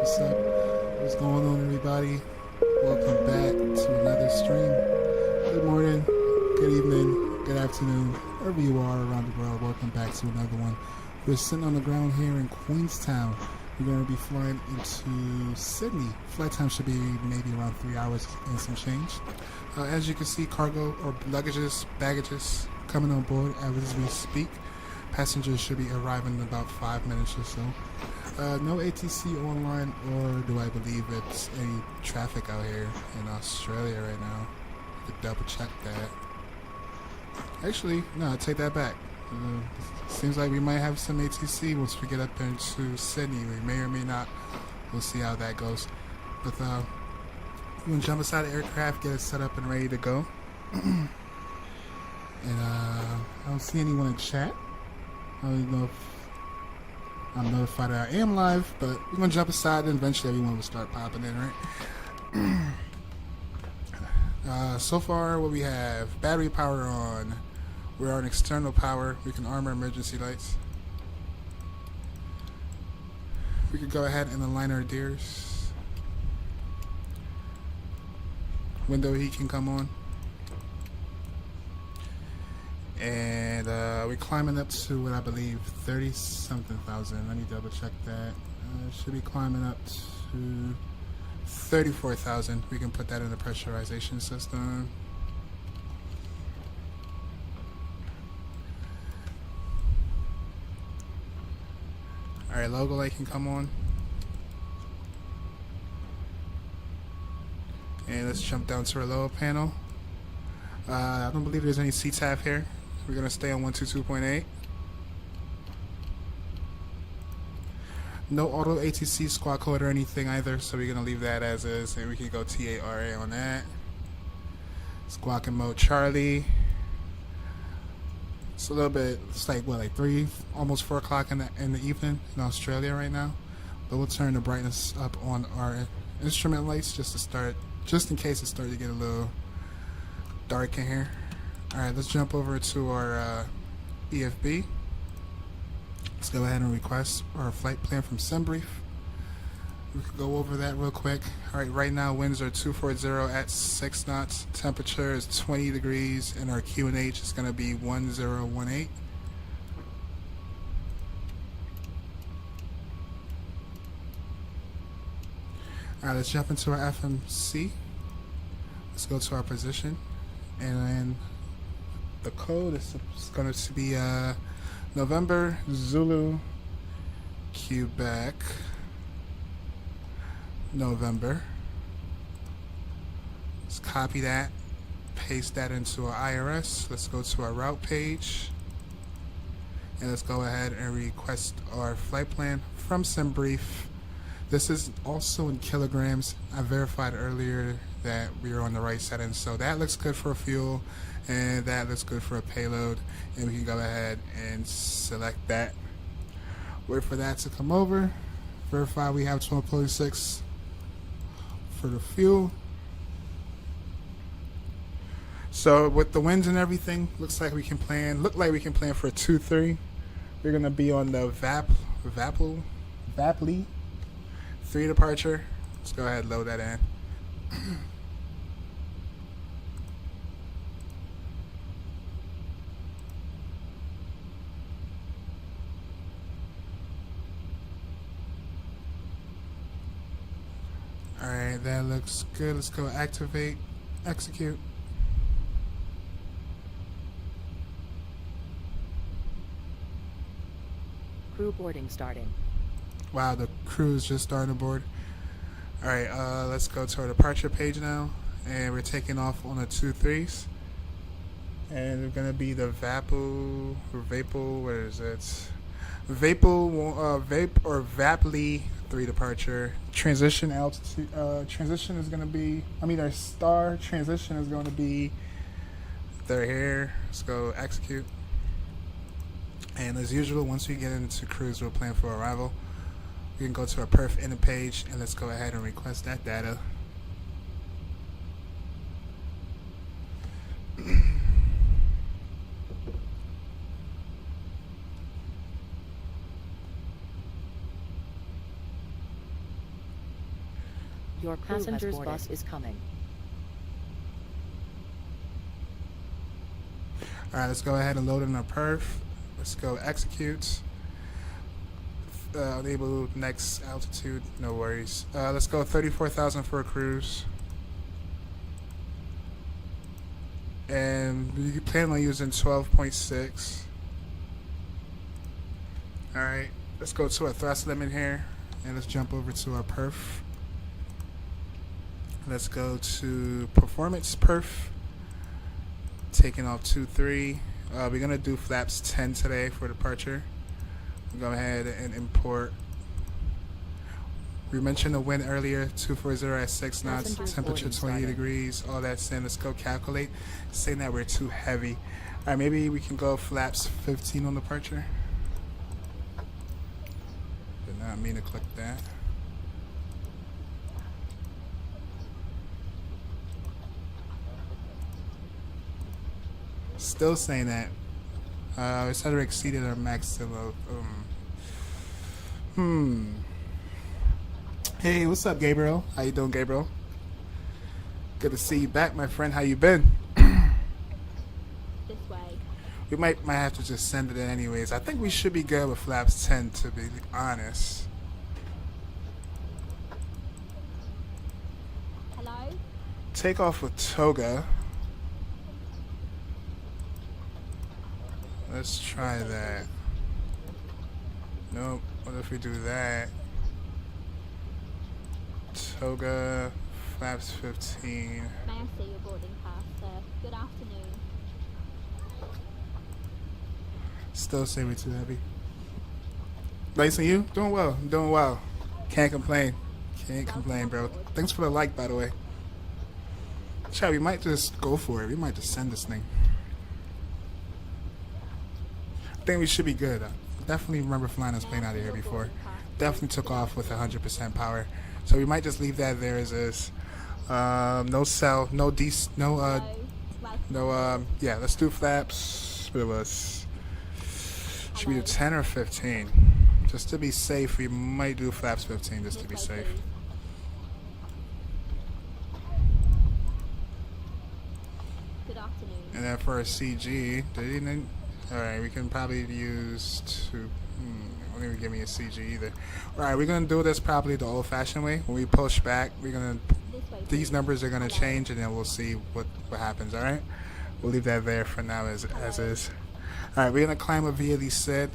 What's up? What's going on, everybody? Welcome back to another stream. Good morning, good evening, good afternoon, wherever you are around the world. Welcome back to another one. We're sitting on the ground here in Queenstown. We're going to be flying into Sydney. Flight time should be maybe around 3 hours and some change. As you can see, cargo or baggages coming on board as we speak. Passengers should be arriving in about 5 minutes or so. No ATC online, or do I believe it's any traffic out here in Australia right now? I could double check that. Actually, no, I take that back. Seems like we might have some ATC once we get up into Sydney. We may or may not. We'll see how that goes. But we're going to jump inside the aircraft, get it set up and ready to go. And I don't see anyone in chat. I don't know if I'm notified that I am live, but we're going to jump aside and eventually everyone will start popping in, right? So far, what we have, battery power on. We're on external power. We can arm our emergency lights. We could go ahead and align our gears. Window heat can come on. And we're climbing up to what I believe 30-something thousand. Let me double check that. Should be climbing up to 34,000. We can put that in the pressurization system. Alright, logo light can come on. And let's jump down to our lower panel. I don't believe there's any CTAF here. We're going to stay on 122.8. No auto ATC squad code or anything either, so we're going to leave that as is, and we can go TARA on that. Squawking mode Charlie. It's a little bit, it's like, what, like 3, almost 4 o'clock in the evening in Australia right now. But we'll turn the brightness up on our instrument lights just in case it starts to get a little dark in here. Alright, let's jump over to our EFB. Let's go ahead and request our flight plan from SimBrief. We can go over that real quick. Alright, right now winds are 240 at 6 knots. Temperature is 20 degrees and our QNH is going to be 1018. Alright, let's jump into our FMC. Let's go to our position. And then the code is going to be November, Zulu, Quebec, November. Let's copy that, paste that into our IRS. Let's go to our route page. And let's go ahead and request our flight plan from SimBrief. This is also in kilograms. I verified earlier that we are on the right setting, so that looks good for fuel and that looks good for a payload, and we can go ahead and select that. Wait for that to come over. Verify we have 12.6 for the fuel. So with the winds and everything, look like we can plan for a 2-3. We're gonna be on the VAPLI 3 departure. Let's go ahead and load that in. Alright, that looks good. Let's go activate, execute. Crew boarding starting. Wow, the crew is just starting to board. Alright, let's go to our departure page now. And we're taking off on the 2-3s. And we're going to be the VAPO, or VAPO, where is it? VAPO, VAP or VAPLY 3 departure. Transition altitude, transition is going to be, our star transition is going to be, they're here. Let's go execute. And as usual, once we get into cruise, we'll plan for arrival. We can go to our perf inner page and let's go ahead and request that data. Your passenger's bus is coming. Alright, let's go ahead and load in our perf. Let's go execute. Enable next altitude, no worries. Let's go 34,000 for a cruise. And you plan on using 12.6. Alright, let's go to our thrust limit here. And let's jump over to our perf. Let's go to performance perf. Taking off 2-3. We're going to do flaps 10 today for departure. We'll go ahead and import. We mentioned the wind earlier, 240 at 6 knots, temperature 28 degrees, all that's in. Let's go calculate. Saying that we're too heavy. Alright, maybe we can go flaps 15 on departure. Did not mean to click that. Still saying that. We said we exceeded our maximum. Hey, what's up, Gabriel? How you doing, Gabriel? Good to see you back, my friend. How you been? This way. We might have to just send it in anyways. I think we should be good with flaps 10, to be honest. Hello? Take off with toga. Let's try that. Nope. What if we do that? Toga, flaps 15. May I see your boarding pass, sir? Good afternoon. Still say we're too heavy. Nice and you? Doing well. I'm doing well. Can't complain. Can't complain, bro. Thanks for the like, by the way. Chat, we might just go for it. We might just send this thing. I think we should be good. I definitely remember flying this plane out of here before. Definitely took off with 100% power. So we might just leave that there as is. No cell, no yeah, let's do flaps. What it was? Should we do 10 or 15? Just to be safe, we might do flaps 15 just to be safe. Good afternoon. And then for a CG, alright, we can probably use two. Won't even give me a CG either. Alright, we're gonna do this probably the old-fashioned way. When we push back, we're gonna. These numbers are gonna change, and then we'll see what happens. All right, we'll leave that there for now as is. All right, we're gonna climb a VATSIM SID.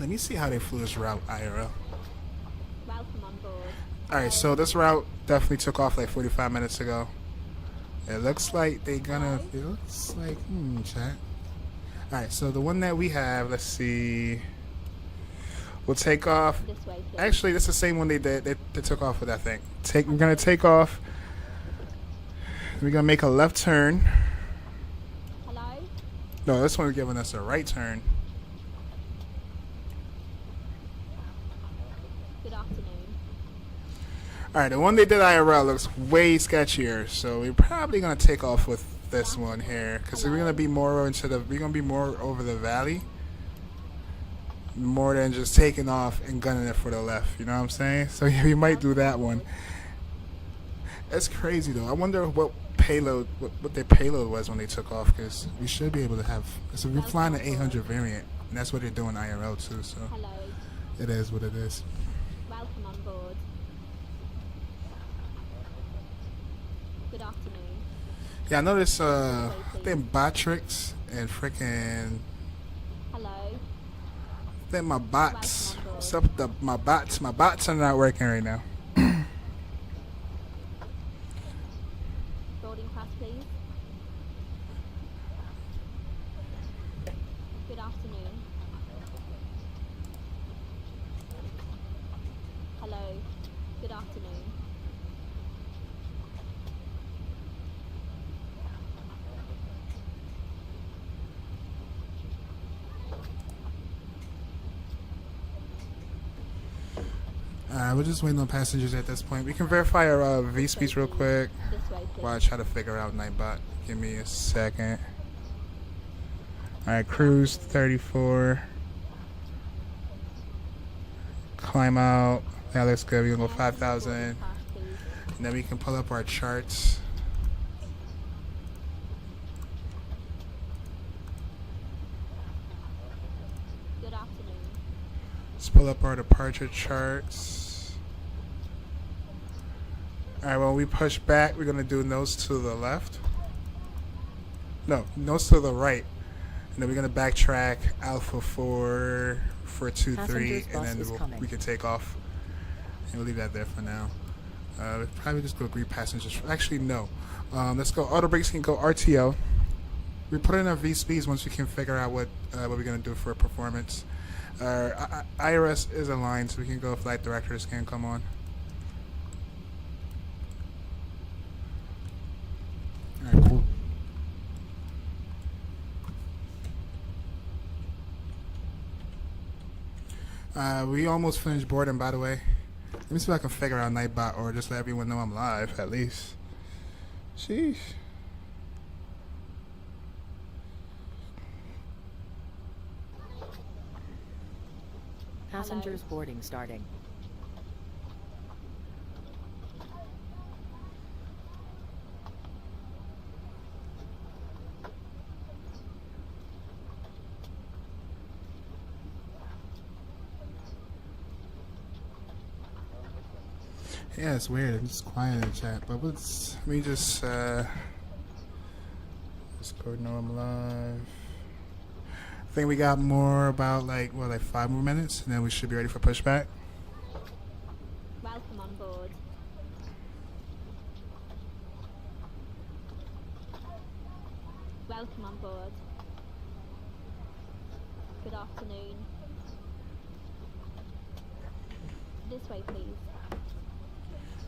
Let me see how they flew this route IRL. Welcome on board. All right, so this route definitely took off like 45 minutes ago. It looks like they're gonna. It looks like chat. All right, so the one that we have, let's see. We'll take off. This way, please. Actually, that's the same one they did. They took off with that thing. We're gonna take off. We're gonna make a left turn. Hello? No, this one's giving us a right turn. Good afternoon. All right, the one they did IRL looks way sketchier, so we're probably gonna take off with this one here because we're gonna be more over the valley. more than just taking off and gunning it for the left. You know what I'm saying? So yeah, we might do that one. It's crazy though. I wonder what their payload was when they took off, because we should be able to have. So we're flying an 800 variant, and that's what they're doing IRL too. So Hello. it is what it is. Welcome on board. Good afternoon. Yeah, I noticed. I think Botrix and freaking. Hello. I think my bots. What's up with my bots? My bots are not working right now. Boarding pass, please. Good afternoon. Hello. Good afternoon. We're just waiting on passengers at this point. We can verify our V speeds real quick This way, please. while I try to figure out Nightbot. Give me a second. Alright, cruise 34. Climb out. That looks good. We're gonna go 5,000. Boarding pass, please. And then we can pull up our charts. Good afternoon. Let's pull up our departure charts. Alright, when we push back, we're gonna do nose to the left. No, nose to the right. And then we're gonna backtrack Alpha 423, Passengers and bus then is coming. we can take off. And we'll leave that there for now. We'll probably just go greet passengers. Actually, no. Let's go auto brakes and go RTO. We put in our V speeds once we can figure out what we're gonna do for performance. IRS is aligned, so we can go. Flight directors can come on. Alright, cool. We almost finished boarding, by the way. Let me see if I can figure out Nightbot, or just let everyone know I'm live, at least. Sheesh. Passengers boarding starting. Yeah, it's weird. I'm just quiet in the chat, but let me just Discord know I'm live. I think we got more about like 5 more minutes, and then we should be ready for pushback. Welcome on board. Welcome on board. Good afternoon. This way, please.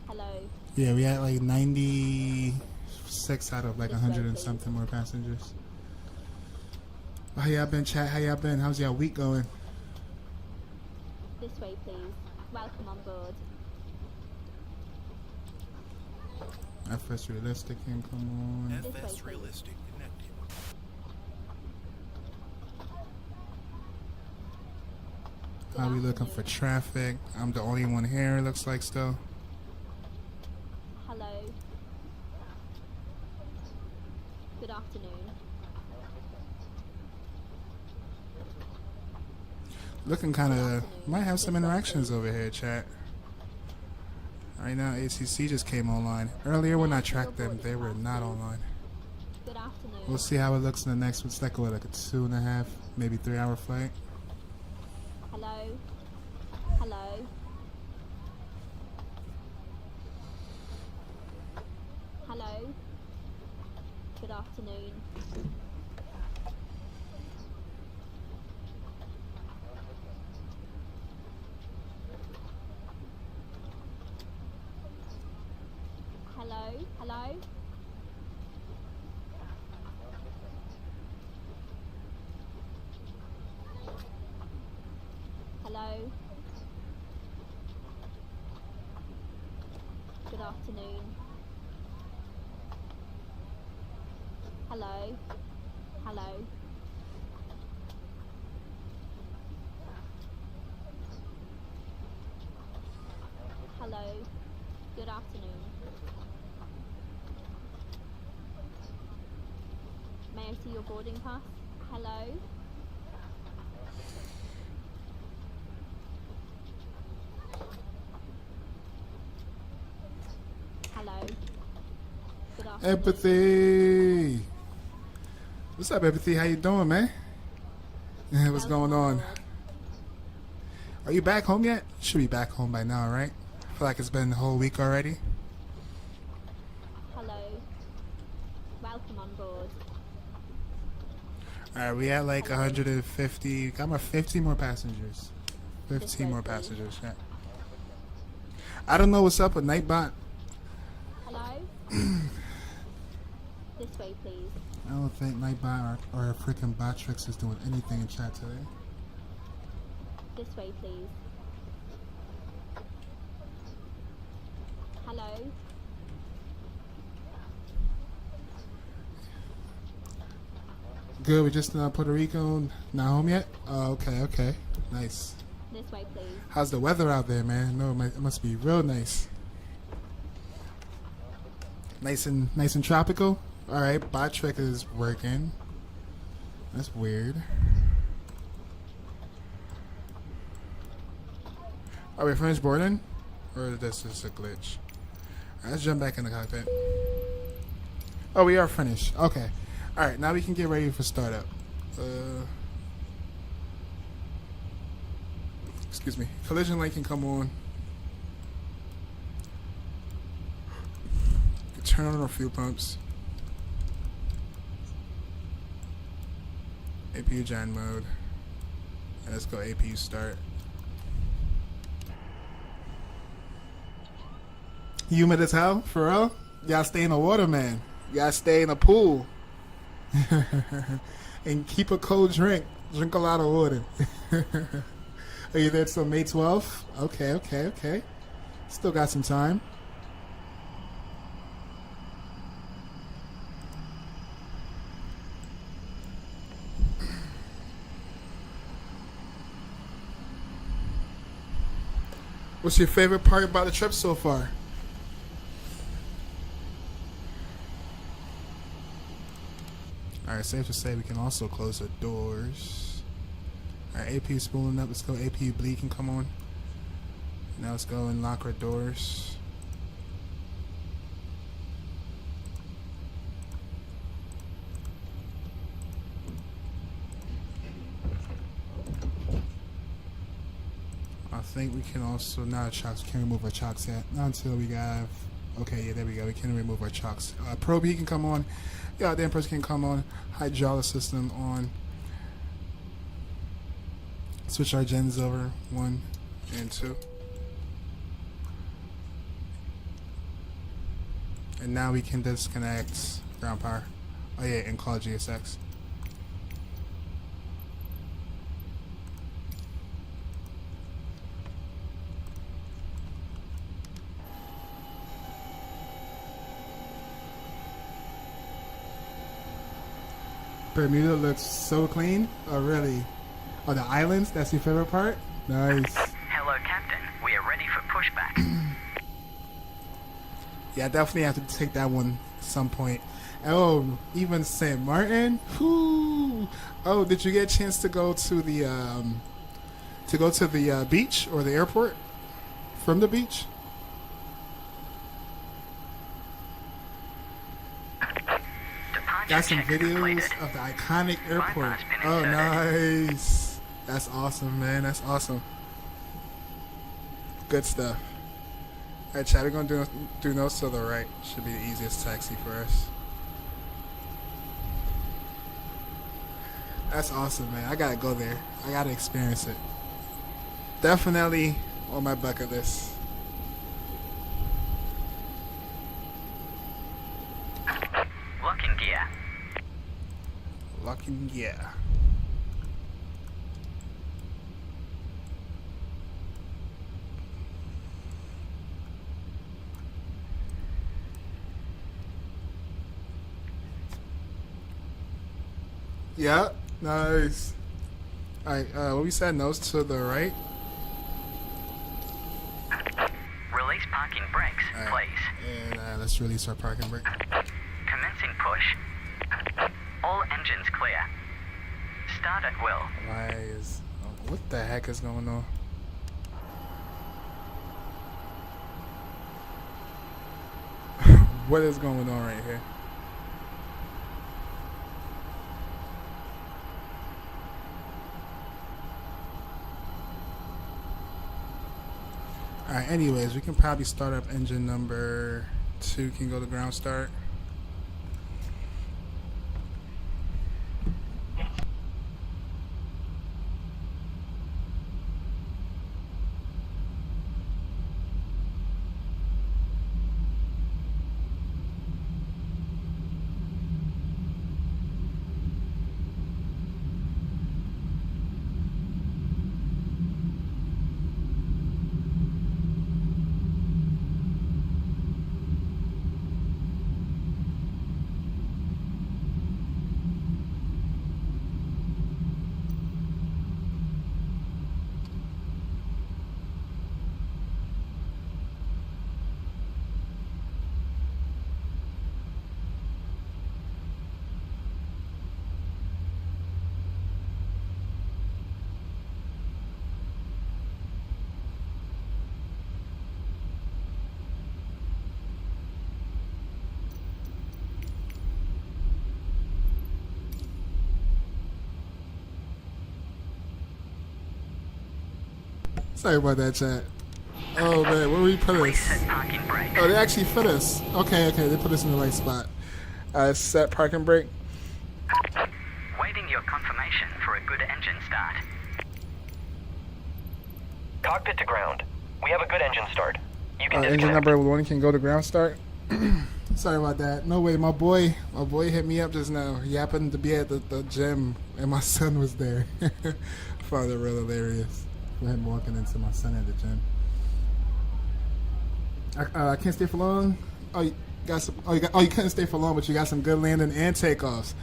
Hello. Yeah, we had like 96 out of like 100 and something more passengers. How y'all been, chat? How y'all been? How's y'all week going? This way, please. Welcome on board. FS Realistic can come on. This way, FS please. Realistic connected. How we looking for traffic? I'm the only one here, it looks like still. Hello. Good afternoon. Looking kind of, might have some interactions over here, chat. Right now, ACC just came online. Earlier when I tracked them, they were not online. Good afternoon. We'll see how it looks in the next one. It's like, what, like a 2.5, maybe 3 hour flight. Hello. Hello. Hello. Good afternoon. Hello. Hello. Hello. Good afternoon. Hello. Hello. Hello. Good afternoon. May I see your boarding pass? Hello. Hello. Good afternoon. Empathy. What's up, Empathy? How you doing, man? What's Welcome going on? board. Are you back home yet? Should be back home by now, right? I feel like it's been the whole week already. Hello. Welcome on board. Alright, we had like 150. Got my 50 more passengers. 15 more passengers, yeah. I don't know what's up with Nightbot. Hello. This way, please. I don't think Nightbot or freaking Botrix is doing anything in chat today. This way, please. Hello. Good, we just Puerto Rico. Not home yet? Oh, okay. Nice. This way, please. How's the weather out there, man? No, it must be real nice. Nice and tropical. All right, Botrix is working. That's weird. Are we finished boarding? Or is this just a glitch? Alright, let's jump back in the cockpit. Oh, we are finished. Okay. Alright, now we can get ready for startup. Excuse me. Collision light can come on. Turn on our fuel pumps. APU gen mode. And let's go APU start. Humid as hell, for real? You gotta stay in the water, man. You gotta stay in the pool. And keep a cold drink. Drink a lot of water. Are you there till May 12th? Okay. Still got some time. What's your favorite part about the trip so far? Alright, safe to say we can also close the doors. Alright, AP spooling up. Let's go. AP bleed can come on. Now let's go and lock our doors. I think we can also, now chocks, can remove our chocks yet. Not until we have, okay, yeah, there we go. We can remove our chocks. Probe heat can come on. Yeah, the Empress can come on. Hydraulic system on. Switch our gens over, 1 and 2. And now we can disconnect ground power. Oh yeah, and call GSX. Bermuda looks so clean. Oh, really? Oh, the islands? That's your favorite part? Nice. Hello, Captain. We are ready for pushback. Yeah, I definitely have to take that one at some point. Oh, even St. Martin? Whoo! Oh, did you get a chance to go to the beach or the airport from the beach? Got some videos of the iconic airport. Oh, nice. That's awesome, man. That's awesome. Good stuff. Alright, chat, we're going to do nose to the right. Should be the easiest taxi for us. That's awesome, man. I gotta go there. I gotta experience it. Definitely on my bucket list. Locking gear. Locking, yeah. Yeah, nice. Alright, what we said, nose to the right. Release Release parking brakes, please. And let's release our parking brake. Commencing push. All engines clear. Start at will. Why is... Oh, what the heck is going on? What is going on right here? Alright, anyways, we can probably start up engine number 2. Can go to ground start. Sorry about that, chat. Oh man, where we put us? Reset parking brake. Oh, they actually fit us. Okay, they put us in the right spot. Set parking brake. Waiting your confirmation for a good engine start. Cockpit to ground. We have a good engine start. You can Engine disconnect. number 1 can go to ground start. Sorry about that. No way, my boy hit me up just now. He happened to be at the gym, and my son was there. Found it real hilarious. Go ahead and walking into my son at the gym. I can't stay for long. Oh, you got some. You couldn't stay for long, but you got some good landing and takeoffs.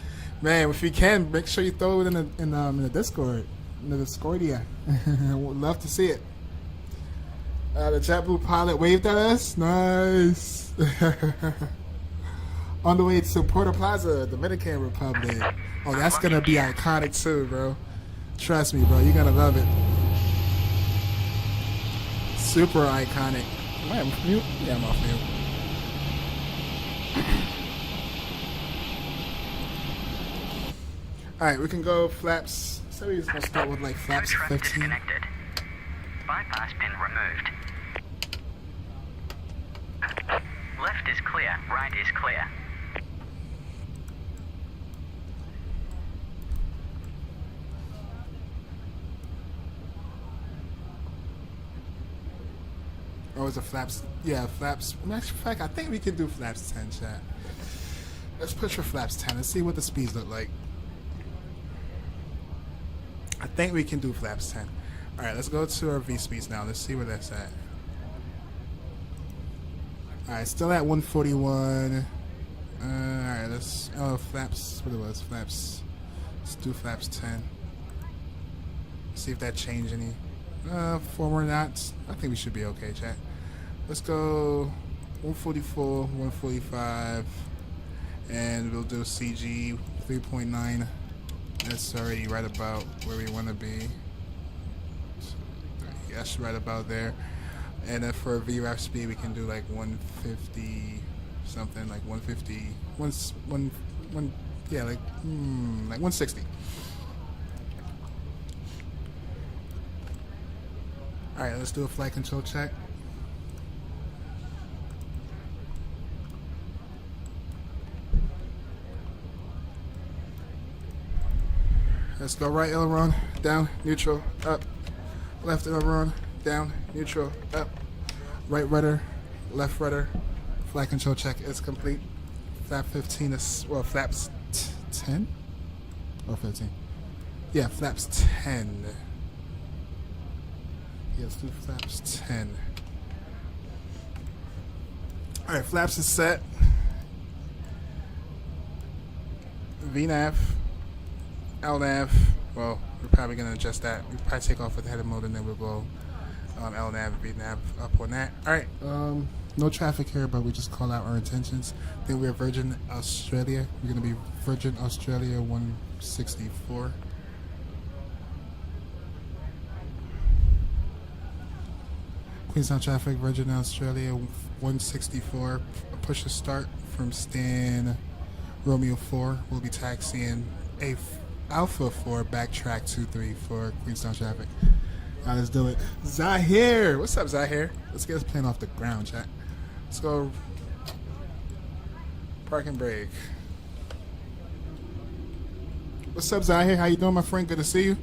Man, if you can, make sure you throw it in the Discord, in the Discordia. Would love to see it. The JetBlue pilot waved at us. Nice. On the way to Puerto Plaza, Dominican Republic. Oh, that's gonna be iconic too, bro. Trust me, bro. You're gonna love it. Super iconic. Am I off mute? Yeah, I'm off mute. Alright, we can go flaps. So we're just gonna start with like flaps Thrust 15. disconnected. Bypass pin removed. Left is clear, right is clear. Oh, is it flaps? Yeah, flaps. Matter of fact, I think we can do flaps 10, chat. Let's push for flaps 10 and see what the speeds look like. I think we can do flaps 10. Alright, let's go to our V speeds now. Let's see where that's at. Alright, still at 141. Alright, let's... Oh, flaps... What it was? Flaps... Let's do flaps 10. See if that changed any. 4 more knots. I think we should be okay, chat. Let's go 144, 145, and we'll do CG 3.9. That's already right about where we want to be. That's right about there. And then for VRAF speed, we can do like 150 something, like 150, yeah, like 160. Alright, let's do a flight control check. Let's go right aileron, down, neutral, up. Left aileron, down, neutral, up. Right rudder, left rudder. Flight control check is complete. Flap 15 is, well, flaps 10? Or 15? Yeah, flaps 10. Let's do flaps 10. Alright, flaps is set. VNAV, LNAV. Well, we're probably going to adjust that. We'll probably take off with header mode and then we'll go LNAV, VNAV up on that. Alright, no traffic here, but we just call out our intentions. Then we're Virgin Australia. We're going to be Virgin Australia 164. Queenstown traffic, Virgin Australia 164. Push to start from Stan Romeo 4. We'll be taxiing Alpha 4, backtrack 23 for Queenstown traffic. Now let's do it. Zahir! What's up, Zahir? Let's get this plane off the ground, chat. Let's go. Park and brake. What's up, Zahir? How you doing, my friend? Good to see you.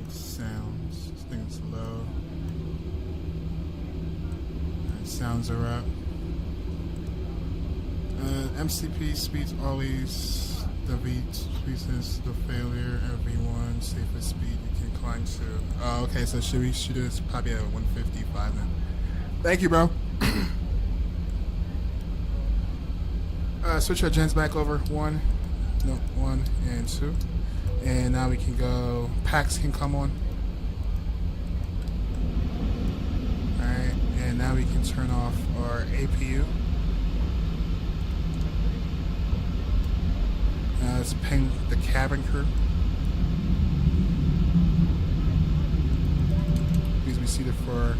Sounds. This thing's low. Right, sounds are up. MCP speeds always the beat increases the failure. Everyone safest speed you can climb to. Oh, okay. So should we shoot this probably at 155 then? Thank you, bro. Switch our gens back over. 1 and 2, and now we can go. Packs can come on. All right, and now we can turn off our APU. Let's ping the cabin crew. Please be seated for.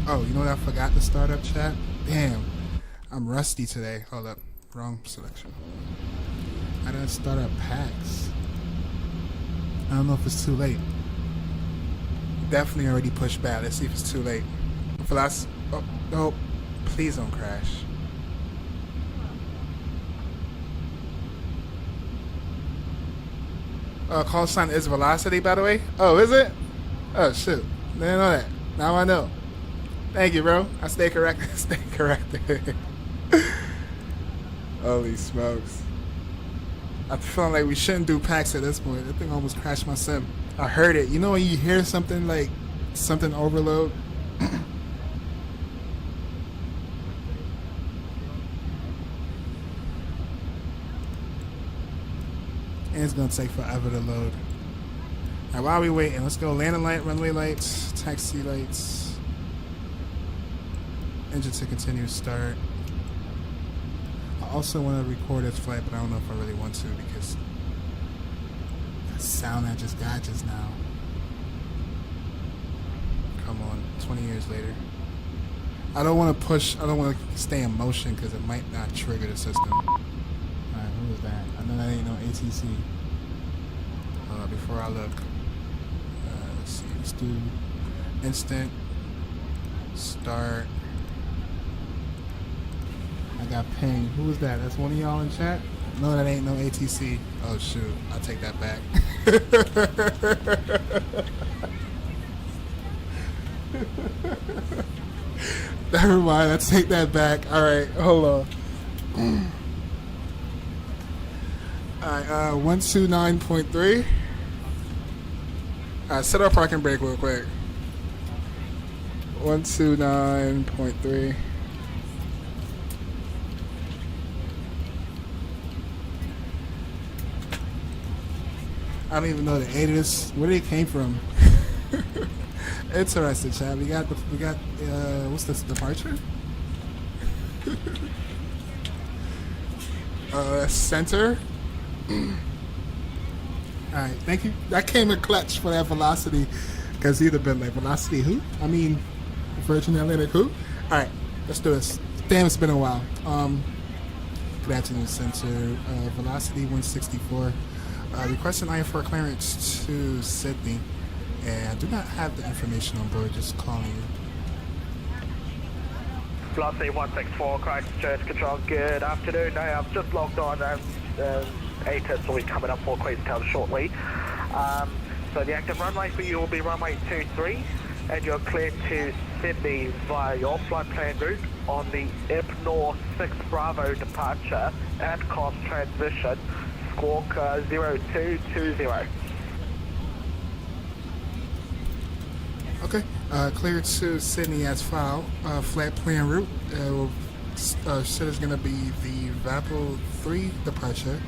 Oh, you know what I forgot to start up, chat? Damn, I'm rusty today. Hold up, wrong selection. I didn't start up packs. I don't know if it's too late. Definitely already pushed back. Let's see if it's too late. Oh, no, please don't crash. Call sign is velocity, by the way. Oh, is it? Oh, shoot. Didn't know that. Now I know. Thank you, bro. I stay corrected. Stay corrected. Holy smokes. I'm feeling like we shouldn't do packs at this point. That thing almost crashed my sim. I heard it. You know when you hear something like something overload? And it's gonna take forever to load. Alright, while we waiting, let's go landing light, runway lights, taxi lights, engine to continue start. I also want to record this flight, but I don't know if I really want to because that sound I just got just now. Come on, 20 years later. I don't want to push, I don't want to stay in motion because it might not trigger the system. Alright, who was that? I know that ain't no ATC. Before I look, let's see, let's do instant start. I got ping. Who was that? That's one of y'all in chat? No, that ain't no ATC. Oh shoot, I'll take that back. Never mind, let's take that back. Alright, hold on. Alright, 129.3. Alright, set our parking brake real quick. 129.3. I don't even know the ATIS, where they came from. Interesting, chat. We got what's this, departure? Center. Alright, thank you. That came in clutch for that velocity. Because he'd have been like, velocity who? I mean, Virgin Atlantic who? Alright, let's do this. Damn, it's been a while. Good afternoon, Center. Velocity 164. Requesting IM4 clearance to Sydney. And I do not have the information on board, just calling you. Velocity 164, Christchurch Control, good afternoon. I've just logged on and ATIS will be coming up for Queenstown shortly. So the active runway for you will be runway 23 and you're cleared to Sydney via your flight plan route on the IPNOR 6 Bravo departure and cost transition, squawk 0220. Okay, cleared to Sydney as filed. Flat plan route. Shit is going to be the VAPO 3 departure,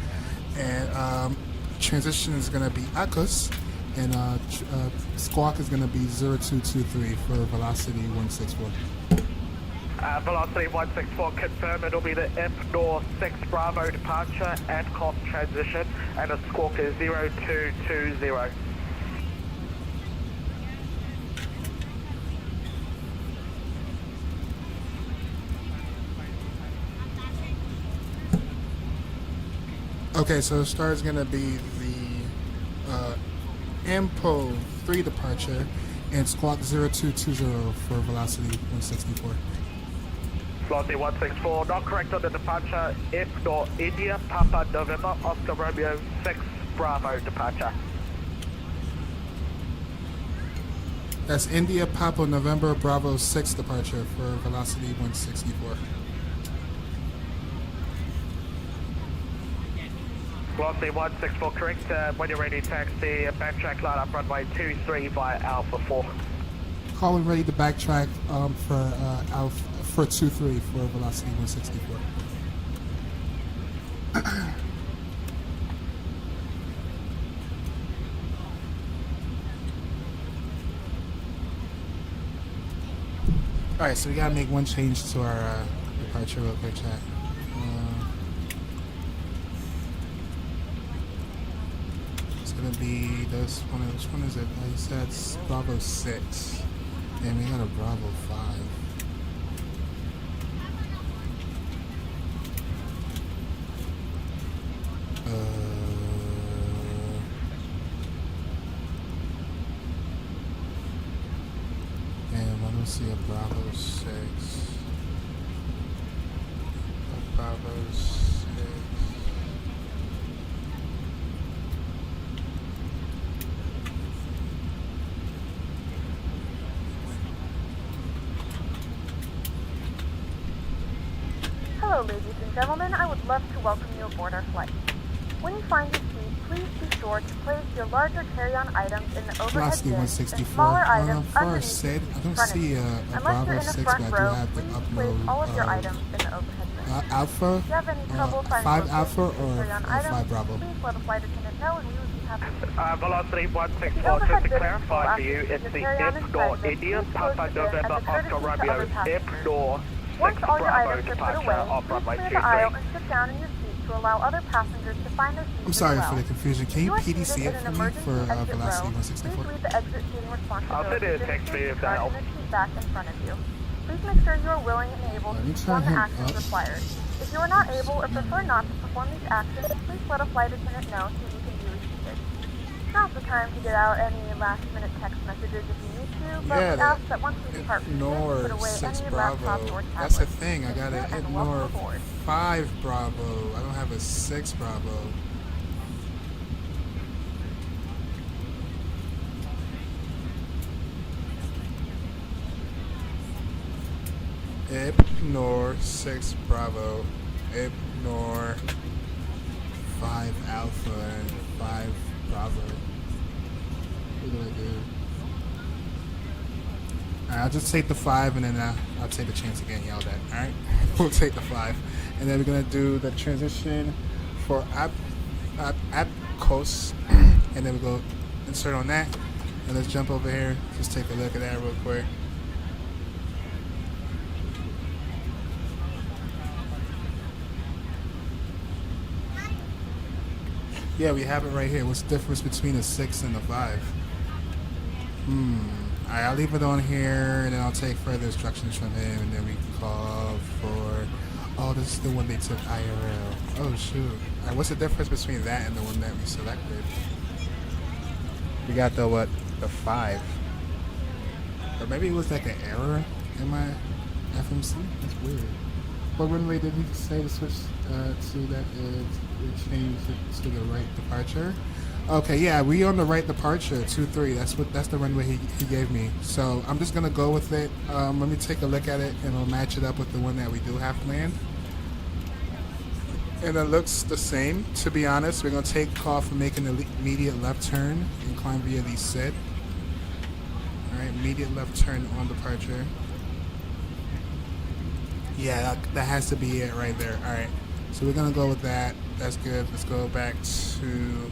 and transition is going to be ACUS And squawk is going to be 0223 for velocity 164. Velocity 164, confirm it'll be the F North 6 Bravo departure at COP transition, and the squawk is 0220. Okay, so start is going to be the AMPO 3 departure and squawk 0220 for velocity 164. Velocity 164, not correct on the departure, F North India, Papa November, Oscar Romeo 6 Bravo departure. That's India Papa November Bravo 6 departure for velocity 164. Velocity 164, correct. When you're ready, taxi, backtrack line up runway 23 via Alpha 4. Calling ready to backtrack for 23 for velocity 164. All right, so we gotta make one change to our departure real quick, chat. It's gonna be this one. Which one is it? He said Bravo 6, and we got a Bravo 5. And I don't see a Bravo 6. A Bravo 6. Hello, ladies and gentlemen. I would love to welcome you aboard our flight. When you find your seat, please be sure to place your larger carry-on items in the overhead Velocity bins 164. and smaller items For our underneath SID, I don't front of see you. a Unless Bravo you're in the 6, front but I do row, have to please place all of your upload items in the overhead bin. Alpha, If you have any trouble finding 5 locations Alpha for or carry-on 5 items, Bravo. please let a flight attendant know and we would be happy to. Velocity The 164, overhead just to bin is full clarify for after you, you it's leave the your carry-on F inside North bin. India, Please close Papa the bin as November, a courtesy Oscar to Romeo, other F passengers. North Once 6 all your Bravo items are put departure away, off please runway clear the aisle 23. and sit down in your seat to allow other passengers to find their seats I'm sorry as well. for the confusion. Can you If are PDC seated it in for an me emergency for exit velocity row, 164? please leave the exit seating responsibility I'll send you a in the text for you safety if that card helps. in the seat back in front of you. Please make sure you are willing and able Let to me perform turn the him actions up. required. If you are not able or prefer not to perform these actions, please let a flight attendant know so you can be reseated. Now's the time to get out any last-minute text messages if you need to, but Yeah, we ask that once we depart from here, you ignore put away 6 any Bravo. laptops or tablets. That's the thing. I Thank gotta you, and ignore welcome aboard. 5 Bravo. I don't have a 6 Bravo. Ignore 6 Bravo. Ignore 5 Alpha and 5 Bravo. What do I do? Alright, I'll just take the 5 and then I'll take the chance of getting yelled at. Alright? We'll take the 5. And then we're going to do the transition for APCOS. And then we go insert on that. And let's jump over here. Just take a look at that real quick. Yeah, we have it right here. What's the difference between a 6 and a 5? Alright, I'll leave it on here, and then I'll take further instructions from him, and then we can call for... Oh, this is the one they took IRL. Oh, shoot. Alright, what's the difference between that and the one that we selected? We got the, what? The 5. Or maybe it was like an error in my FMC? That's weird. What runway did he say to switch to that? We changed it to the right departure. Okay, yeah, we on the right departure, 2-3. That's the runway he gave me. So I'm just gonna go with it. Let me take a look at it, and I'll match it up with the one that we do have planned. And it looks the same. To be honest, we're gonna take off and make an immediate left turn and climb via the SID. All right, immediate left turn on departure. Yeah, that has to be it right there. All right, so we're gonna go with that. That's good. Let's go back to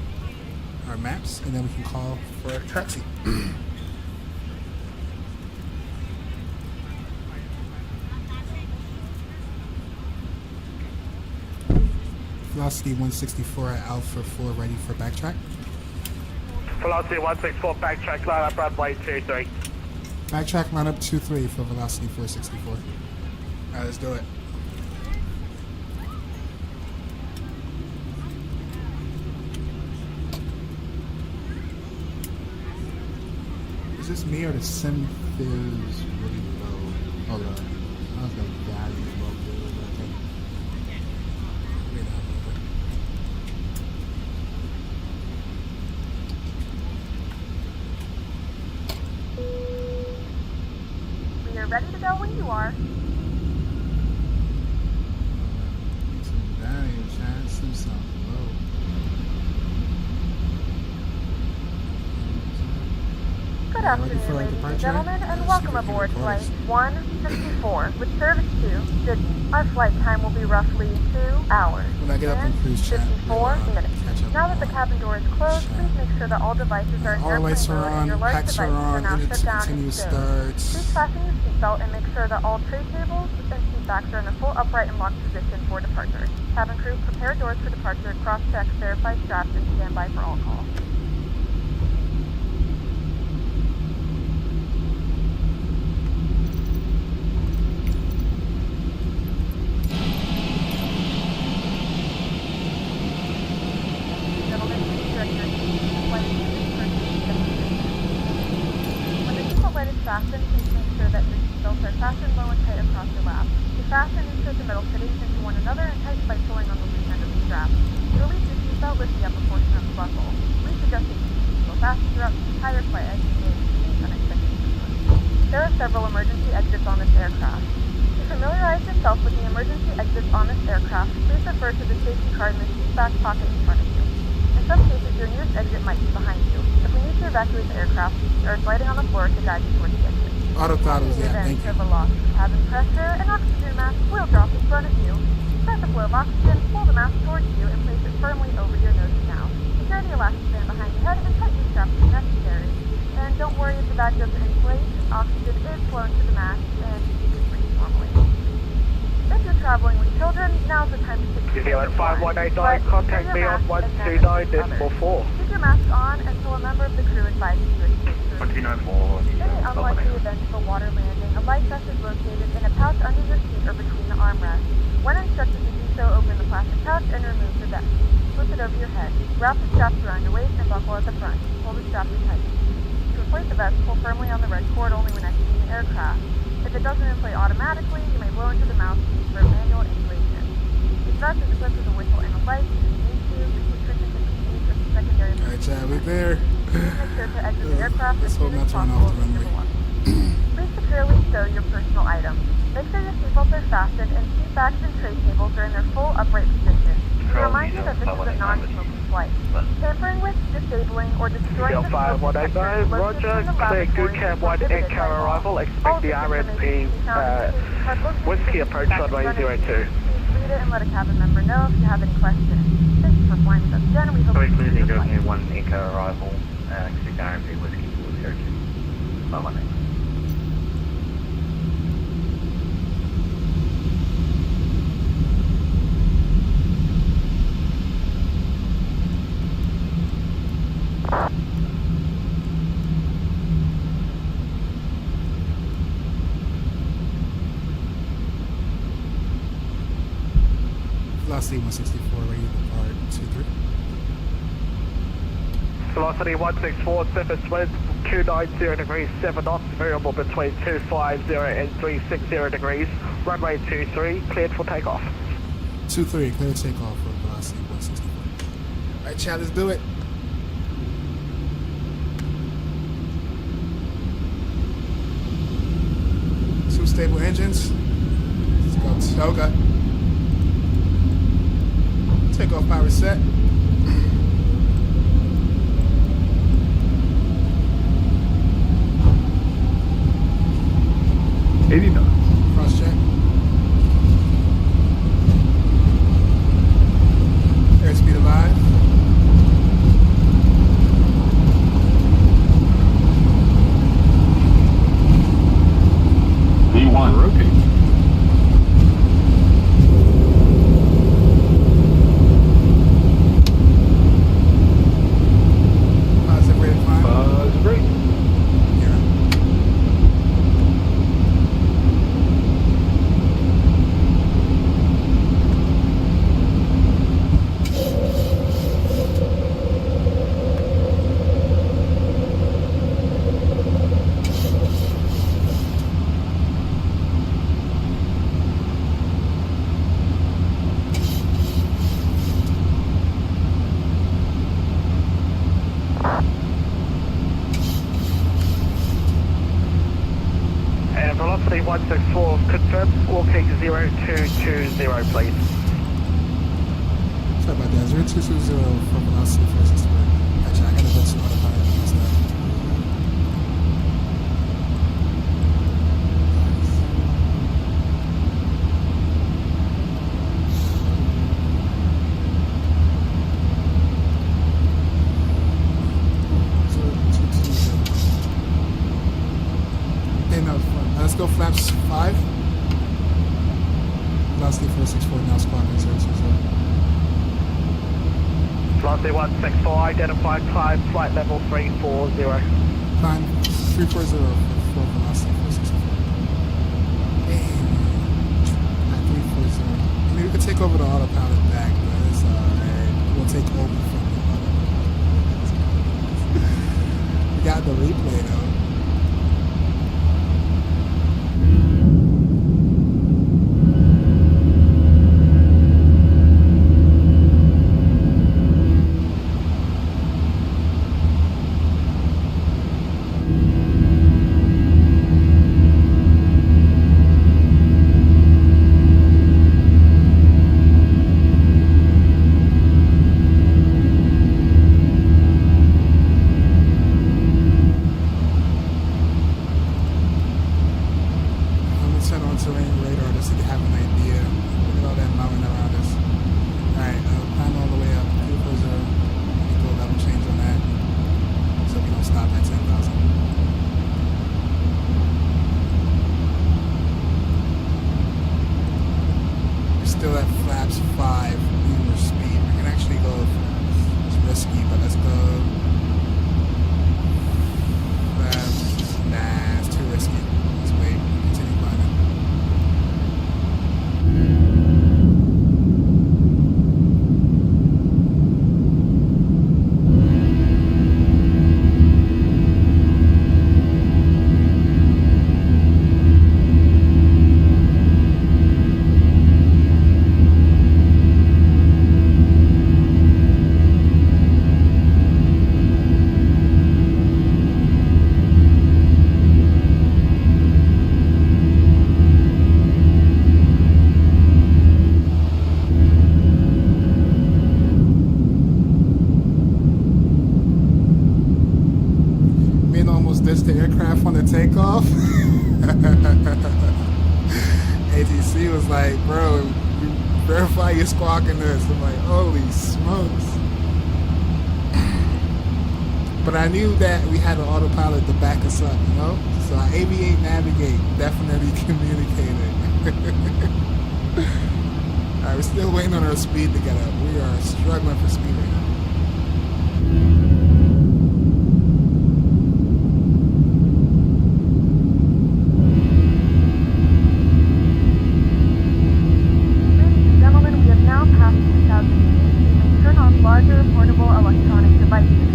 our maps, and then we can call for a taxi. Velocity 164 at Alpha 4, ready for backtrack. Velocity 164, backtrack, line up runway 23. Backtrack, line up 23 for Velocity 464. Alright, let's do it. Is this me or the sim feels really low? Hold on. I was gonna value low feels, I think. Wait a minute. We are ready to go when you are. Need some value, Chad. Sim sound low. Good Ready afternoon, for ladies and departure? gentlemen, and Let's see welcome if we can aboard record Flight this. 164 with service to Sydney. Our flight time will be roughly 2 hours. When I get up in and cruise chat, 54 we'll, minutes. catch up Now that the on cabin door is closed, chat. please make sure that all devices are in All airplane lights are mode and on, your large packs are devices are on, now engine shut down and continuous stowed. starts. Please fasten your seatbelt and make sure that all tray tables and seat backs are in a full upright and locked position for departure. Cabin crew, prepare doors for departure, cross-check, verify straps, and stand by for all calls. Gentlemen, please direct your attention to the flight attendants for safety demonstration. When the seatbelt light is fastened, please make sure that your seatbelts are fastened low and tight across your lap. To fasten, insert the metal fittings into one another and tighten by pulling on the loose end of the strap. To release your seatbelt, lift the upper portion of the buckle. Please adjust your seatbelt fasten throughout the entire flight as you may experience unexpected movements. There are several emergency exits on this aircraft. To familiarize yourself with the emergency exits on this aircraft, please refer to the safety card in the seat back pocket in front of you. In some cases, your nearest exit might be behind you. If we need to evacuate the aircraft, there is lighting on the floor to guide you towards the exit. Auto throttles, In the yeah, thank event you. of a loss of cabin pressure, an oxygen mask will drop in front of you. To start the flow of oxygen, pull the mask towards you and place it firmly over your nose and mouth. Secure the elastic band behind your head and tighten the straps if necessary. And don't worry if the bag doesn't inflate, oxygen is flowing to the mask and you can breathe normally. If you're traveling with children, now's the time to take New Zealand 5189, contact me on 129.4. Keep your mask on until a member of the crew advises you to escape through. 129.4. In the unlikely event of a water landing, a life vest is located in a pouch under your seat or between the armrests. When instructed to do so, open the plastic pouch and remove the vest. Flip it over your head. Wrap the straps around your waist and buckle at the front. Pull the straps tight. To inflate the vest, pull firmly on the red cord only when exiting the aircraft. If it doesn't inflate automatically, you may blow into the mouthpiece for manual inflation. This vest is equipped with a whistle and a light if you need to. Restrictions and procedures of the secondary. Alright, Chad, we're there. Make sure to exit the aircraft Let's as soon hope as not to run possible off the to runway. Please securely stow your personal items. Make sure your seatbelts are fastened and seat backs and tray tables are in their full upright position. We remind you that this is a non-smoking flight. Tampering with, disabling, or destroying the smoke detector 189, Roger, clear good cam 1 and car arrival, expect the RNP whiskey approach runway 02. Please read it and let a cabin member know if you have any questions. Thank you for flying with us again, and we hope you enjoy your flight. 1 Echo arrival, expect RMP whiskey 02. Bye-bye. Velocity 164, ready to depart 23. Velocity 164, surface winds 290 degrees, 7 knots, variable between 250 and 360 degrees. Runway 23, cleared for takeoff. 23, clear takeoff for Velocity 164. Alright, Chad, let's do it. Two stable engines. Let's go. Okay. Takeoff power set. Cross check. Airspeed alive. rotate. Positive rate of climb. Positive rate. Yeah. And velocity 164, confirm squawking 0220, please. Sorry about that. 0220 for velocity 464. Actually, I gotta go to autopilot and stuff. Okay, no, let's go flaps 5. Velocity 464, now squadron 020. Velocity 164, identified climb, flight level 340. Climb 340 for velocity 464. At 340. I mean, we could take over the autopilot back, but it's alright. We'll take over from the autopilot. We got the replay though. Still at flaps 5 lunar speed. We can actually go, it's risky, but let's go flaps, nah, it's too risky. Let's wait, continue climbing. This the aircraft on the takeoff. ATC was like, bro, you verify you're squawking this. I'm like, holy smokes. But I knew that we had an autopilot to back us up, you know? So our aviate, navigate, definitely communicated. Alright, we're still waiting on our speed to get up. We are struggling for speed right now. Larger portable electronic devices.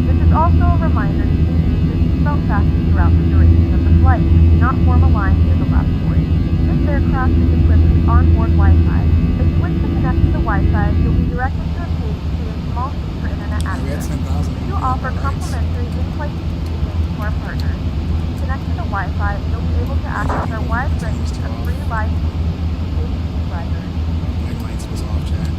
This is also a reminder to use your seatbelt fastened throughout the duration of the flight. Do not form a line near the lavatory. This aircraft is equipped with onboard Wi-Fi. If you wish to connect to the Wi-Fi, you'll be directed to a page to a small fee for internet access. We do offer complimentary in-flight communications to our partners. If you connect to the Wi-Fi, you'll be able to access our wide range of free live feeds to save subscribers. My lights was off, Chad.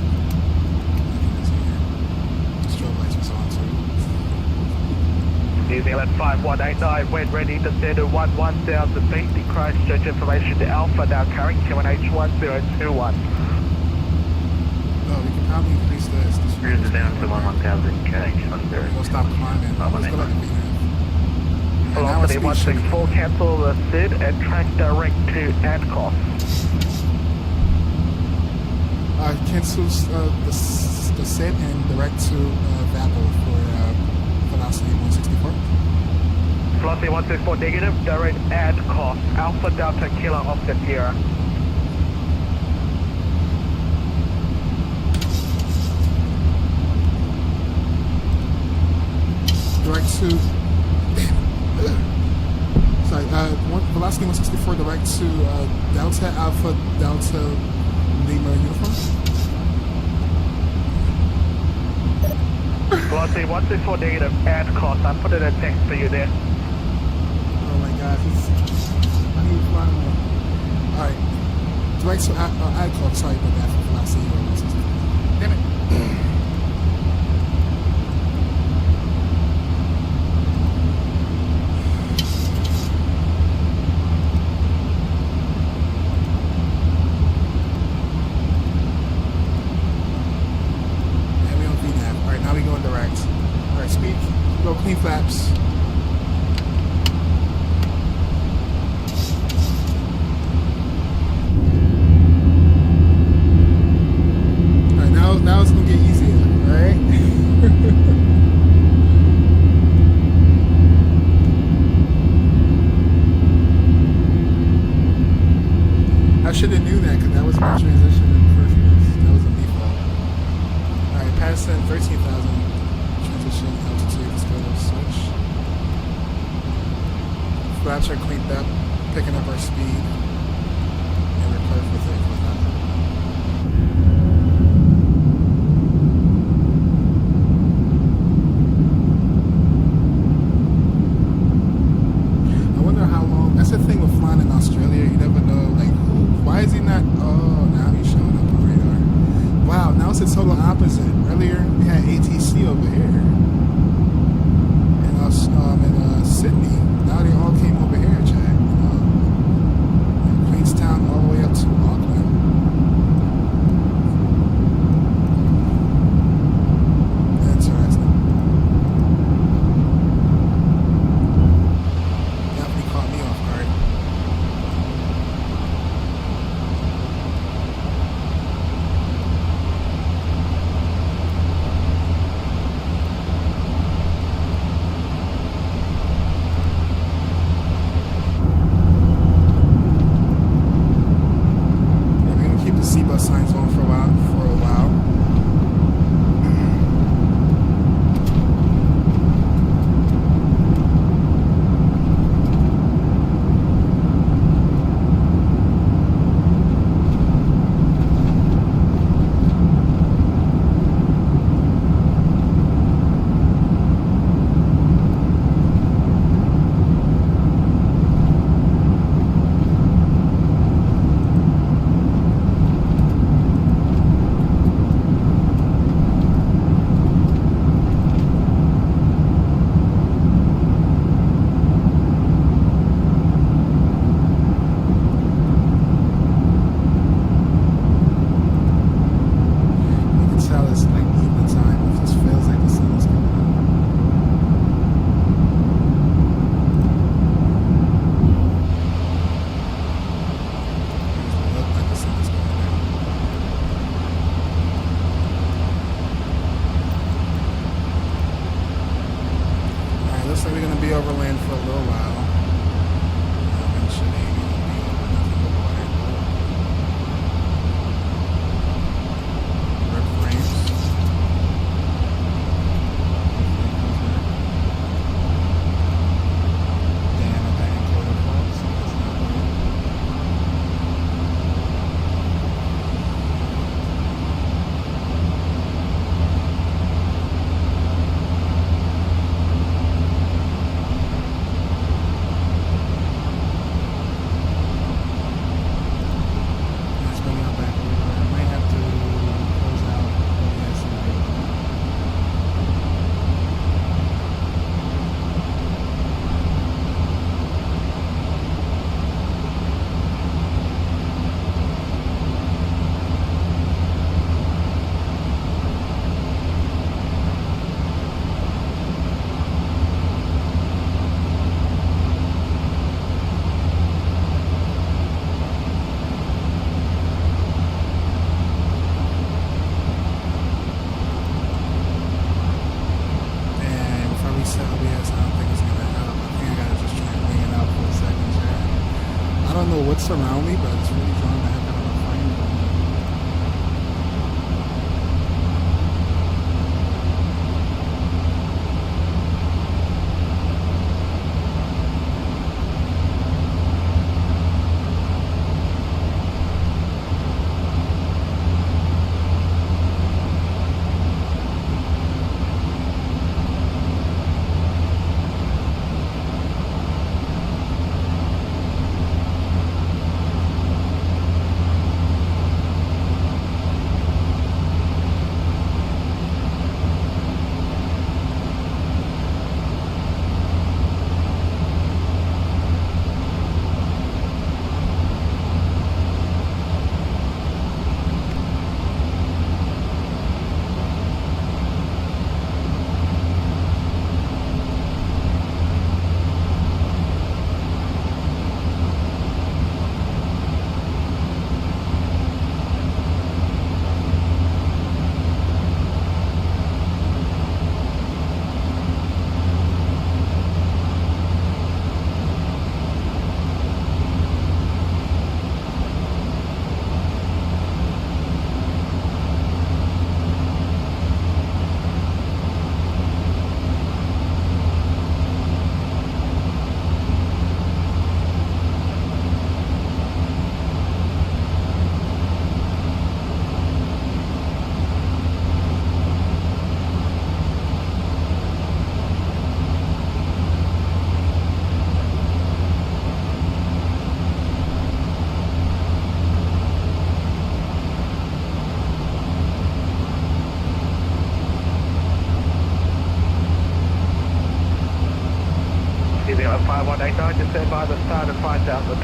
New Zealand 5189, when ready, descend to 11,000 feet, the Christchurch information to Alpha, now carrying QNH 1021. No, we can probably increase this. Cruise down to 11,000 kh, 10. We'll stop climbing. Let's go back to VNAV. Velocity 164, cancel the SID and track direct to Adcock. Cancels the SID and direct to VAPO for velocity 164. Velocity 164 negative, direct Adcock, Alpha Delta Kilo Offset Sierra. Direct to sorry, velocity 164 direct to Delta Alpha Delta Lima uniform. Velocity 164 negative, Adcock. I put it in text for you there. Oh my gosh, I need to fly more. Alright. Direct to Adcock, sorry about that for velocity 164. Damn it. Now we going direct. Alright, speed. Go clean flaps. Alright, now it's gonna get easier, alright? I should have knew that because that was my transition in the first place. That was a default. Alright, passing 13,000 transition altitude, let's go to switch. Flaps are cleaned up, picking up our speed, and we're perfect with it. I wonder how long, that's the thing with flying in Australia, you never know, like, why is he not, oh, now he's showing up on radar. Wow, now it's the total opposite. Earlier we had ATC over here in Sydney. Now they all came over here, Chad. Queenstown all the way up to Auckland. Interesting. Definitely caught me off guard. don't know what's around me, but it's really drawing the heck out of my frame. Easy on 5189, just stand by the start at 5,000.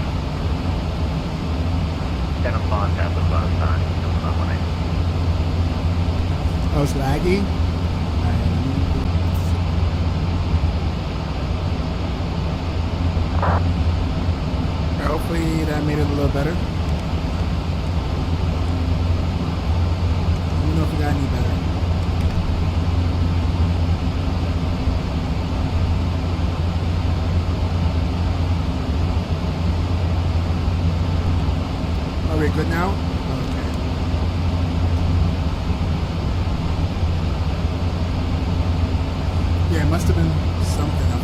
Stand on 5,000 by the start. 518. Oh, it's laggy? Hopefully that made it a little better. Let me know if it got any better. Are we good now? Okay. Yeah, it must have been something up,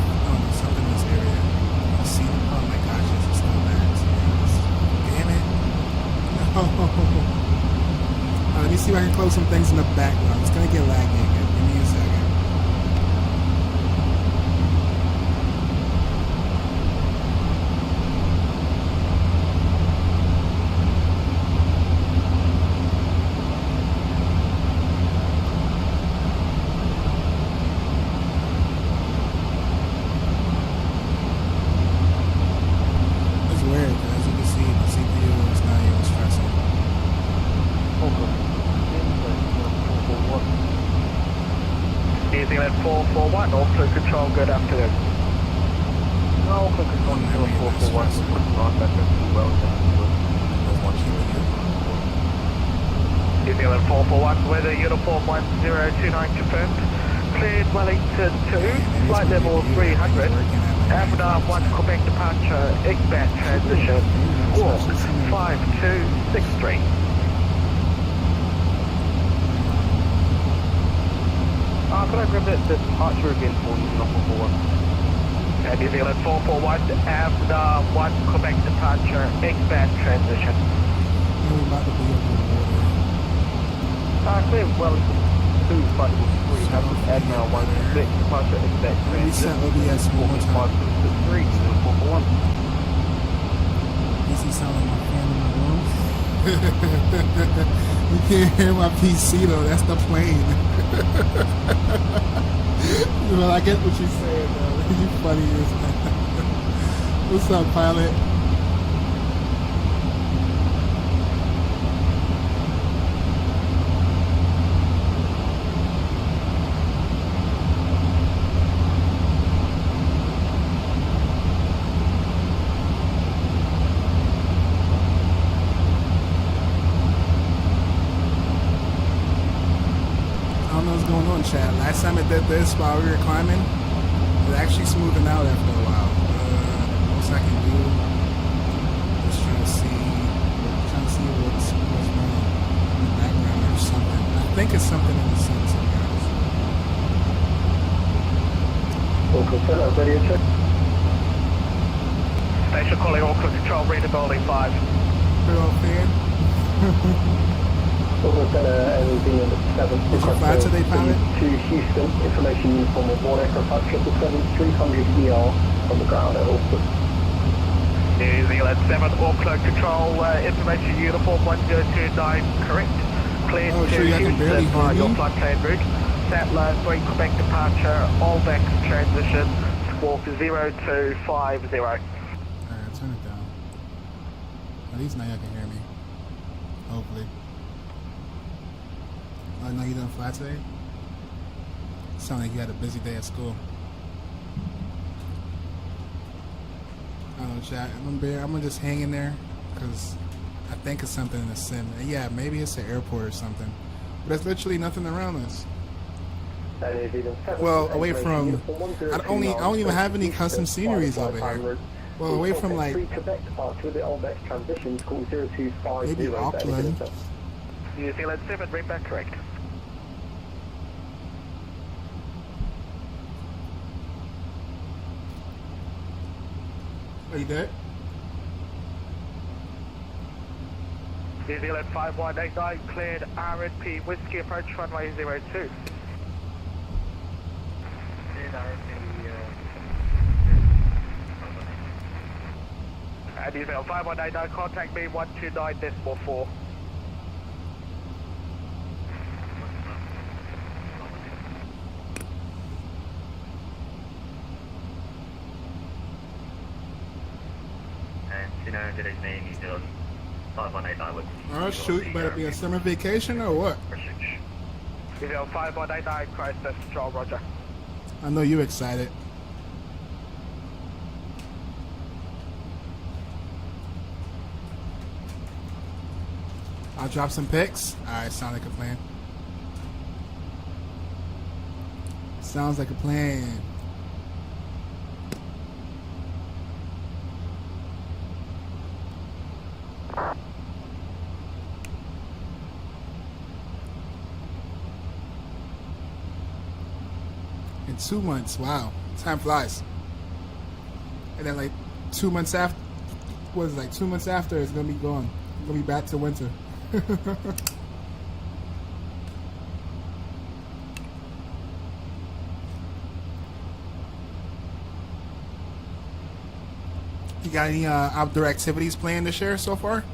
something in this area. I see. Oh my gosh, this is so bad. Damn it. No. Let me see if I can close some things in the background. It's gonna get laggy again. Give me a second. New Zealand 441, Auckland Control, good afternoon. No, Auckland Control, 441. Right back up to Wellington. New Zealand 441, weather uniform 1029 confirmed. Cleared Wellington 2, flight level 300. Avenue 1 Quebec departure, Igbat transition, walk 5263. Could I grab that departure again for you, not 441? New Zealand 441, Avenue 1 Quebec departure, Igbat transition. Clear Wellington 2, flight level 300, Avenue 1 Quebec departure, Igbat transition. Reset OBS one more time. 5263, 441. Does he sound like my fan in my room? You can't hear my PC though, that's the plane. Well, I get what you're saying though. You funny as hell. What's up, pilot? Chat. Last time it did this while we were climbing, it's actually smoothing out after a while. The most I can do is it's something in the sim, to be honest. Auckland Centre, radio check. Station calling Auckland Control, read the building 5. Big old fan. Auckland Centre, LZ number 7. Did you fly today, pilot? To Houston, information uniform of War Aircraft 777, 300 ER on the ground at Auckland. New Zealand 7, Auckland Control, information uniform 1029, correct. Cleared Oh, to sure, you can barely Houston hear by your me. flight plan route. Satellite 3 Quebec departure, all back transition, squawk 0250. Alright, turn it down. At least now y'all can hear me. Hopefully. Oh, no, you didn't fly today? Sound like you had a busy day at school. I don't know, chat. I'm gonna just hang in there because I think it's something in the sim. And yeah, maybe it's the airport or something. But there's literally nothing around us. Well, away from I don't even have any custom sceneries over here. Well, away from like maybe Auckland. New Zealand 7, read back correct. Are you there? New Zealand 5189, cleared RNP Whiskey approach runway 02. Cleared New Zealand 5189, contact me 129.4. Good evening, New Zealand 5189 with Oh shoot, you better be on summer vacation or what? New Zealand 5189, Christchurch Control, roger. I know you excited. I'll drop some pics. Alright, sound like a plan. Sounds like a plan. In 2 months, wow, time flies. And then like 2 months after, what is it, like 2 months after, it's gonna be gone. It's gonna be back to winter. You got any outdoor activities planned this year so far?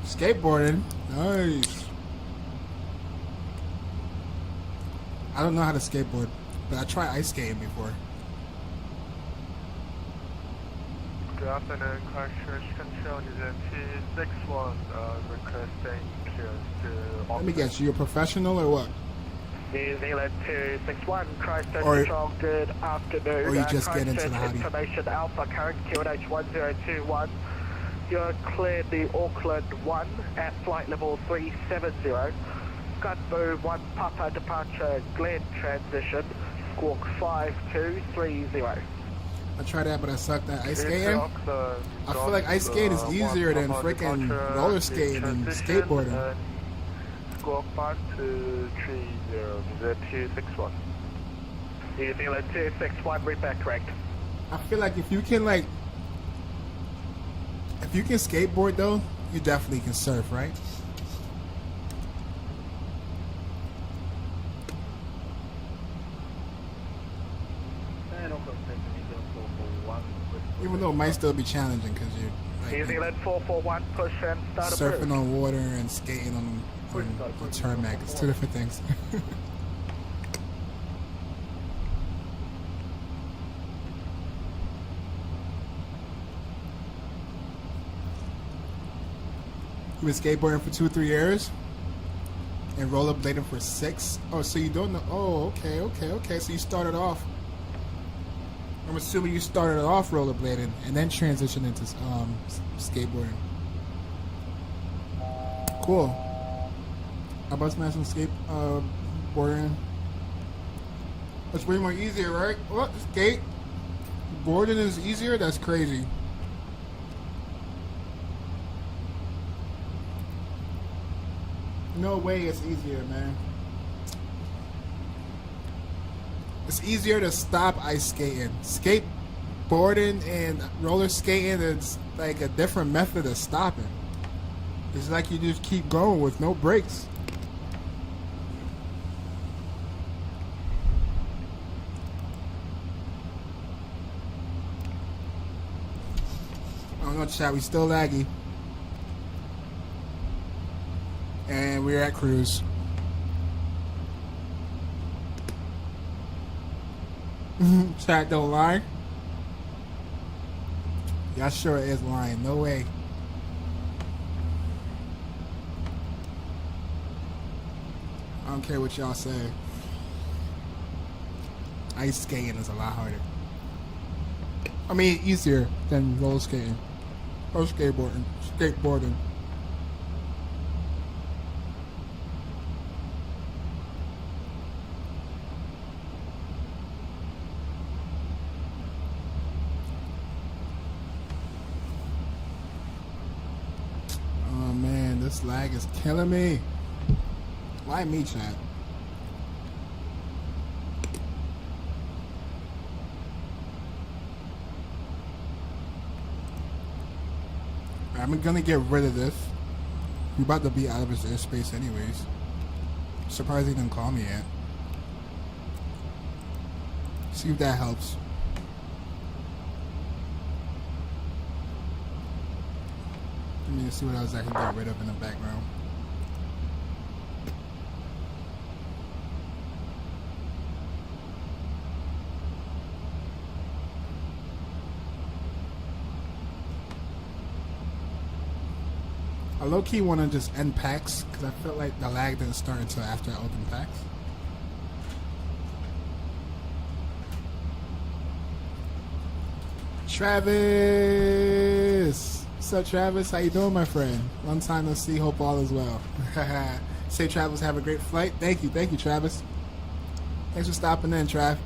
Skateboarding, nice. I don't know how to skateboard, but I tried ice skating before. Good afternoon, Christchurch Control, New Zealand 261, requesting clearance to Let me guess, you're a professional or what? New Zealand 261, Christchurch Or- Control, good afternoon. or you just get into the Christchurch hobby. Information Alpha, current QNH 1021. You're cleared the Auckland 1 at flight level 370. Gun move 1 Papa departure, Glen transition, squawk 5230. I tried that, but I sucked at ice skating. I feel like ice skating is easier than freaking roller skating and skateboarding. Squawk 5230, New Zealand 261. New Zealand 261, read back correct. I feel like if you can skateboard though, you definitely can surf, right? Even though it might still be challenging because you're New Zealand 441, push and start surfing approved. on water and skating on tarmac. It's two different things. You been skateboarding for 2-3 years and rollerblading for 6. Oh, so you don't know? Oh, okay. So you started off. I'm assuming you started off rollerblading and then transitioned into skateboarding. cool. How about smashing escape boarding? That's way more easier, right? What? Escape boarding is easier? That's crazy. No way it's easier, man. It's easier to stop ice skating. Skateboarding and roller skating is like a different method of stopping. It's like you just keep going with no brakes. I don't know, chat. We still laggy. And we're at cruise. Chat don't lie. Y'all sure it is lying. No way. I don't care what y'all say. Ice skating is a lot harder. I mean, easier than roller skating or skateboarding. Oh man, this lag is killing me. Why me, chat? I'm gonna get rid of this. We're about to be out of his airspace anyways. Surprised he didn't call me yet. See if that helps. Let me see what else I can get rid of in the background. I low-key want to just end packs because I felt like the lag didn't start until after I opened packs. Travis! What's up, Travis? How you doing, my friend? Long time no see. Hope all is well. Say, Travis, have a great flight. Thank you, Travis. Thanks for stopping in, Trav.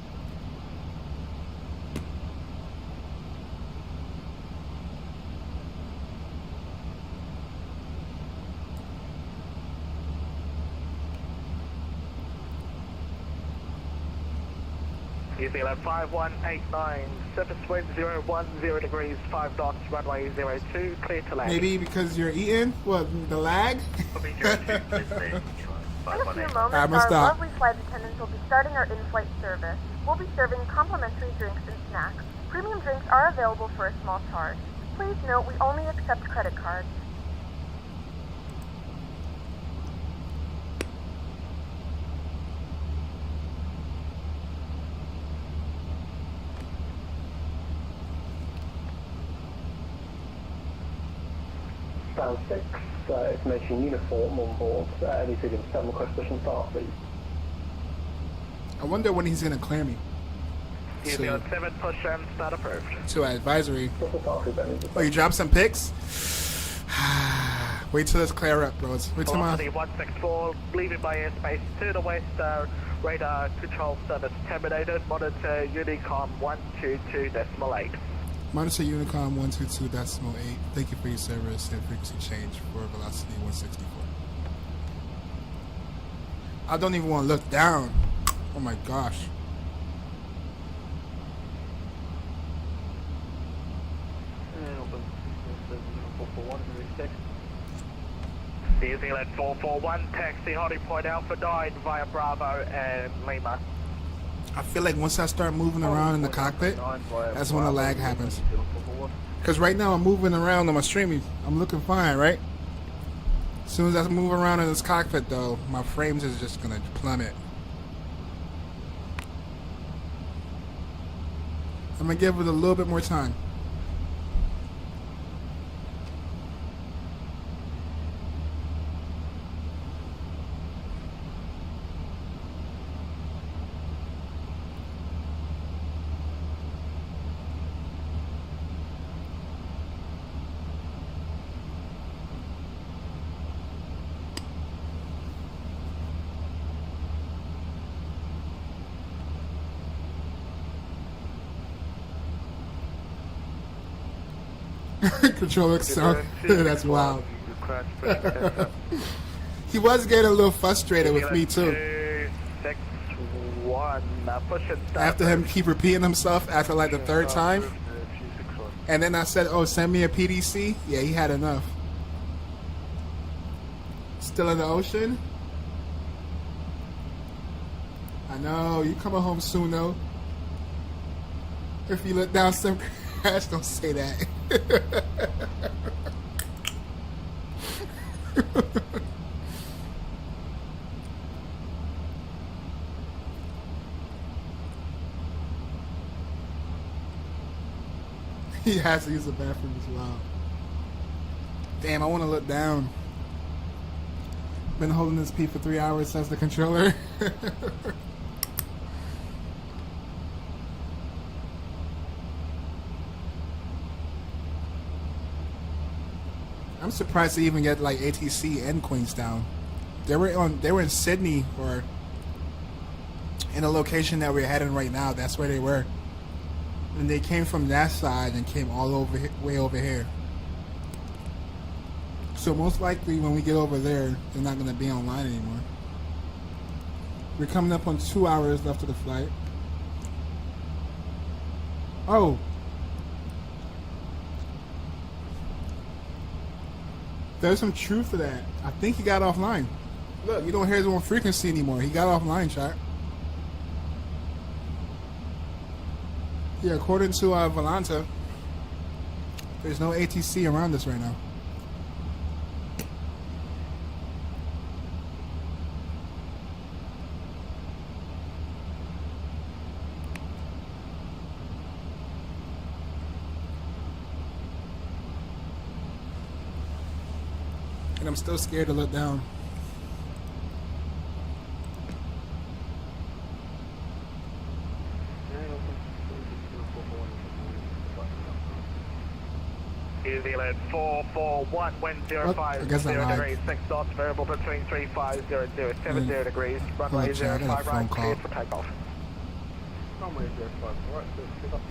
New Zealand 5189, surface wind 010 degrees, 5 knots, runway 02, clear to land. Maybe because you're eating? What, the lag? Copy, 02, In a few moments, I'm gonna our stop. lovely flight attendants will be starting our in-flight service. We'll be serving complimentary drinks and snacks. Premium drinks are available for a small charge. Please note we only accept credit cards. Stand 6, information uniform on board. Any figure 7 request push and start, please. I wonder when he's gonna clear me. New Zealand 7, push and start approved. To advisory. What's the start group then? Oh, you dropped some pics? Wait till this clear up, bros. Wait till my... Velocity 164, leaving by airspace to the west, radar control service terminated, monitor Unicom 122.8. Monitor Unicom 122.8. Thank you for your service and frequency change for velocity 164. I don't even want to look down. Oh my gosh. New Zealand 441, taxi holding point Alpha 9 via Bravo and Lima. I feel like once I start moving around in the cockpit, that's when the lag happens. Because right now I'm moving around on my streaming. I'm looking fine, right? As soon as I move around in this cockpit, though, my frames is just going to plummet. I'm going to give it a little bit more time. Controller sound. That's wild. He was getting a little frustrated with me too. 261, push it start. After him keep repeating himself after like the third time. And then I said, oh, send me a PDC. Yeah, he had enough. Still in the ocean? I know, you coming home soon though. If you look down some crash, don't say that. He has to use the bathroom as well. Damn, I want to look down. Been holding this P for 3 hours since the controller. I'm surprised to even get like ATC and Queenstown. They were in Sydney or in a location that we're heading right now. That's where they were. And they came from that side and came all over way over here. So most likely when we get over there, they're not going to be online anymore. We're coming up on 2 hours left of the flight. Oh. There's some truth to that. I think he got offline. Look, you don't hear his own frequency anymore. He got offline, chat. Yeah, according to Volanta, there's no ATC around us right now. And I'm still scared to look down. New Zealand 441, wind 05, 0 degrees, 6 knots, variable between 35, 0, 70 degrees, runway 05 right, cleared for takeoff. Runway 05 right, so pick up to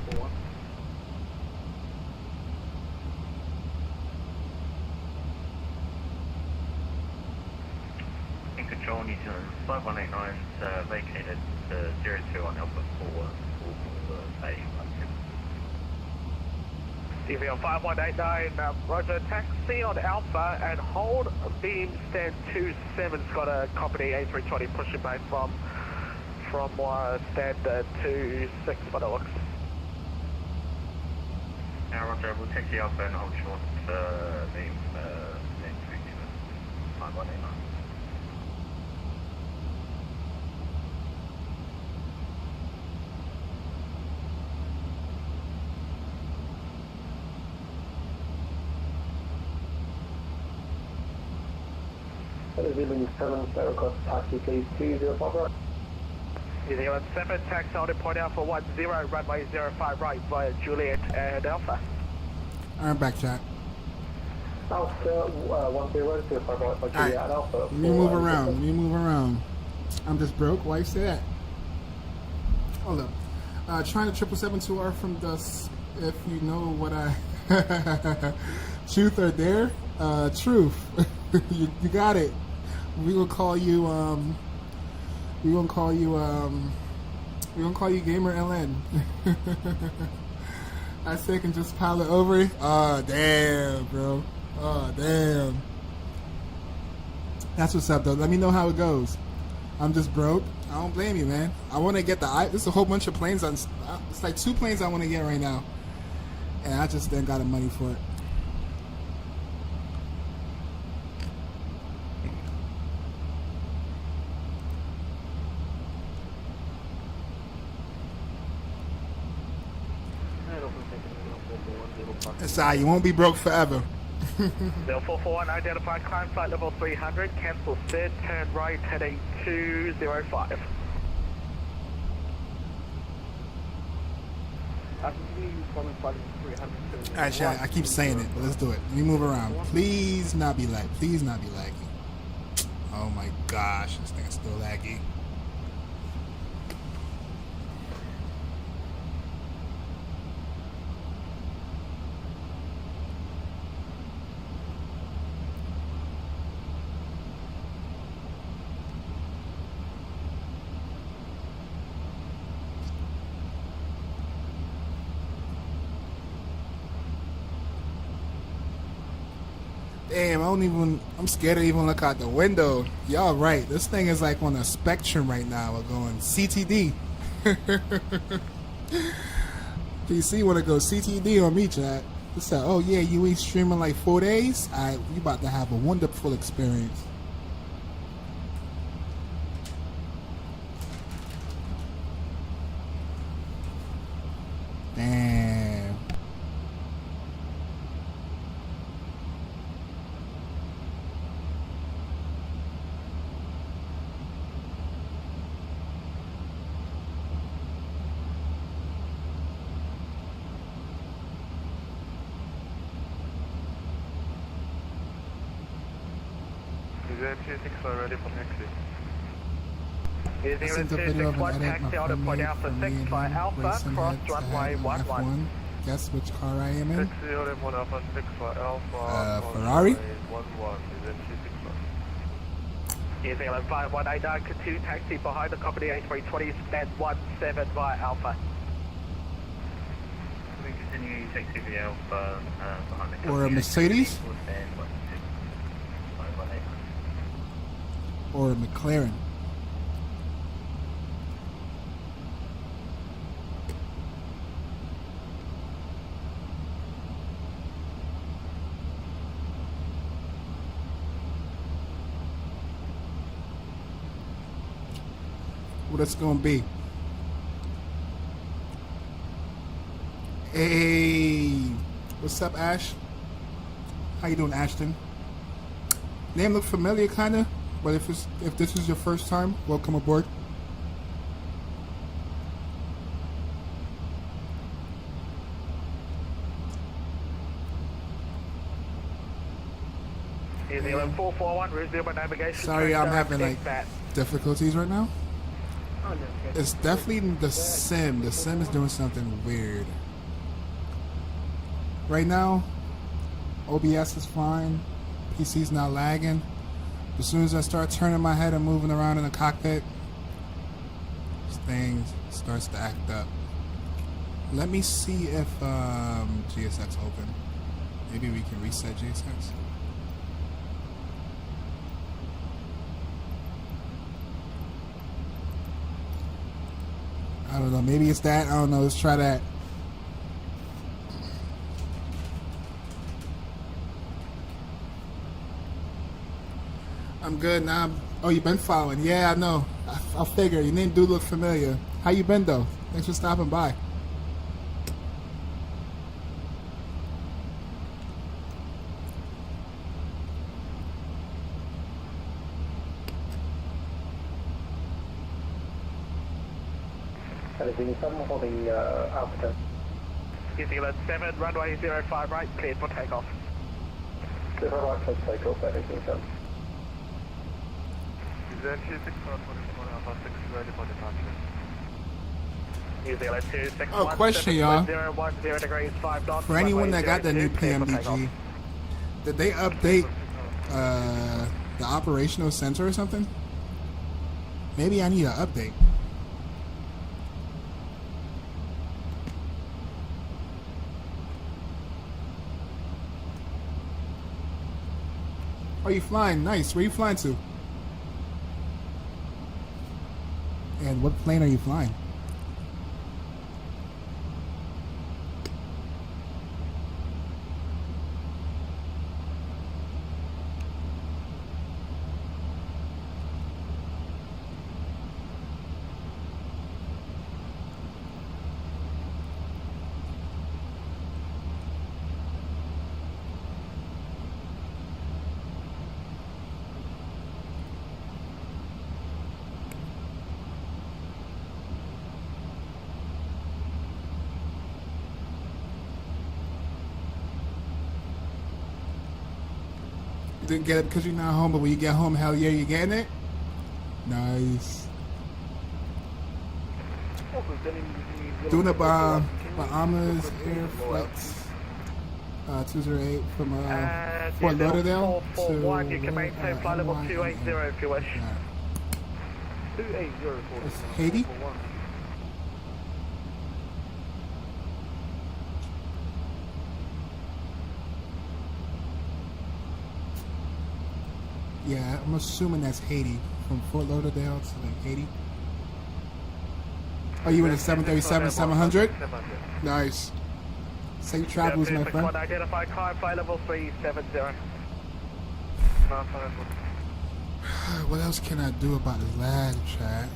441. In control, New Zealand 5189's vacated 02 on Alpha 4 for Bay. TV on 5189, roger, taxi on Alpha and hold beam stand 27's got a company A320 pushing back from stand 26 by the looks. Now roger, we'll taxi Alpha and hold short beam stand 5189. New Zealand 7, so request taxi please 205 right. New Zealand 7, taxi on point out for 10, runway 05 right via Juliet and Alpha. I'm back, chat. Alpha 10, 05 right by Juliet and Alpha. Let me move around. Let me move around. I'm just broke. Why you say that? Hold up. Trying to 777-2R from dusk. If you know what I... Truth or dare? Truth. you got it. We gonna call you Gamer LN. I say can just pile it over. Oh damn, bro. Oh damn. That's what's up though. Let me know how it goes. I'm just broke. I don't blame you, man. I want to get there's a whole bunch of planes on. It's like 2 planes I want to get right now, and I just didn't got the money for it. It's all right, you won't be broke forever. 0441, identified climb flight level 300, cancel set, turn right, heading 205. Actually, I keep saying it, but let's do it. Let me move around. Please not be lag. Please not be laggy. Oh my gosh, this thing is still laggy. Damn, I'm scared to even look out the window. Y'all right. This thing is like on a spectrum right now. We're going CTD. PC want to go CTD on me, chat. What's that? Oh, yeah, you ain't streaming like 4 days? Alright, you about to have a wonderful experience. Damn. ready for taxi. I sent a video of an edit my friend made for me and him racing head to head in F1. Guess which car I am in? Ferrari? Easy 5189 to taxi behind the company A320, stand 17 via Alpha. We continue taxi via Alpha behind the company. Or a Mercedes? Or a McLaren? What it's gonna be? Hey, what's up, Ash? How you doing, Ashton? Name look familiar, kinda, but if this is your first time, welcome aboard. Easy 441, resume my navigation. Sorry, I'm having like difficulties right now. It's definitely the sim. The sim is doing something weird. Right now, OBS is fine. PC's not lagging. As soon as I start turning my head and moving around in the cockpit, this thing starts to act up. Let me see if GSX open. Maybe we can reset GSX. I don't know, maybe it's that, I don't know, let's try that. I'm good now. Oh, you been following? Yeah, I know. I'll figure. Your name do look familiar. How you been though? Thanks for stopping by. Anything 7 holding Alpha 10. Easy 7, runway 05 right, cleared for takeoff. 0 right, close takeoff, anything 7. Ready for departure. Easy 261. Oh, question, y'all. 010 degrees 5 knots. For anyone that got the new PMDG, did they update the operational center or something? Maybe I need an update. Oh, you flying? Nice. Where you flying to? And what plane are you flying? Didn't get it because you're not home, but when you get home, hell yeah, you're getting it? Nice. Doing a Bahamas Air Flight 208 from Fort Lauderdale to you can maintain flight level 280 if you wish. 280 it's Haiti? Yeah, I'm assuming that's Haiti. From Fort Lauderdale to like Haiti. Are you in a 737 700? Nice. Safe travels, my friend. Identify car flight level 370. What else can I do about this lag, chat?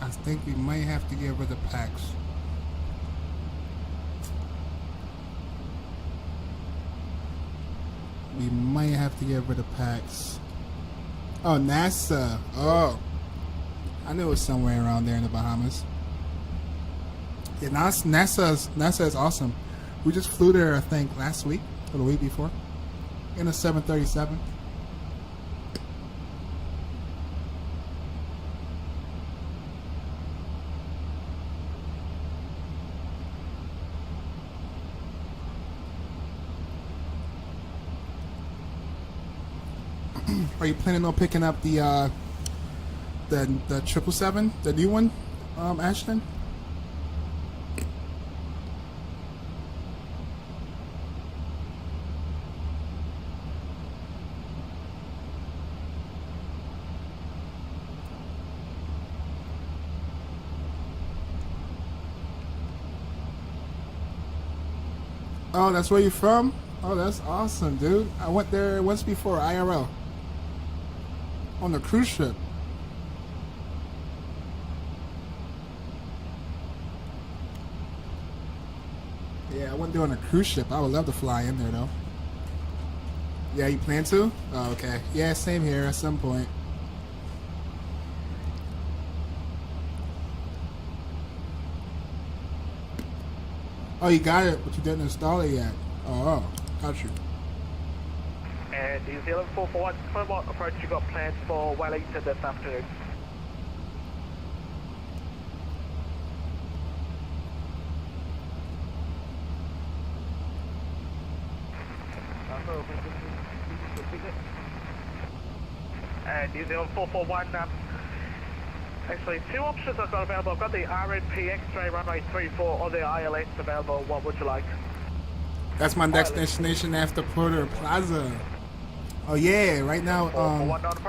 I think we might have to get rid of packs. We might have to get rid of packs. Oh, NASA. Oh. I knew it was somewhere around there in the Bahamas. Yeah, NASA is awesome. We just flew there, I think, last week or the week before in a 737. Are you planning on picking up the 777, the new one, Ashton? Oh, that's where you're from? Oh, that's awesome, dude. I went there once before, IRL. On the cruise ship. Yeah, I went there on a cruise ship. I would love to fly in there, though. Yeah, you plan to? Oh, okay. Yeah, same here at some point. Oh, you got it, but you didn't install it yet. Oh, got you. And New Zealand 441, confirm what approach you got planned for Wellington this afternoon. And New Zealand 441, actually two options I've got available. I've got the RNP X-ray runway 34 or the ILS available. What would you like? That's my next destination after Porter Plaza. Oh yeah, right now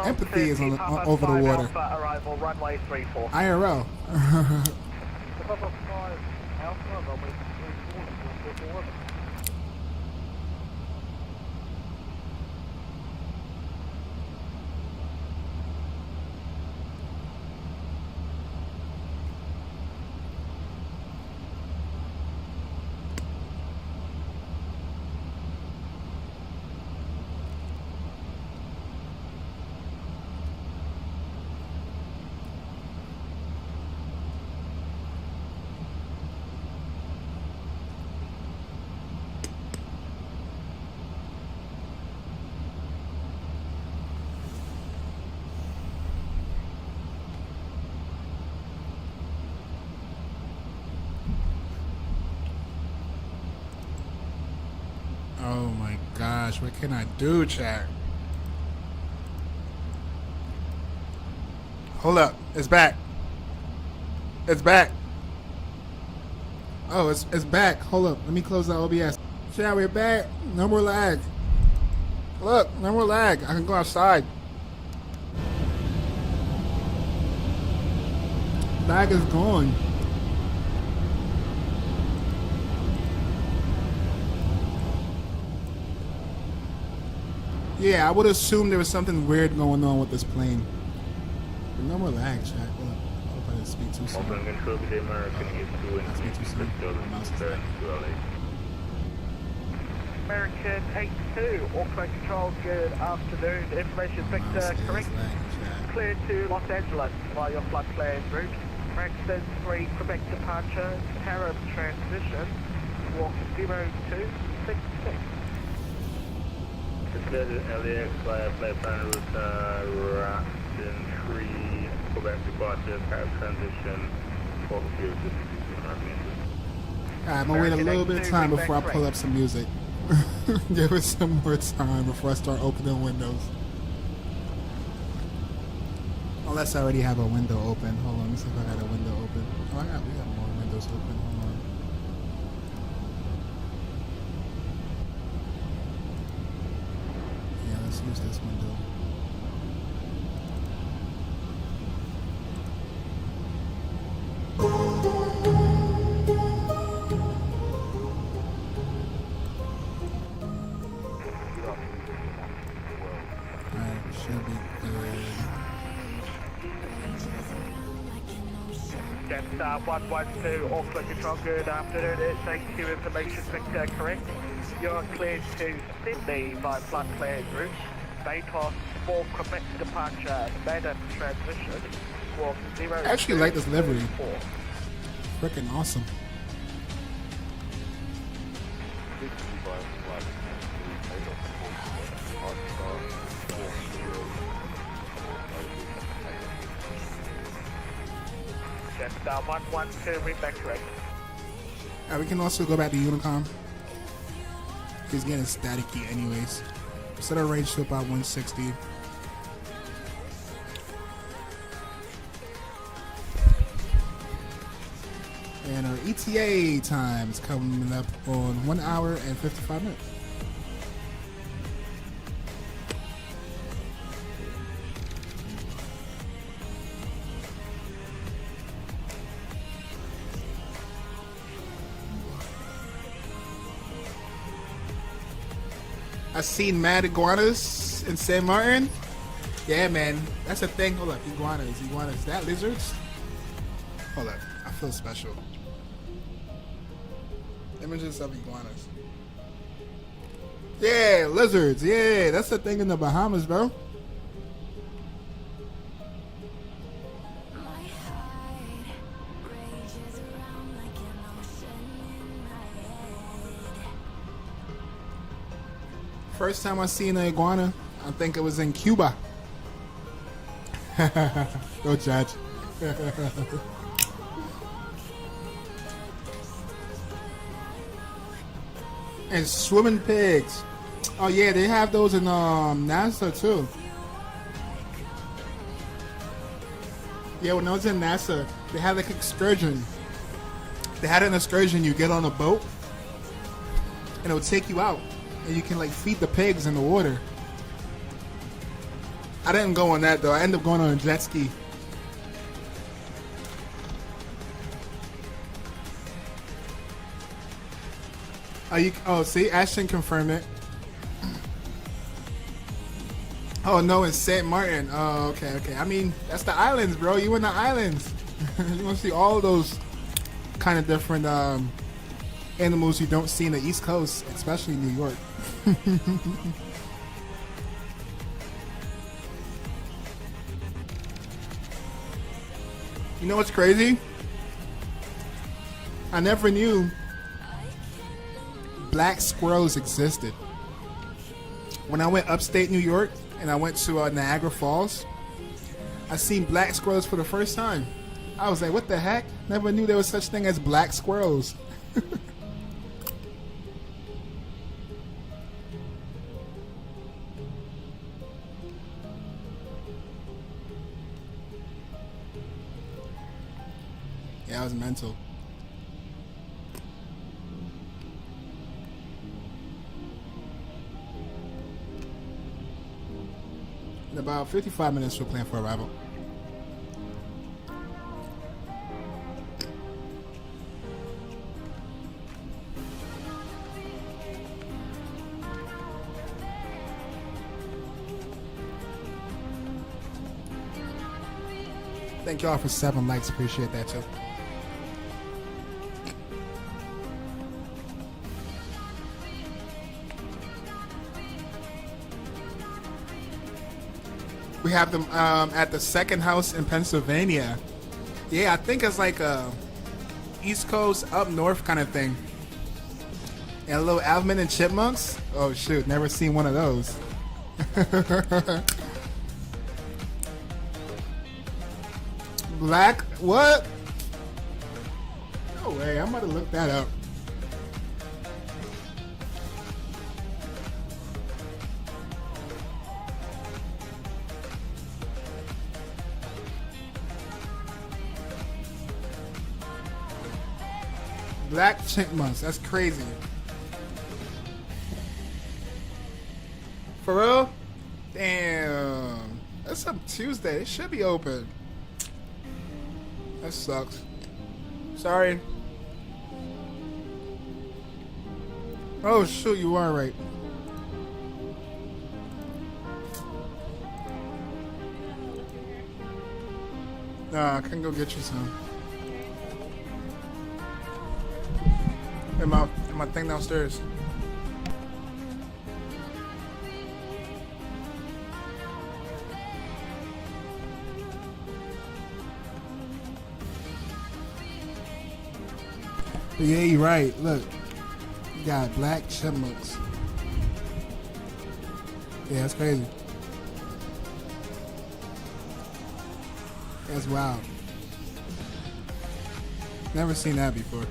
Empathy is on over the water. Arrival runway 34. IRL. Oh my gosh, what can I do, chat? Hold up, it's back. It's back. Oh, it's back. Hold up, let me close the OBS. Chat, we're back. No more lag. Look, no more lag. I can go outside. Lag is gone. Yeah, I would assume there was something weird going on with this plane. But no more lag, chat. Hold up. I hope I didn't speak too soon. I speak too soon. My mouse is back. American 82, Auckland Control, good afternoon. Information Victor, correct. Cleared to Los Angeles via your flight plan route. Frankston 3, Quebec departure, Paris transition, walk 0266. LAX via flight plan route, Raston 3, Quebec departure, Paris transition, walk 0266. I'm gonna wait a little bit of time before I pull up some music. Give it some more time before I start opening windows. Unless I already have a window open. Hold on, let me see if I got a window open. Oh, we got more windows doors open. Hold on. Yeah, let's use this window. Alright, should be good. Jetstar 112, Auckland Control, good afternoon. It's AQ Information Victor, correct? You're cleared to Sydney by flood cleared route. Batos for Quebec departure, Madden transition. Squawk 0. I actually like this livery. Freaking awesome. Jetstar 112, read back correct. We can also go back to Unicom. He's getting staticky anyways. Set our range to about 160. And our ETA time is coming up on 1 hour and 55 minutes. I've seen mad iguanas in San Martin. Yeah, man, that's the thing. Hold up, iguanas. Is that lizards? Hold up, I feel special. Images of iguanas. Yeah, lizards. Yeah, that's the thing in the Bahamas, bro. First time I seen an iguana, I think it was in Cuba. Don't judge. And swimming pigs. Oh yeah, they have those in NASA too. Yeah, when I was in NASA, they had like excursion. They had an excursion. You get on a boat, and it'll take you out. And you can like feed the pigs in the water. I didn't go on that though. I ended up going on a jet ski. Oh, see, Ashton confirmed it. Oh no, it's St. Martin. Oh, okay. I mean, that's the islands, bro. You in the islands. You want to see all those kind of different animals you don't see in the East Coast, especially New York. You know what's crazy? I never knew black squirrels existed. When I went upstate New York and I went to Niagara Falls, I seen black squirrels for the first time. I was like, what the heck? Never knew there was such thing as black squirrels. Yeah, I was mental. In about 55 minutes, we'll plan for arrival. Thank y'all for 7 likes. Appreciate that too. We have them at the second house in Pennsylvania. Yeah, I think it's like a East Coast up north kind of thing. And a little Alvin and Chipmunks. Oh shoot, never seen one of those. Black? What? No way, I'm about to look that up. Black chipmunks. That's crazy. For real? Damn. That's up Tuesday. It should be open. That sucks. Sorry. Oh shoot, you are right. Nah, I can go get you some. In my thing downstairs. But yeah, you're right. Look, you got black chipmunks. Yeah, that's crazy. That's wild. Never seen that before.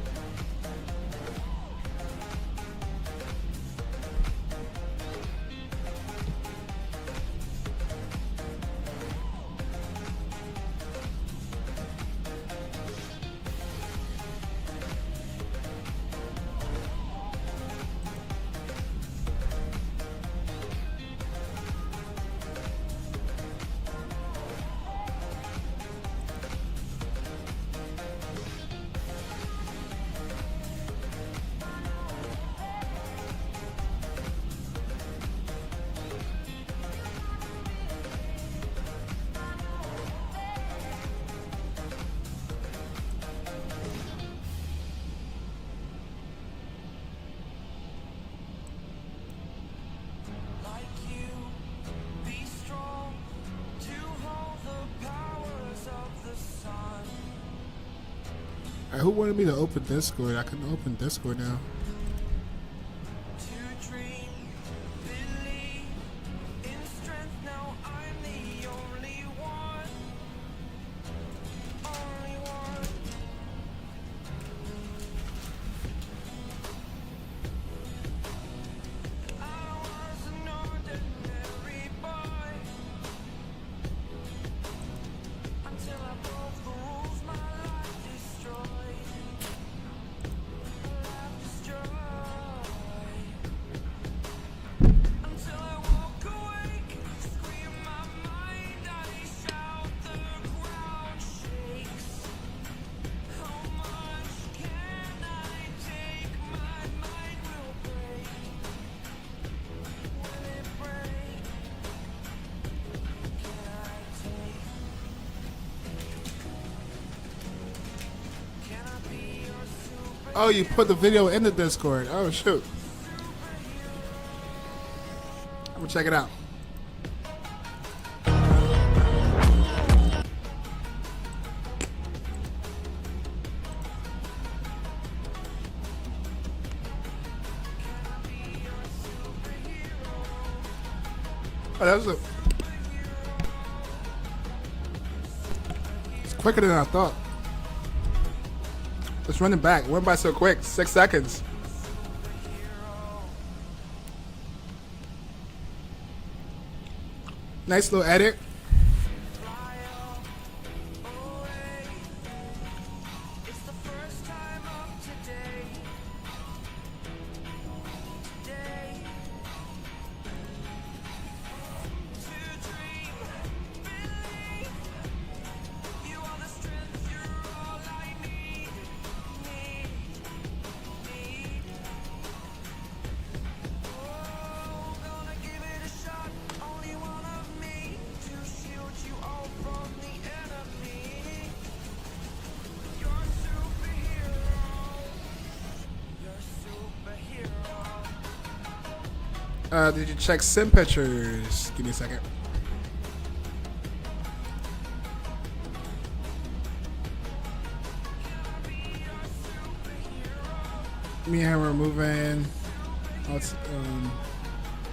Who wanted me to open Discord? I can open Discord now. Oh, you put the video in the Discord. Oh, shoot. I'm gonna check it out. Oh, that was a... It's quicker than I thought. It's running back. Went by so quick. 6 seconds. Nice little edit. Did you check sim pictures? Give me a second. Me and him were moving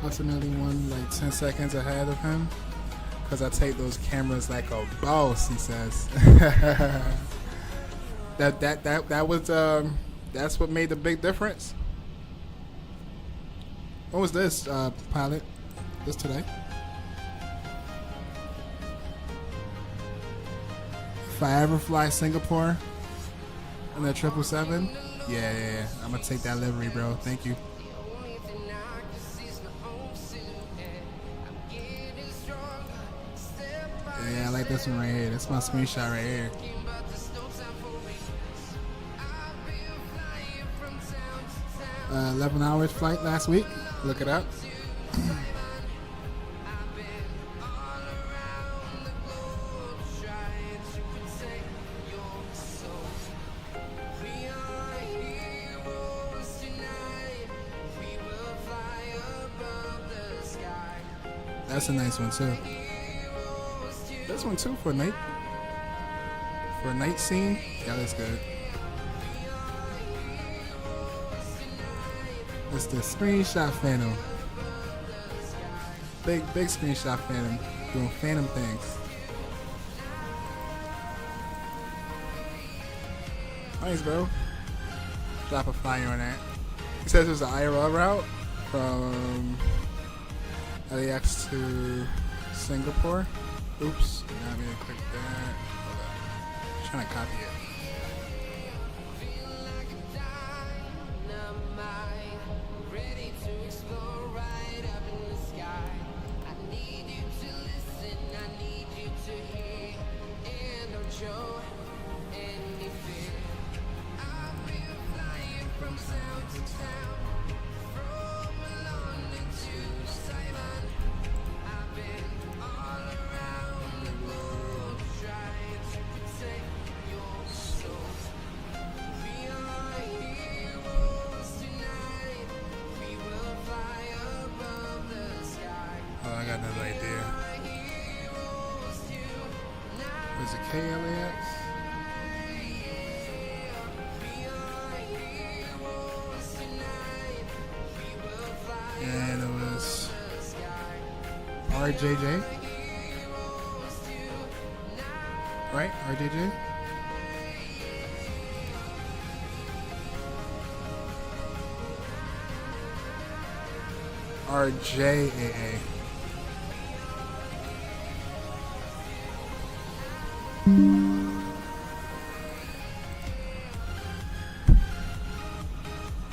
ultimately one like 10 seconds ahead of him because I take those cameras like a boss, he says. that was that's what made the big difference. What was this, pilot? This today? If I ever fly Singapore in that 777, Yeah. I'm gonna take that livery, bro. Thank you. Yeah, I like this one right here. That's my screenshot right here. 11 hours flight last week. Look it up. That's a nice one too. This one too for a night. For a night scene. Yeah, that's good. It's the screenshot phantom. Big screenshot phantom. Doing phantom things. Nice, bro. Drop a flyer on that. He says there's an IRL route from LAX to Singapore. Oops. Now I'm gonna click that. Hold up. I'm trying to copy it. I got another idea. Was it KLAX? And it was RJJ. Right? RJJ? RJAA.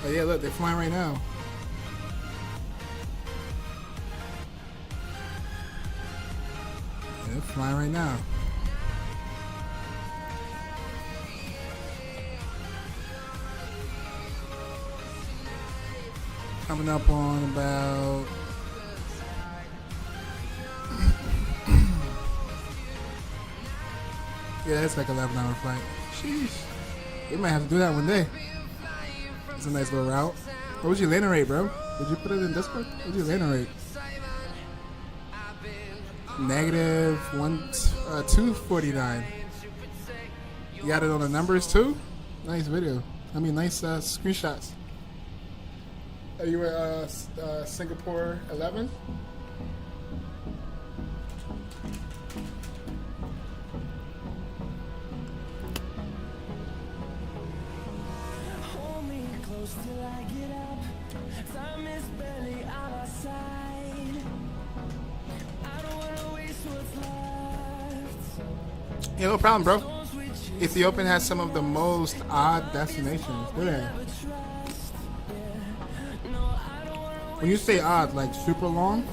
Oh yeah, look, they're flying right now. Yeah, they're flying right now. Coming up on about yeah, it's like 11-hour flight. Sheesh. We might have to do that one day. It's a nice little route. What was your landing rate, bro? Did you put it in Discord? What was your landing rate? Negative 249. You got it on the numbers too? Nice video. I mean, nice screenshots. Are you at Singapore 11? Yeah, no problem, bro. Ethiopian has some of the most odd destinations. Look at that. When you say odd, like super long?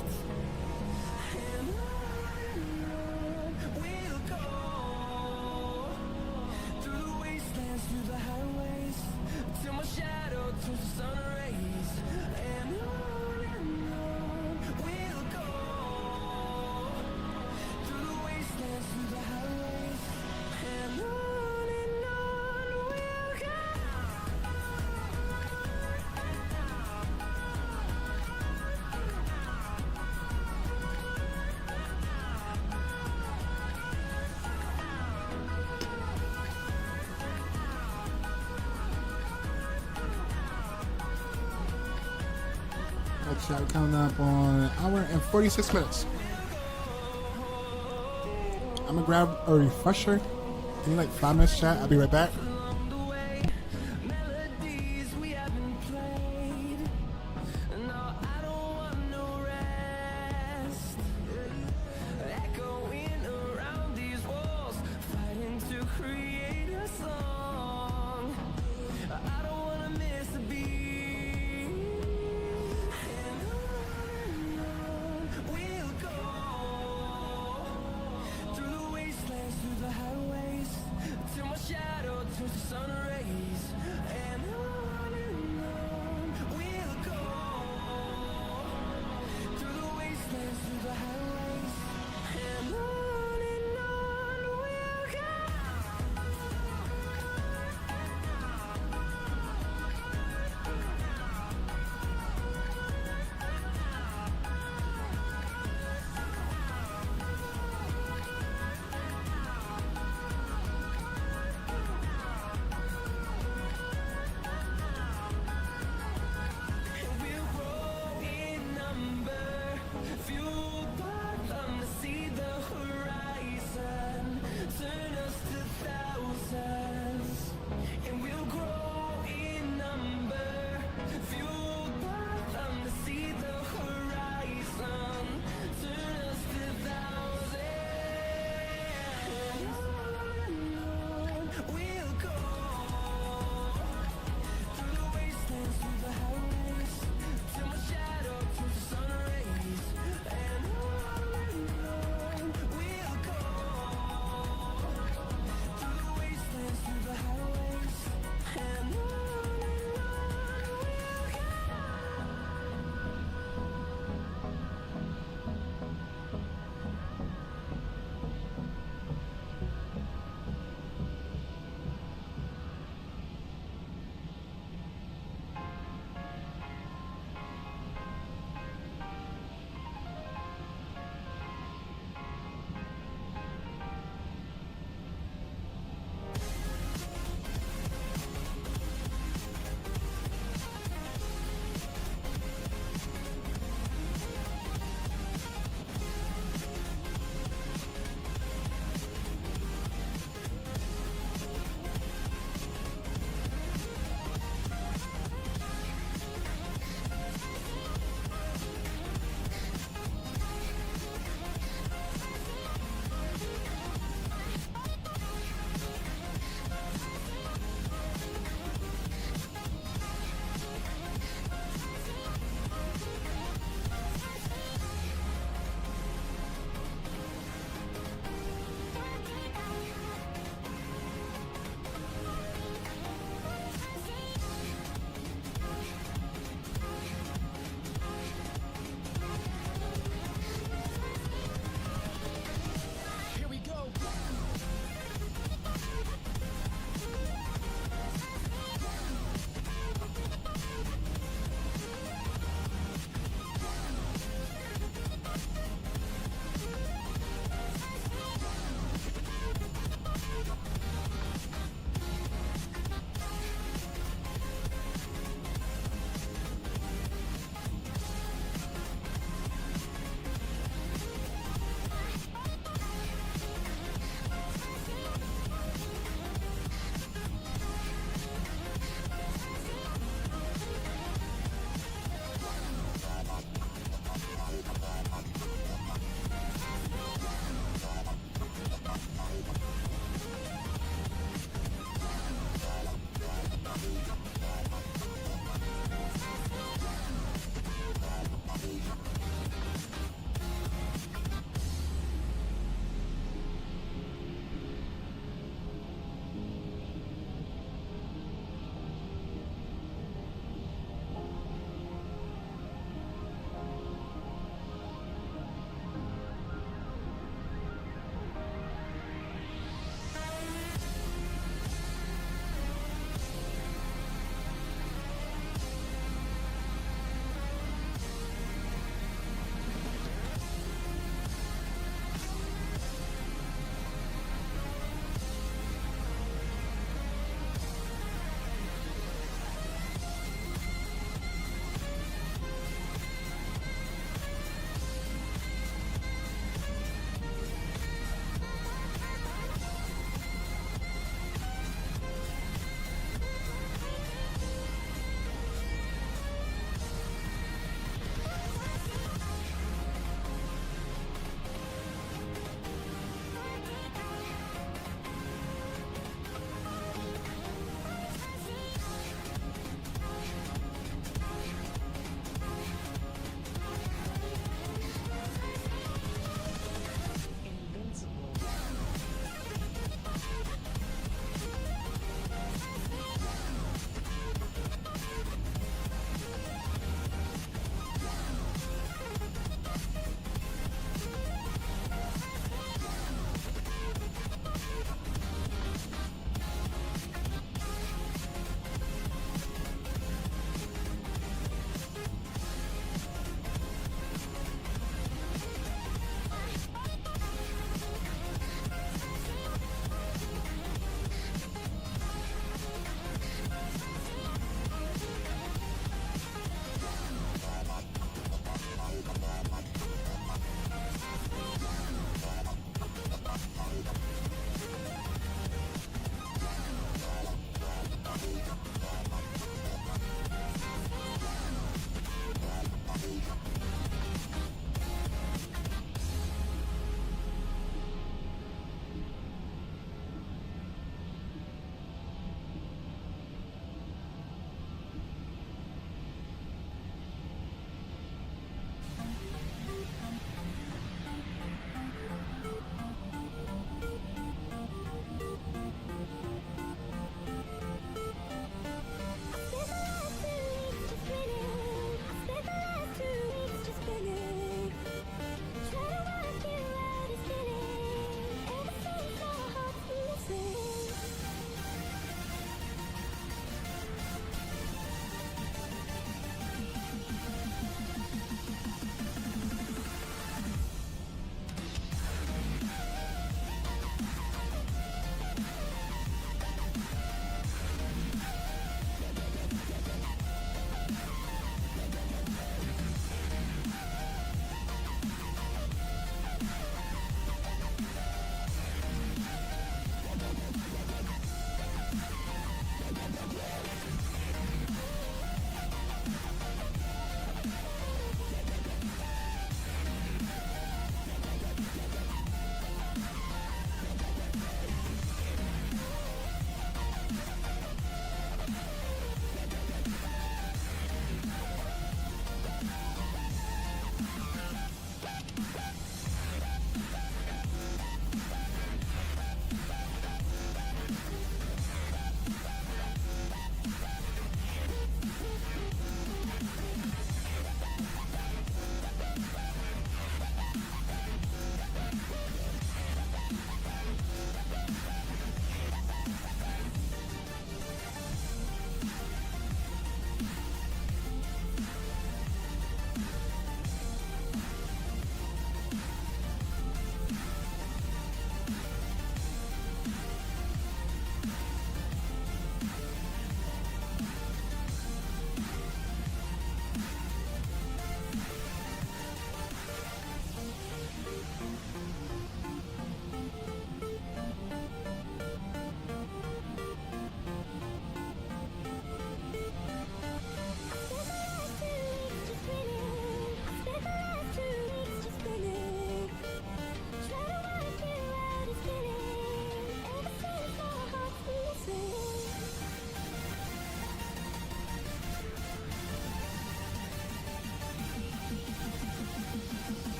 Shot coming up on an hour and 46 minutes. I'm gonna grab a refresher. Give me like 5 minutes chat. I'll be right back. I don't wanna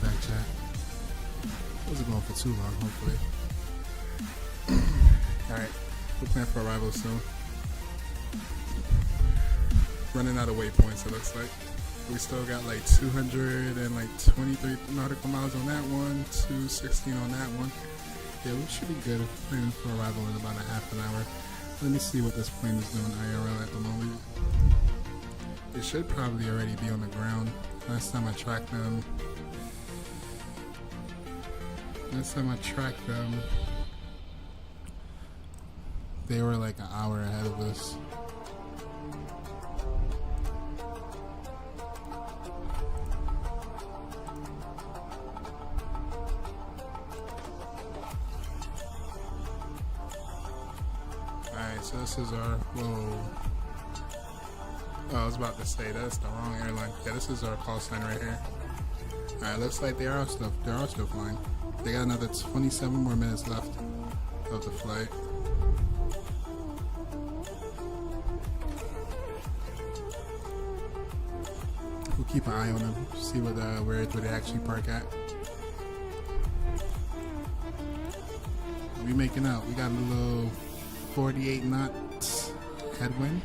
back, chat. Wasn't going for too long, hopefully. Alright, we're planning for arrival soon. Running out of waypoints, it looks like. We still got like 223 nautical miles on that one, 216 on that one. Yeah, we should be good planning for arrival in about a half an hour. Let me see what this plane is doing IRL at the moment. It should probably already be on the ground. Last time I tracked them, they were like an hour ahead of us. Alright, so this is our, whoa. Oh, I was about to say, that's the wrong airline. Yeah, this is our call sign right here. Alright, looks like they are still flying. They got another 27 more minutes left of the flight. We'll keep an eye on them, see where they actually park at. We making out. We got a little 48 knots headwind.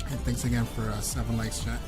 And thanks again for 7 likes, chat.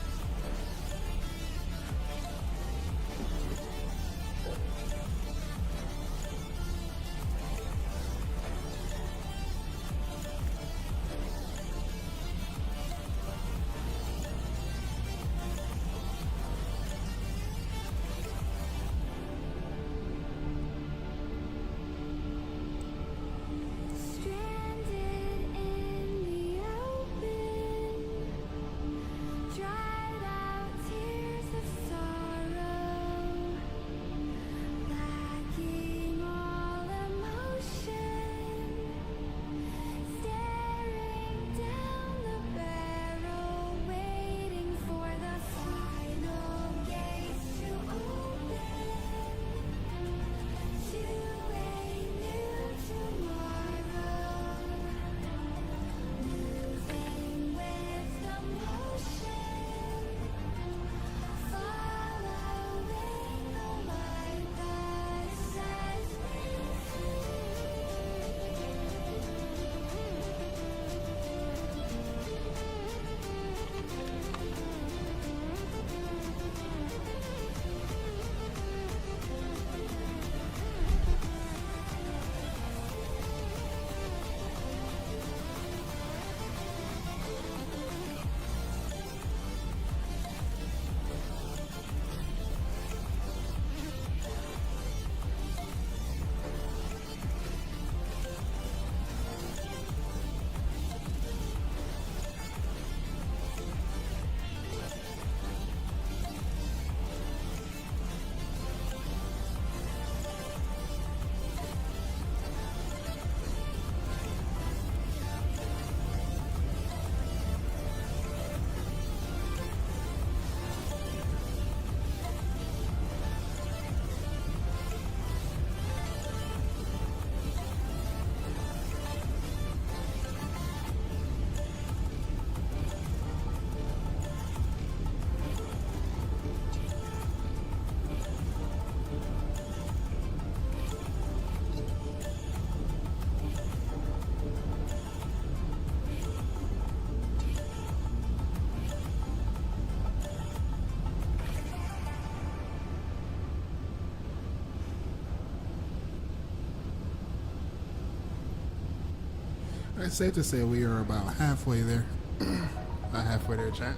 It's safe to say we are about halfway there. About halfway there, chat.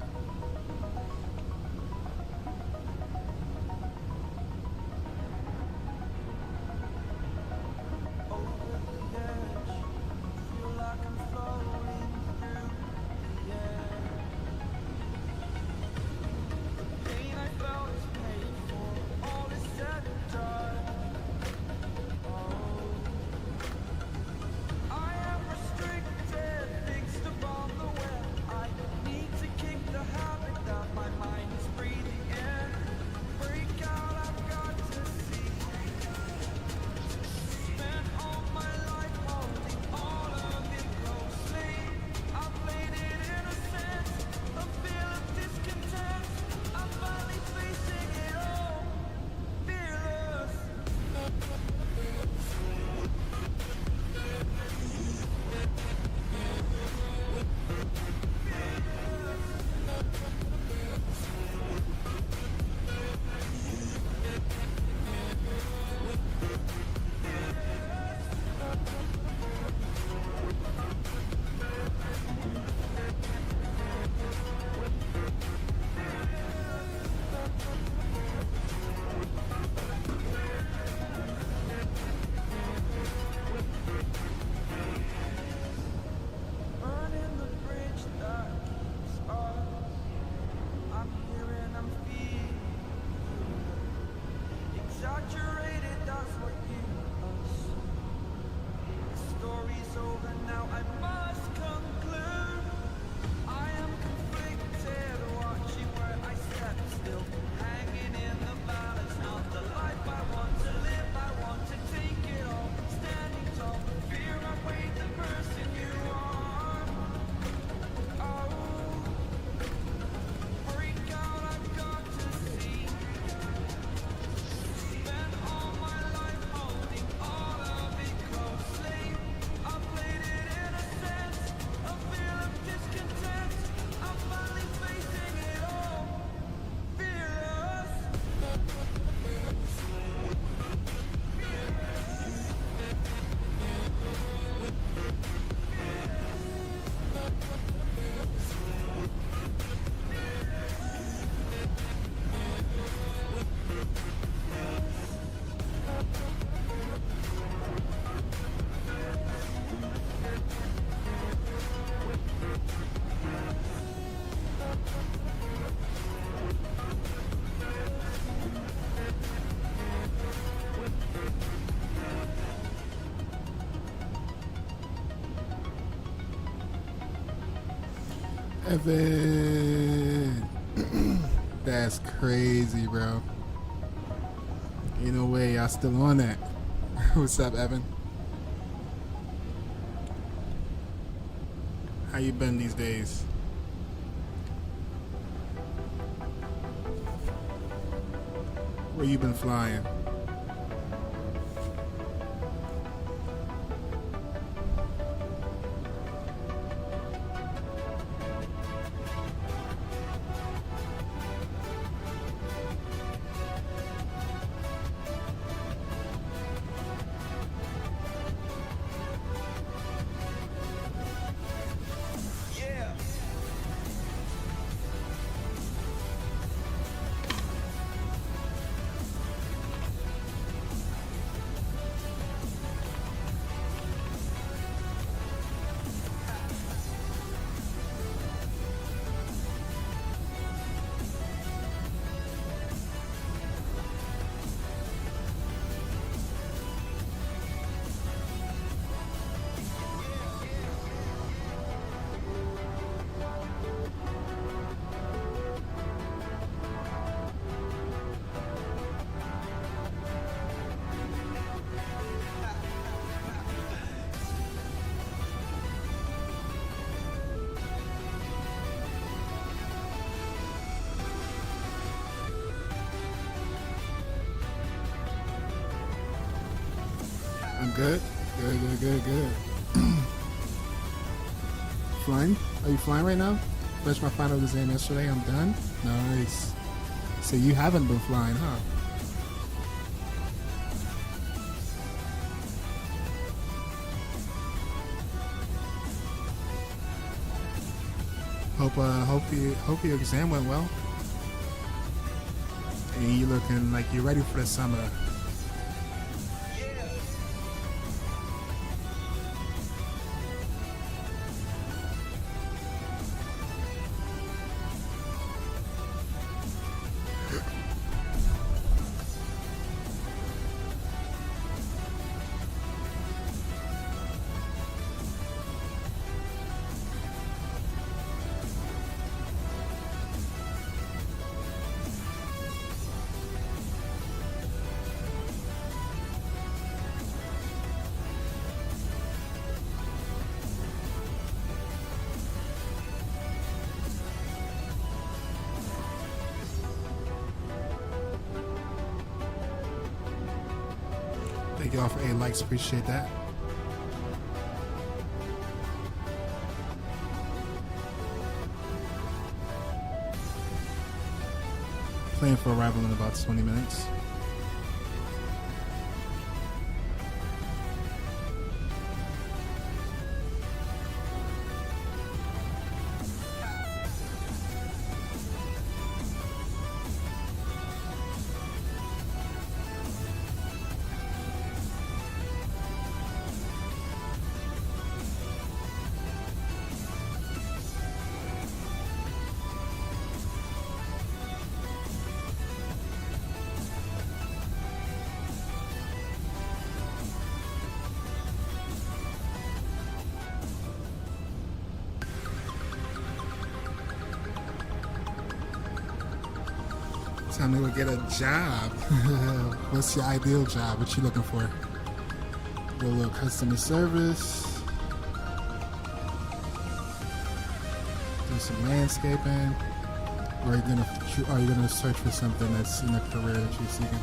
The Evan. That's crazy, bro. Ain't no way y'all still on that. What's up, Evan? How you been these days? Where you been flying? I'm good. Good. Flying? Are you flying right now? Finished my final exam yesterday. I'm done. Nice. So you haven't been flying, huh? Hope your exam went well. And you looking like you're ready for the summer. Thank y'all for 8 likes. Appreciate that. Planning for arrival in about 20 minutes. Time to go get a job. What's your ideal job? What you looking for? Go a little customer service. Do some landscaping. Or are you gonna search for something that's in a career that you're seeking?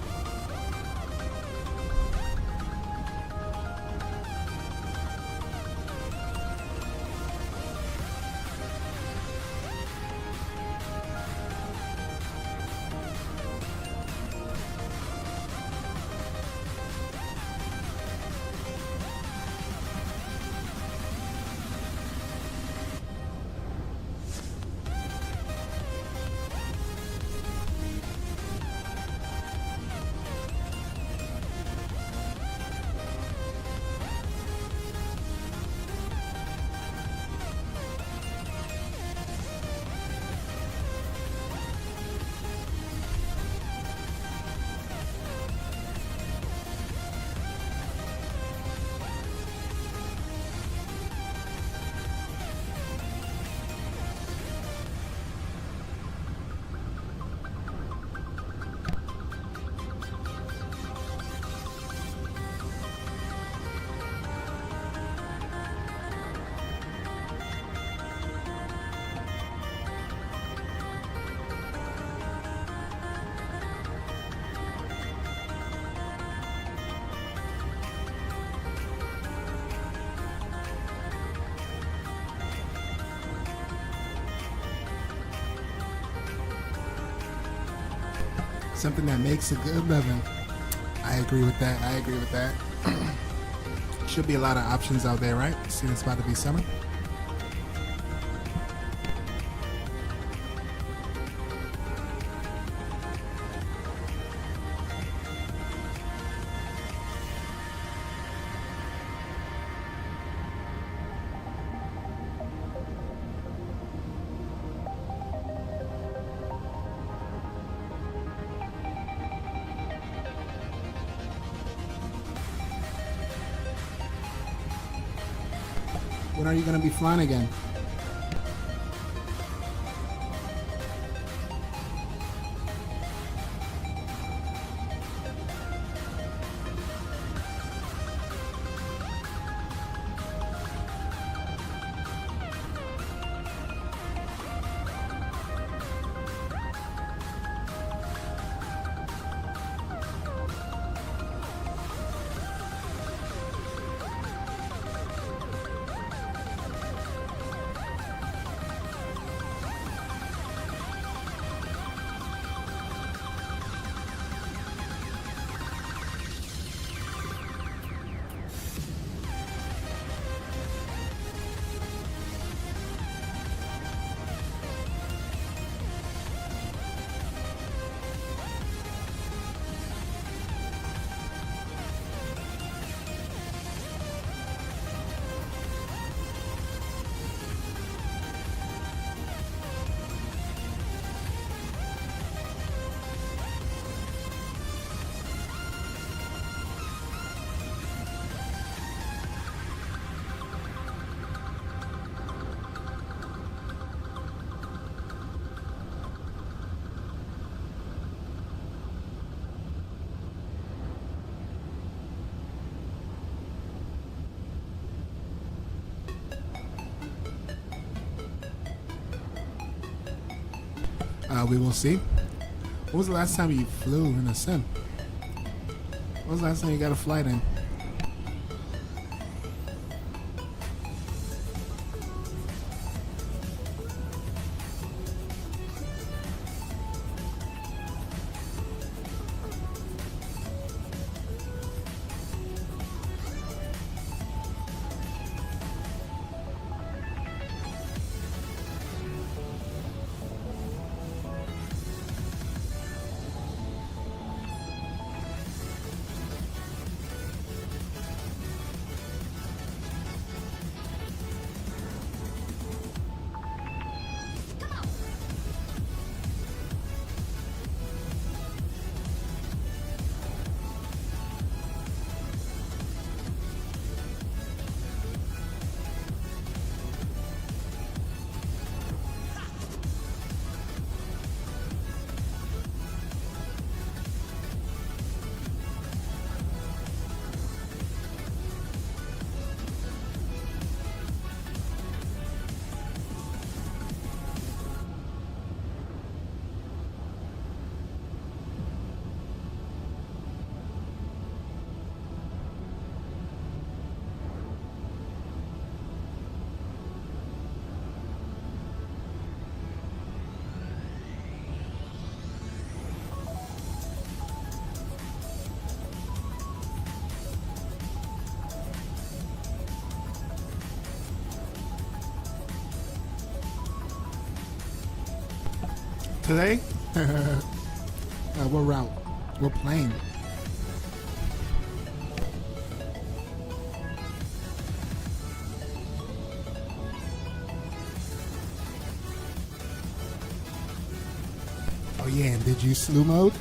something that makes a good living. I agree with that. I agree with that. Should be a lot of options out there, right? Seeing it's about to be summer. When are you going to be flying again? We will see. When was the last time you flew in a sim? When was the last time you got a flight in? Today? What route? What plane? Oh yeah, and did you slew mode?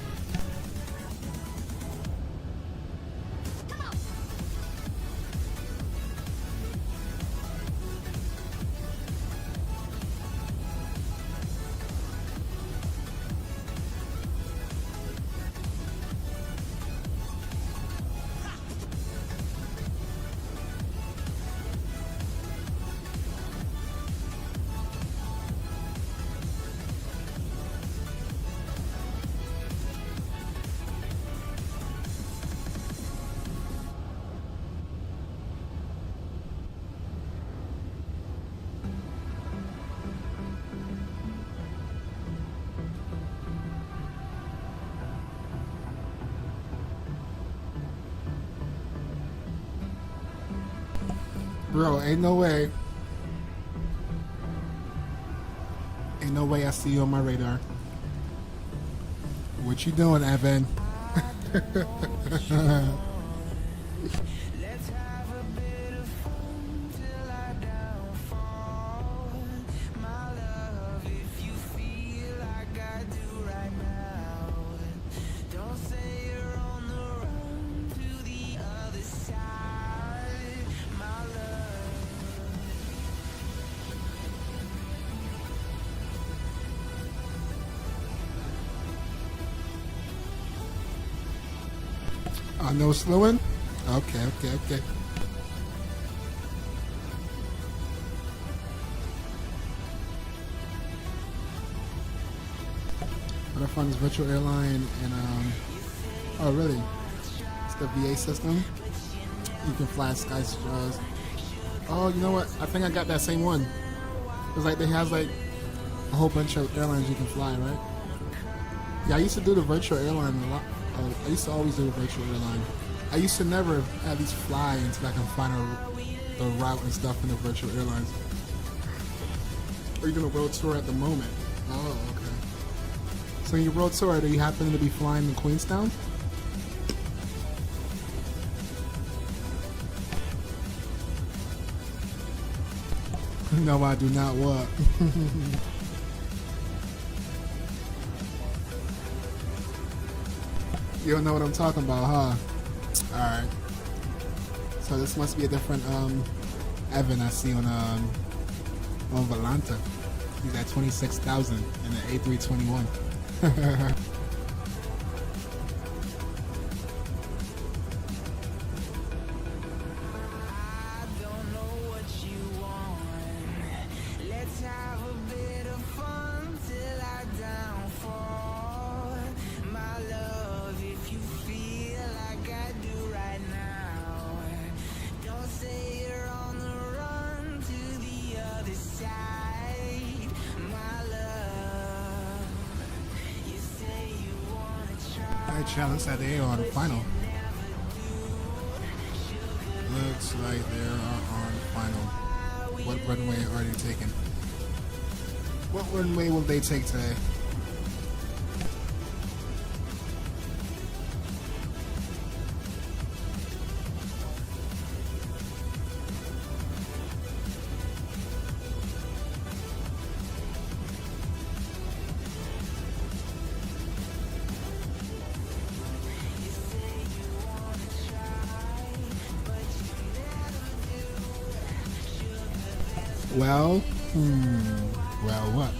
Bro, ain't no way. Ain't no way I see you on my radar. What you doing, Evan? No slowing? Okay. What I found is virtual airline and oh really? It's the VA system. You can fly sky. Oh, you know what? I think I got that same one. It's like they has like a whole bunch of airlines you can fly, right? Yeah, I used to do the virtual airline a lot. I used to always do the virtual airline. I used to never at least fly until I can find the route and stuff in the virtual airlines. Are you doing a world tour at the moment? Oh, okay. So in your world tour, do you happen to be flying in Queenstown? No, I do not. What? You don't know what I'm talking about, huh? Alright. So this must be a different Evan I see on Volanta. He's at 26,000 in the A321. Looks like they are on final. Looks like they are on final. What runway are they taking? What runway will they take today? Well, well what?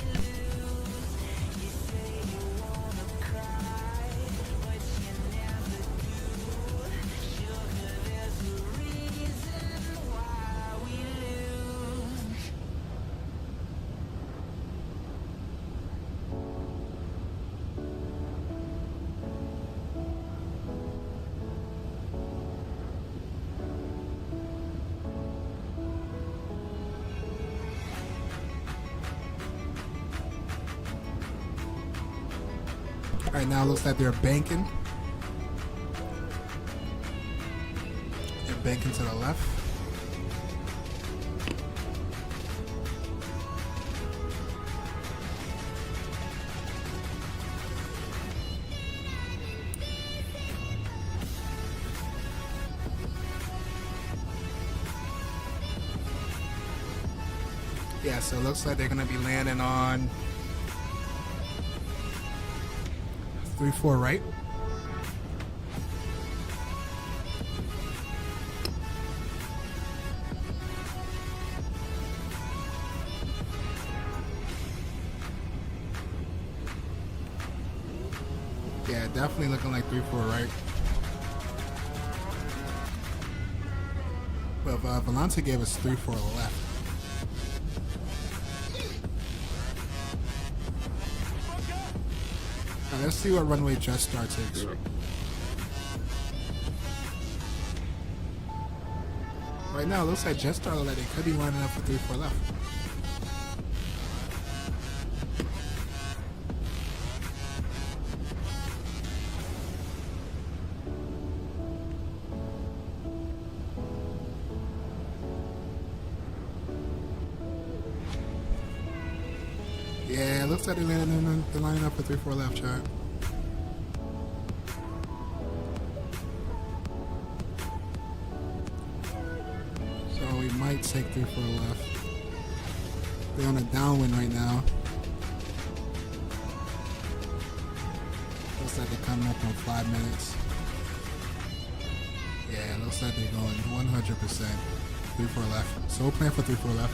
Right now, it looks like they're banking. They're banking to the left. Yeah, so it looks like they're going to be landing on 3-4 right. Yeah, definitely looking like 3-4 right. But Volante gave us 3-4 left. Let's see what runway Jetstar takes. Right now, it looks like Jetstar look like they could be lining up for 3-4 left. looks like they're lining up for 3-4 left, chat. So we might take 3-4 left. They're on a downwind right now. Looks like they're coming up on 5 minutes. Yeah, it looks like they're going 100%. 3-4 left. So we'll plan for 3-4 left.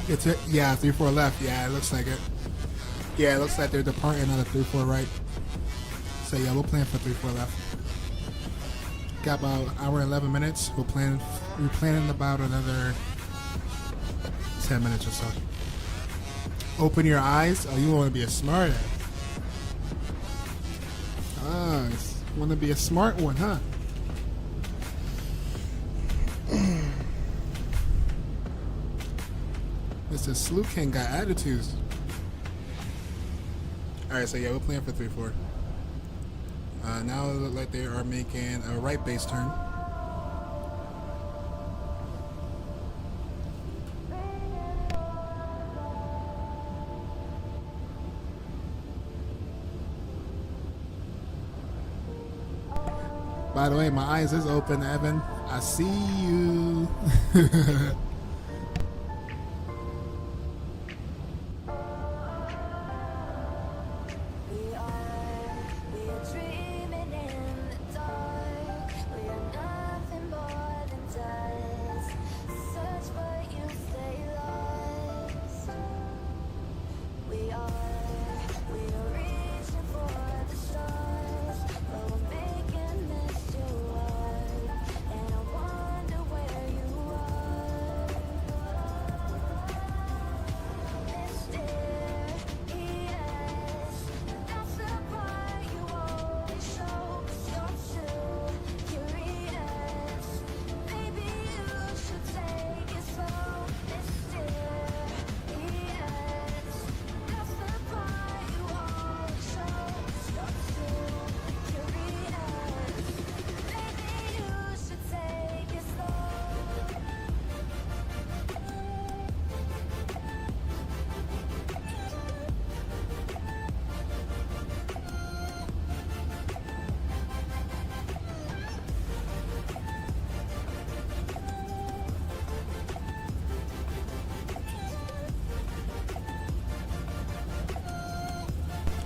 It's it. Yeah, 3-4 left. Yeah, it looks like it. Yeah, it looks like they're departing on a 3-4 right. So yeah, we'll plan for 3-4 left. Got about an hour and 11 minutes. We're planning about another 10 minutes or so. Open your eyes. Oh, you want to be a smart ass. Ah, want to be a smart one, huh? Mr. Slukin got attitudes. Alright, so yeah, we're playing for 3-4. Now it looks like they are making a right base turn. By the way, my eyes is open, Evan. I see you.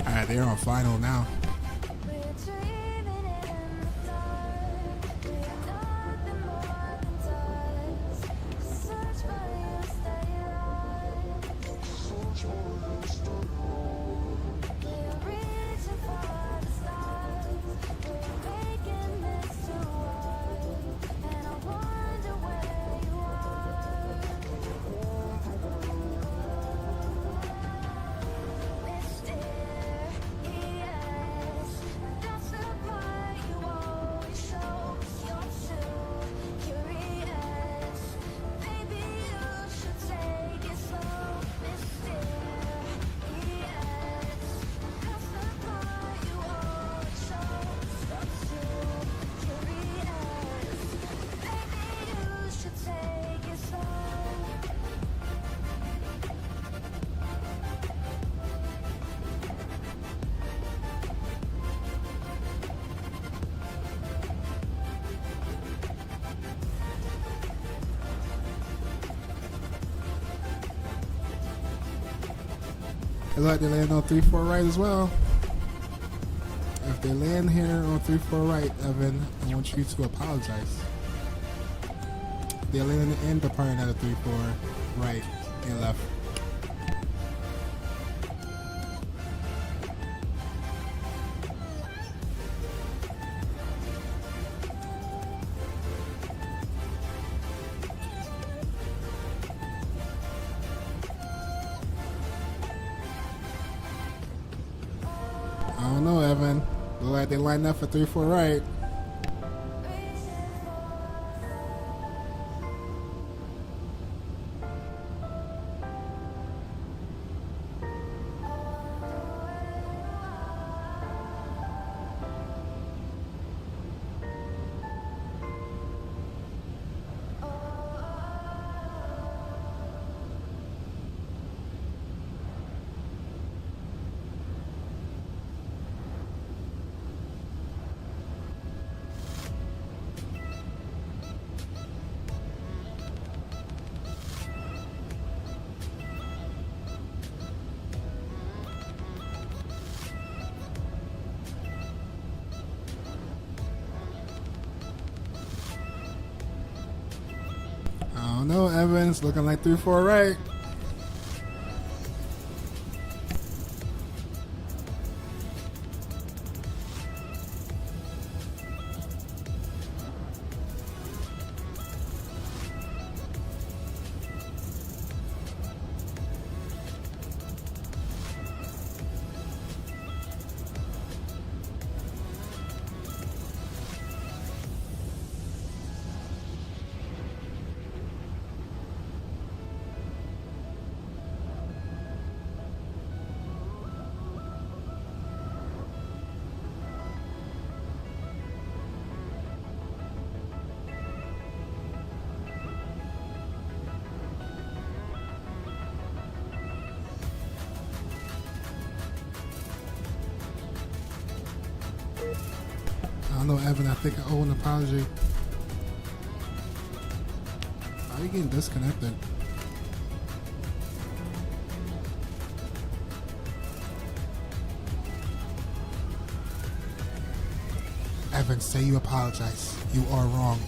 Alright, they're on final now. It looks like they land on 3-4 right as well. If they land here on 3-4 right, Evan, I want you to apologize. They land in departing at a 3-4 right and left. I don't know, Evan. Look like they lined up for 3-4 right. I don't know, Evan. It's looking like 3-4 right. I don't know, Evan. I think I owe an apology. How are you getting disconnected? Evan, say you apologize. You are wrong.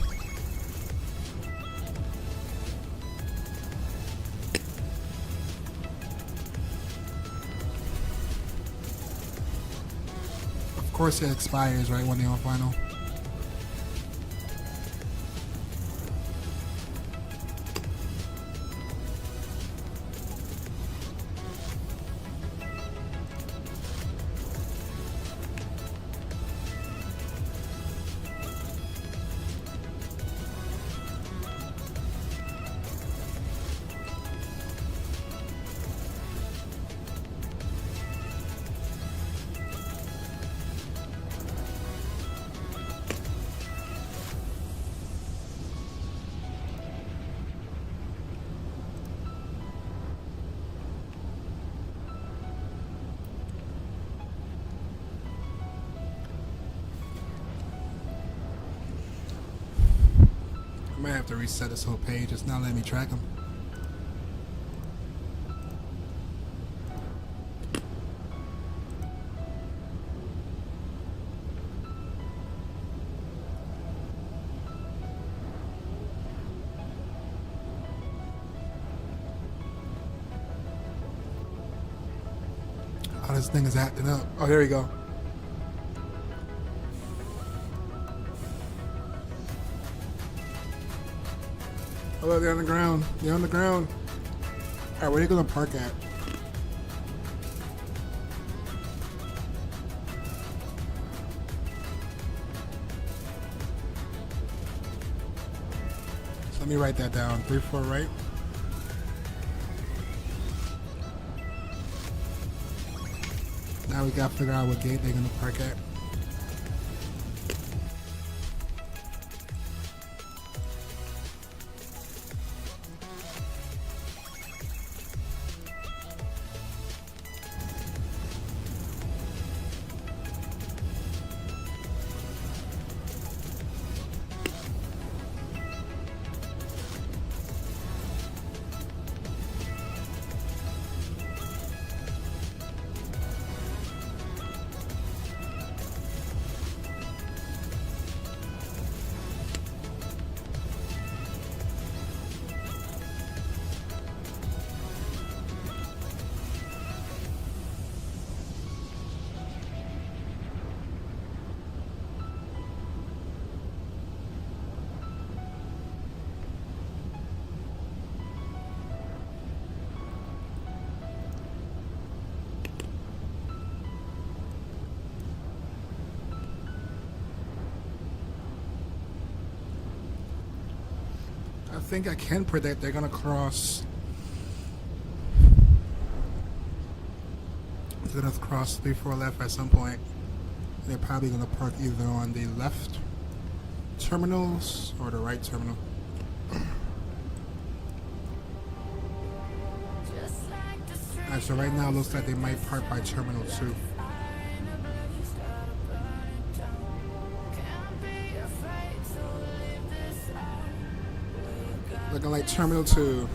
Of course it expires right when they're on final. I might have to reset this whole page. It's not letting me track them. Oh, this thing is acting up. Oh, here we go. Oh, look, they're on the ground. They're on the ground. All right, where are you going to park at? So let me write that down. 3-4 right. Now we got to figure out what gate they're going to park at. think I can predict they're gonna cross. They're gonna cross 3-4 left at some point. They're probably gonna park either on the left terminals or the right terminal. Alright, so right now it looks like they might park by terminal 2. Looking like terminal 2.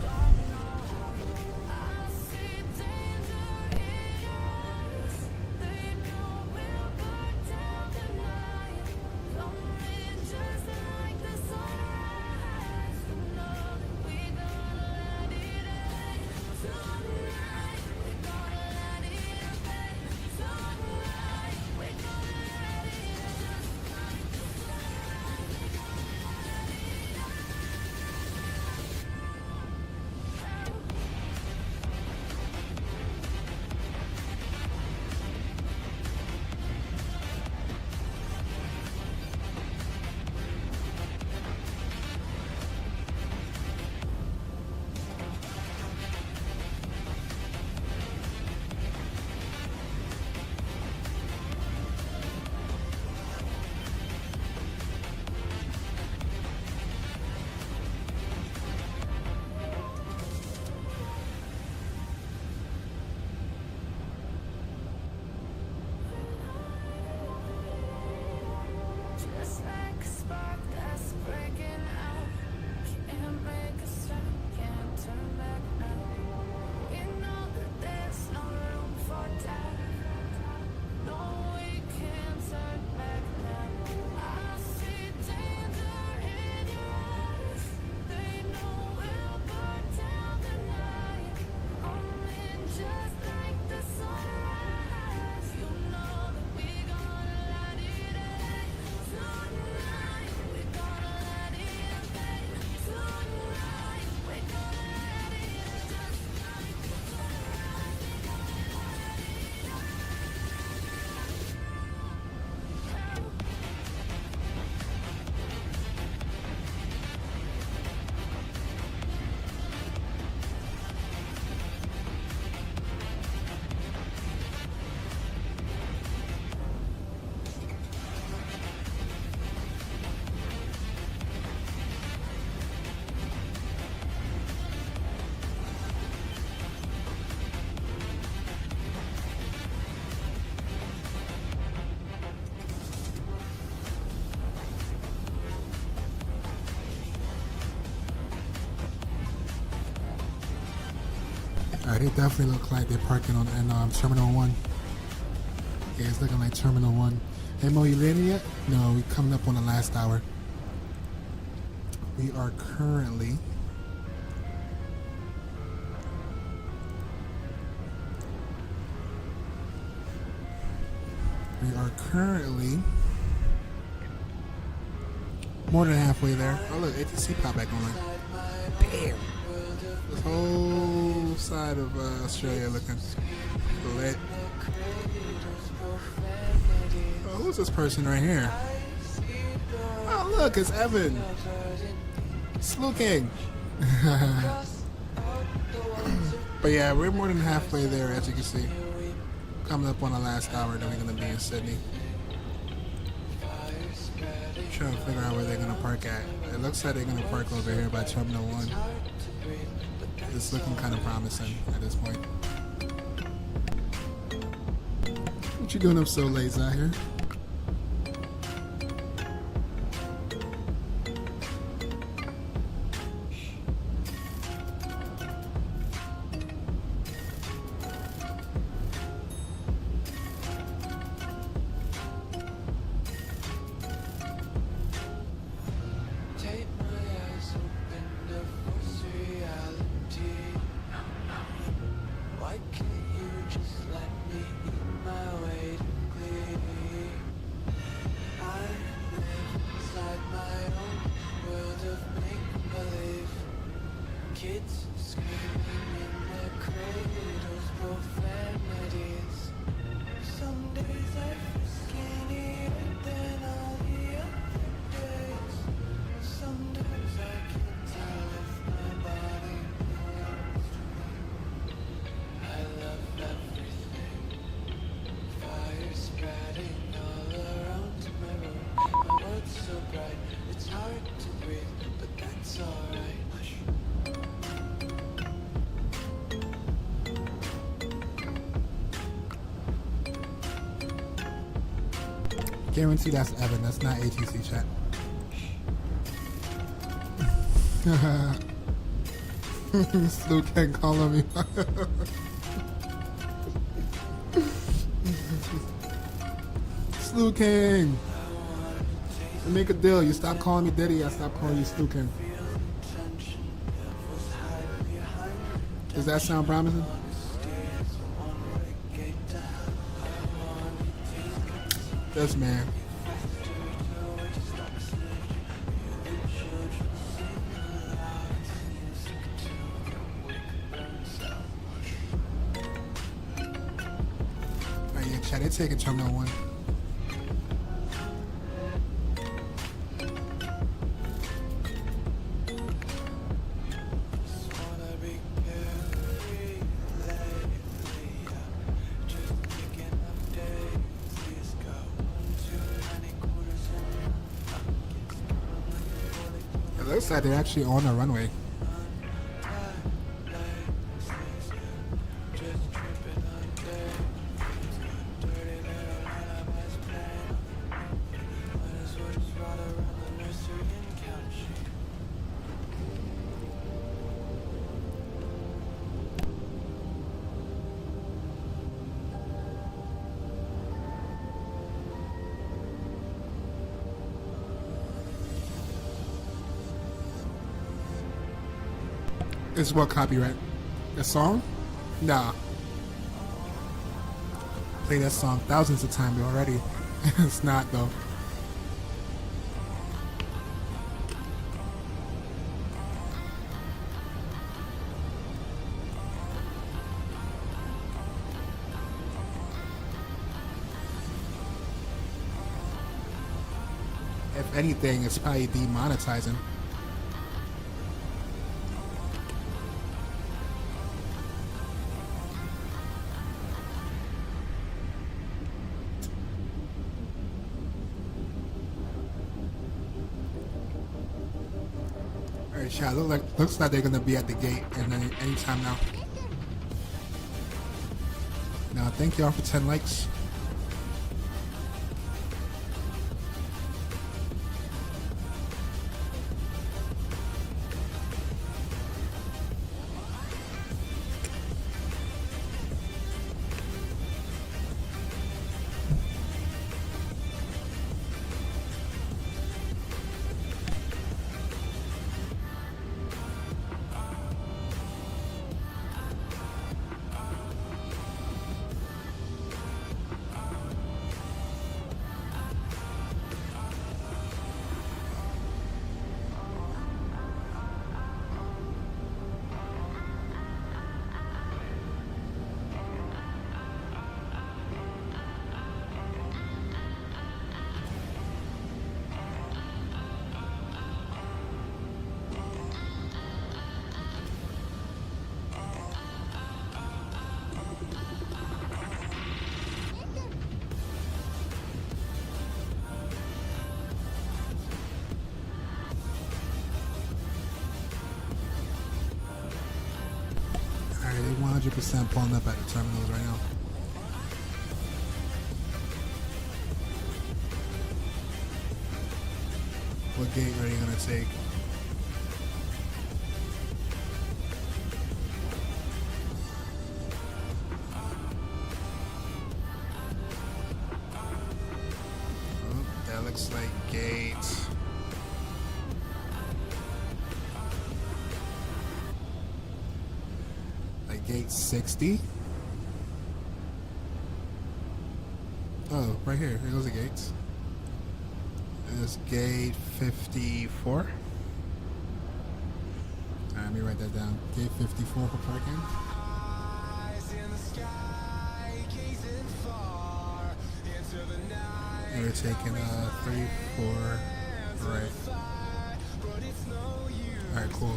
Alright, it definitely look like they're parking on Terminal 1. Yeah, it's looking like Terminal 1. Hey Mo, you landing yet? No, we're coming up on the last hour. We are currently more than halfway there. Oh look, ATC pop back on. Damn. This whole side of Australia looking lit. Oh, who's this person right here? Oh look, it's Evan. Slew King. But yeah, we're more than halfway there, as you can see. Coming up on the last hour, then we're going to be in Sydney. Trying to figure out where they're going to park at. It looks like they're going to park over here by Terminal 1. It's looking kind of promising at this point. What you doing up so late out here? Guarantee that's Evan. That's not ATC chat. Stu can't call on me. Stu King. We make a deal. You stop calling me Diddy, I stop calling you Stu King. Does that sound promising? This man. Alright, yeah, chat, they're taking Terminal 1. It looks like they're actually on the runway. It's what copyright? A song? Nah. Play that song thousands of times already. It's not though. If anything, it's probably demonetizing. Chat, looks like they're gonna be at the gate any time now. Now, thank y'all for 10 likes. They're 100% pulling up at the terminals right now. What gate are you gonna take? Oh, that looks like gate. Gate 60. Oh, right here. Here goes the gates. There's gate 54. Alright, let me write that down. Gate 54 for parking. And we're taking 3, 4, right. Alright, cool.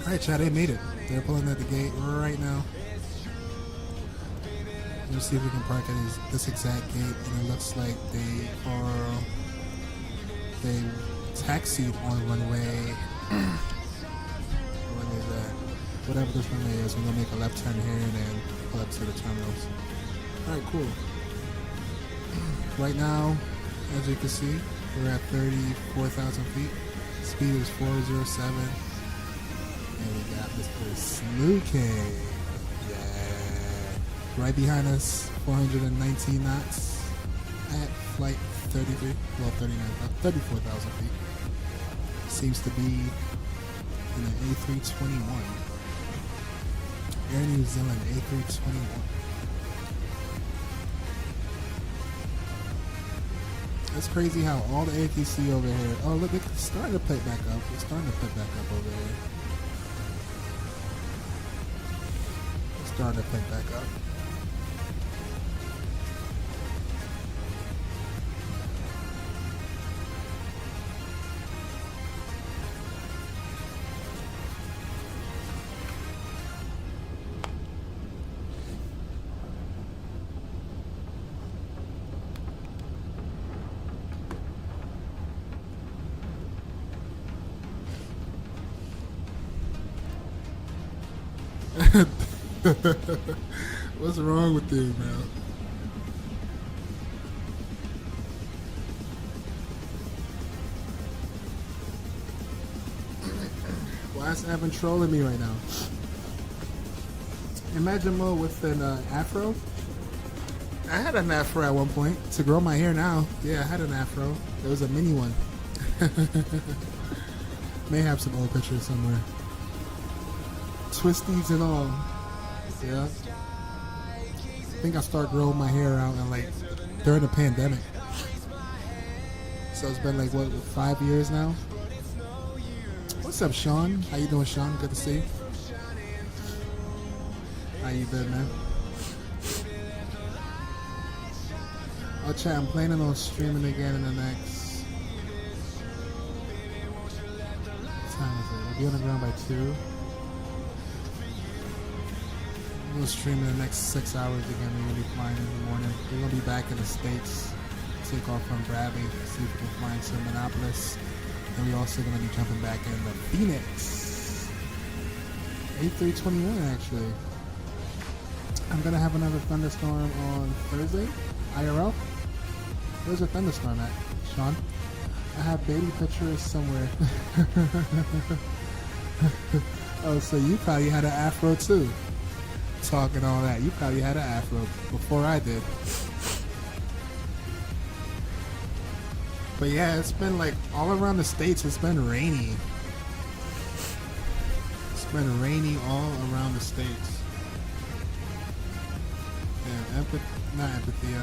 Alright, chat, they made it. They're pulling at the gate right now. Let's see if we can park at this exact gate, and it looks like they taxied on runway. What is that? Whatever this runway is, we're gonna make a left turn here and then pull up to the terminals. Alright, cool. Right now, as you can see, we're at 34,000 feet. Speed is 407. And we got Mr. Snooky. Yeah. Right behind us, 419 knots at flight 33, well 34,000 feet. Seems to be in an A321. Air New Zealand A321. It's crazy how all the ATC over here. Oh, look, it's starting to pick back up. It's starting to pick back up over here. It's starting to pick back up. What's wrong with you, man? Why is Evan trolling me right now? Imagine Mo with an afro. I had an afro at one point to grow my hair now. Yeah, I had an afro. It was a mini one. May have some old pictures somewhere. Twisties and all. Yeah. I think I started growing my hair out and like during the pandemic. So it's been like what, 5 years now? What's up, Sean? How you doing, Sean? Good to see you. How you been, man? Oh, chat, I'm planning on streaming again in the next... What time is it? We'll be on the ground by 2. We'll stream in the next 6 hours again. We're going to be flying in the morning. We're going to be back in the States. Take off from Bradley. See if we can fly into Minneapolis. And we're also going to be jumping back in the Phoenix. A321 actually. I'm going to have another thunderstorm on Thursday. IRL. Where's a thunderstorm at, Sean? I have baby pictures somewhere. Oh, so you probably had an afro too. Talking all that. You probably had an afro before I did. But yeah, it's been like all around the States, it's been rainy. It's been rainy all around the States. Yeah, not empathy,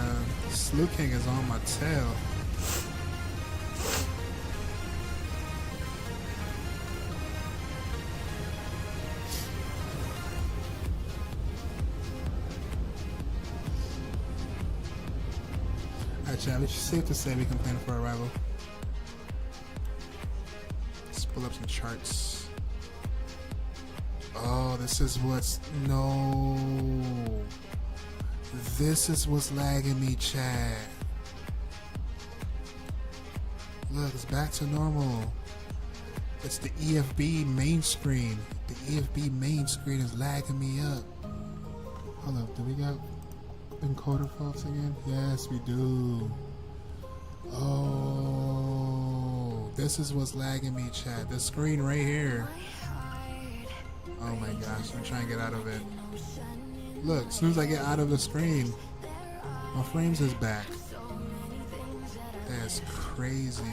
Slew King is on my tail. Alright, chat, it's safe to say we can plan for arrival. Let's pull up some charts. Oh, this is what's... No. This is what's lagging me, chat. Look, it's back to normal. It's the EFB main screen. The EFB main screen is lagging me up. Hold up, do we got encoder faults again? Yes, we do. Oh, this is what's lagging me, chat. The screen right here. Oh my gosh, I'm trying to get out of it. Look, as soon as I get out of the screen, my frames is back. That's crazy.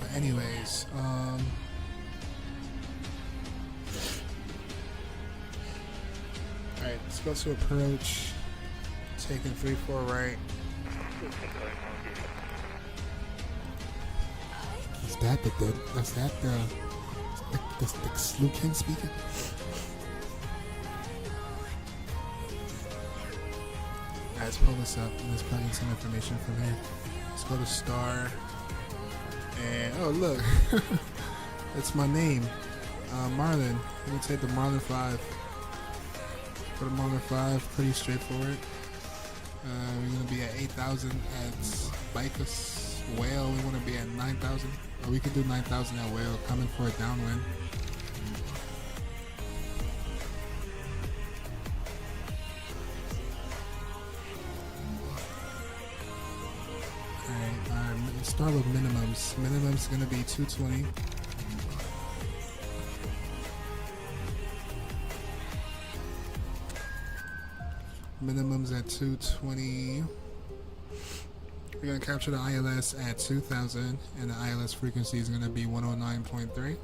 But anyways, alright, let's go to approach. Taking 3-4 right. Is that the Slew King speaking? Let's pull this up. Let's plug in some information from here. Let's go to star. And oh look, it's my name, Marlin. Let me take the Marlin 5. For the Marlin 5, pretty straightforward. We're gonna be at 8,000 at Bicus. Whale, we want to be at 9,000. Or we could do 9,000 at Whale, coming for a downwind. start with minimums. Minimums gonna be 220. Minimums at 220. We're gonna capture the ILS at 2000, and the ILS frequency is gonna be 109.3.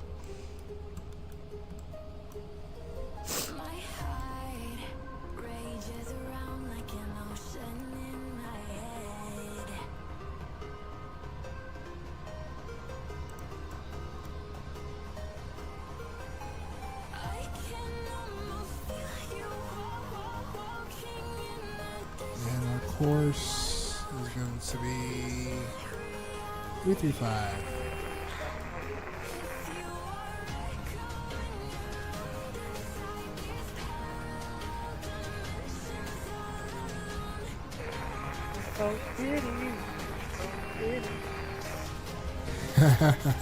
And our course is going to be 335.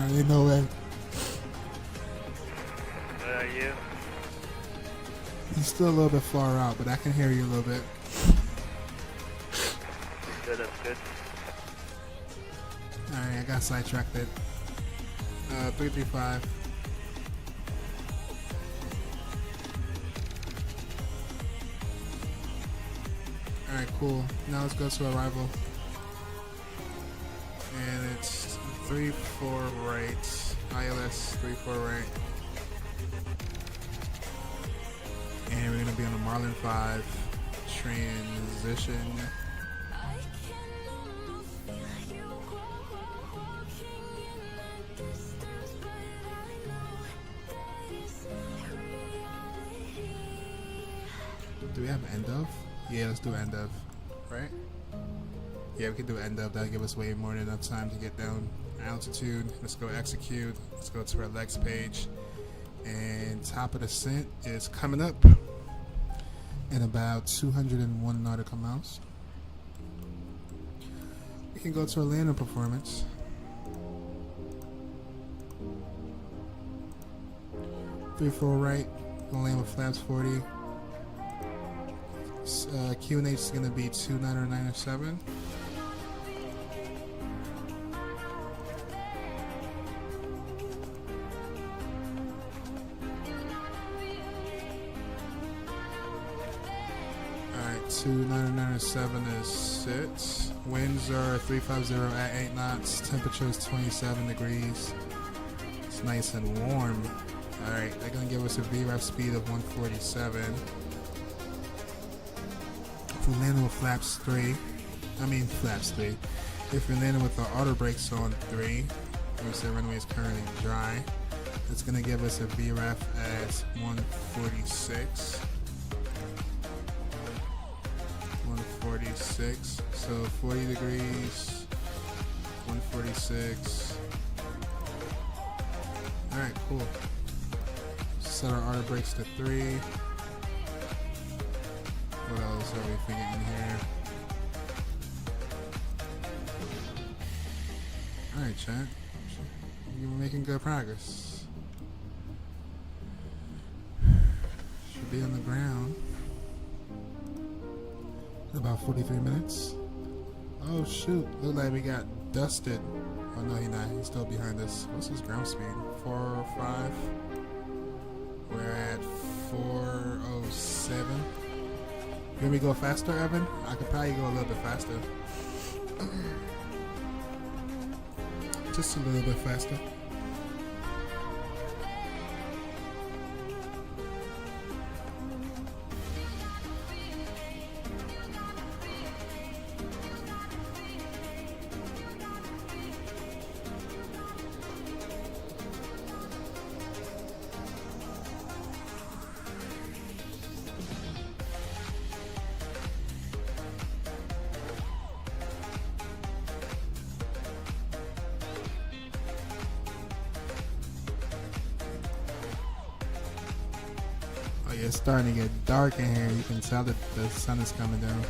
Ain't no way. Where are you? You're still a little bit far out, but I can hear you a little bit. Good, that's good. Alright, I got sidetracked it. 335. Alright, cool. Now let's go to arrival. And it's 34 right. ILS 34 right. And we're gonna be on the Marlin 5 transition. Do we have end of? Yeah, let's do end of. Right? Yeah, we can do end of. That'll give us way more than enough time to get down altitude. Let's go execute. Let's go to our legs page. And top of descent is coming up in about 201 nautical miles. We can go to our landing performance. Three, four right. Gonna land with flaps 40. QNH is going to be 29907. Alright, 29907 is sit. Winds are 350 at 8 knots. Temperature is 27 degrees. It's nice and warm. Alright, they're going to give us a VREF speed of 147. If we're landing with flaps 3, if we're landing with the auto brakes on 3, we say runway is currently dry, it's going to give us a VREF as 146. 146, so 40 degrees, 146. Alright, cool. Set our auto brakes to 3. What else are we figuring here? Alright, chat. You're making good progress. Should be on the ground in about 43 minutes. Oh shoot, look like we got dusted. Oh no, he's not. He's still behind us. What's his ground speed? 405. We're at 407. Can we go faster, Evan? I could probably go a little bit faster. Just a little bit faster. It's starting to get dark in here. You can tell that the sun is coming down.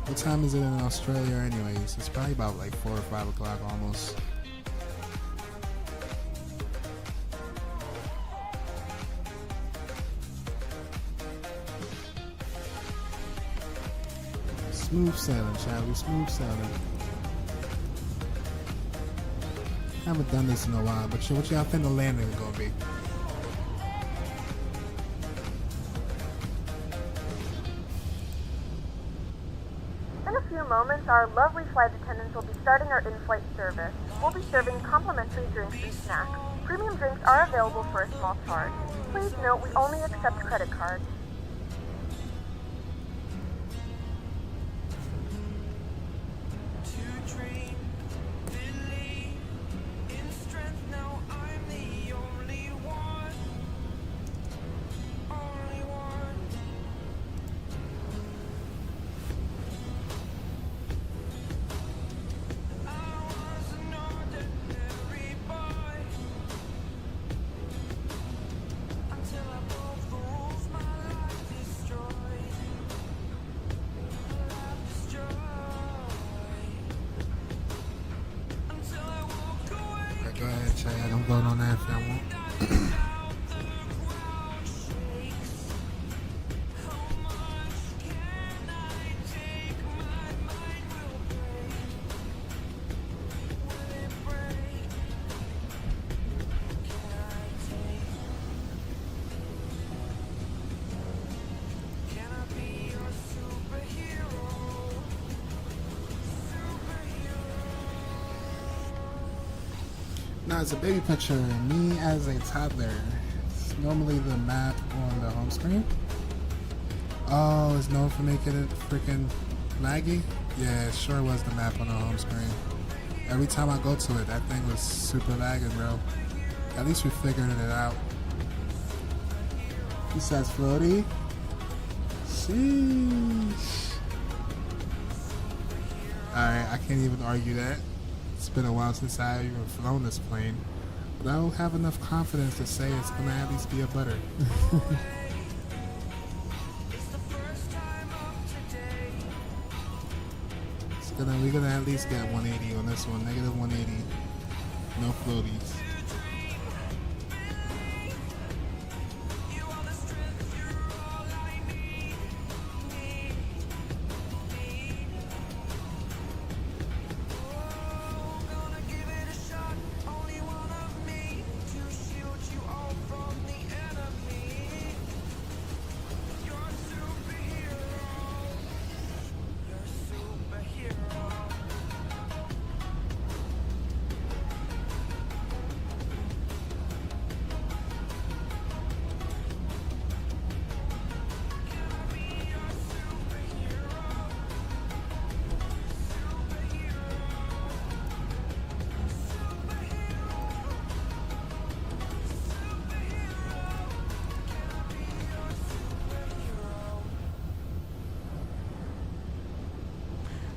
What time is it in Australia anyways? It's probably about like 4 or 5 o'clock almost. Smooth sailing, shall we? Smooth sailing. Haven't done this in a while, but what y'all think the landing is gonna be? In a few moments, our lovely flight attendants will be starting our in-flight service. We'll be serving complimentary drinks and snacks. Premium drinks are available for a small charge. Please note we only accept credit cards. Go ahead, Chad. I'm voting on that if y'all want. Now, it's a baby picture. Me as a toddler. It's normally the map on the home screen. Oh, it's known for making it freaking laggy? Yeah, it sure was the map on the home screen. Every time I go to it, that thing was super lagging, bro. At least we figured it out. He says floaty. Sheesh. Alright, I can't even argue that. It's been a while since I've even flown this plane, but I don't have enough confidence to say it's gonna at least be a butter. We're gonna at least get 180 on this one, negative 180, no floaties.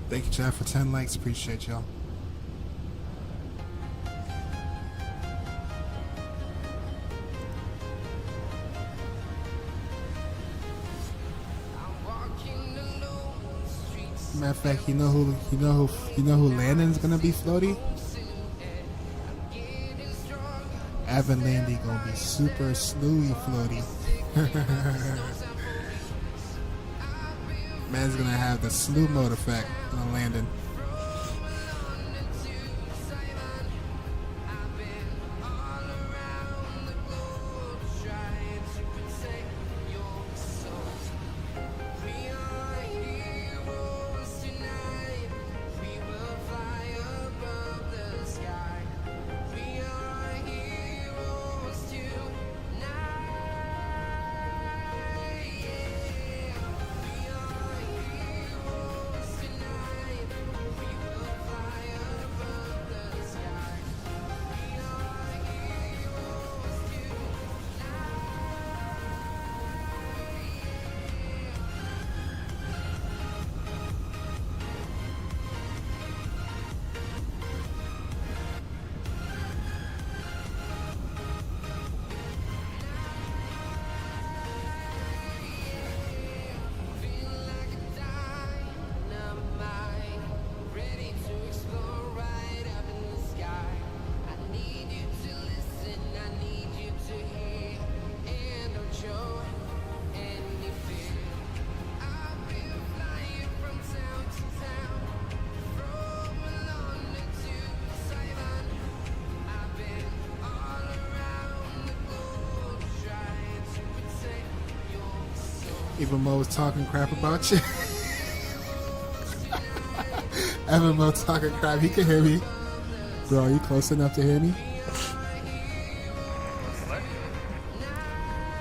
Thank you, Chad, for 10 likes. Appreciate y'all. Matter of fact, you know who Landon's gonna be floaty? Evan Landy gonna be super slewy floaty. Man's gonna have the slew mode effect on Landon. Even Mo was talking crap about you. Evan Mo talking crap. He can hear me. Bro, are you close enough to hear me?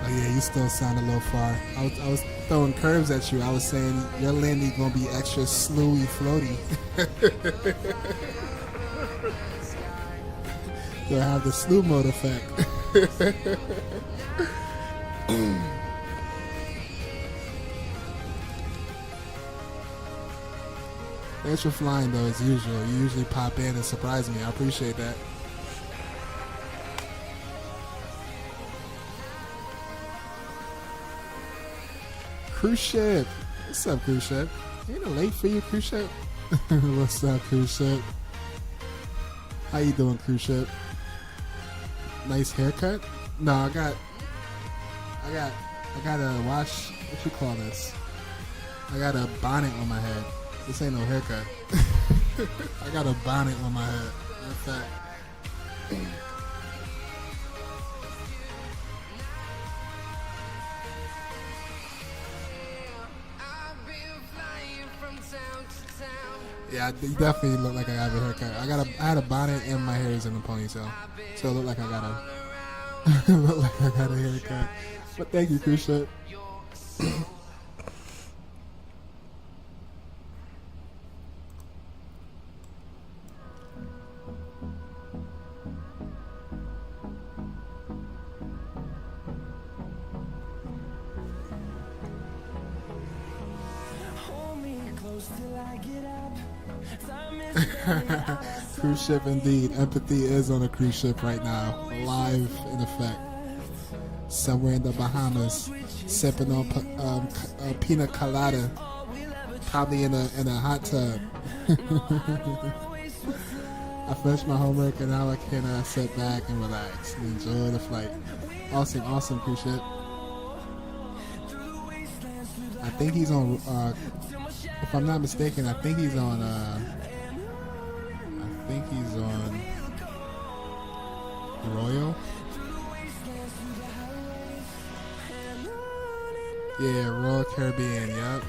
Oh yeah, you still sound a little far. I was throwing curves at you. I was saying your landing gonna be extra slewy floaty. You'll have the slew mode effect. Thanks for flying though, as usual. You usually pop in and surprise me. I appreciate that. Cruise ship. What's up, cruise ship? Ain't it late for you, cruise ship? What's up, cruise ship? How you doing, cruise ship? Nice haircut? No, I got a wash. What you call this? I got a bonnet on my head. This ain't no haircut. I got a bonnet on my head. That's that. Yeah, you definitely look like I have a haircut. I had a bonnet and my hair is in a ponytail, so it looked like I got a haircut. But thank you, cruise ship. Cruise ship indeed. Empathy is on a cruise ship right now, live in effect, somewhere in the Bahamas, sipping on pina colada, probably in a hot tub. I finished my homework and now I can sit back and relax and enjoy the flight. Awesome cruise ship. I think he's on. If I'm not mistaken, I think he's on. Royal. Yeah, Royal Caribbean. Yep.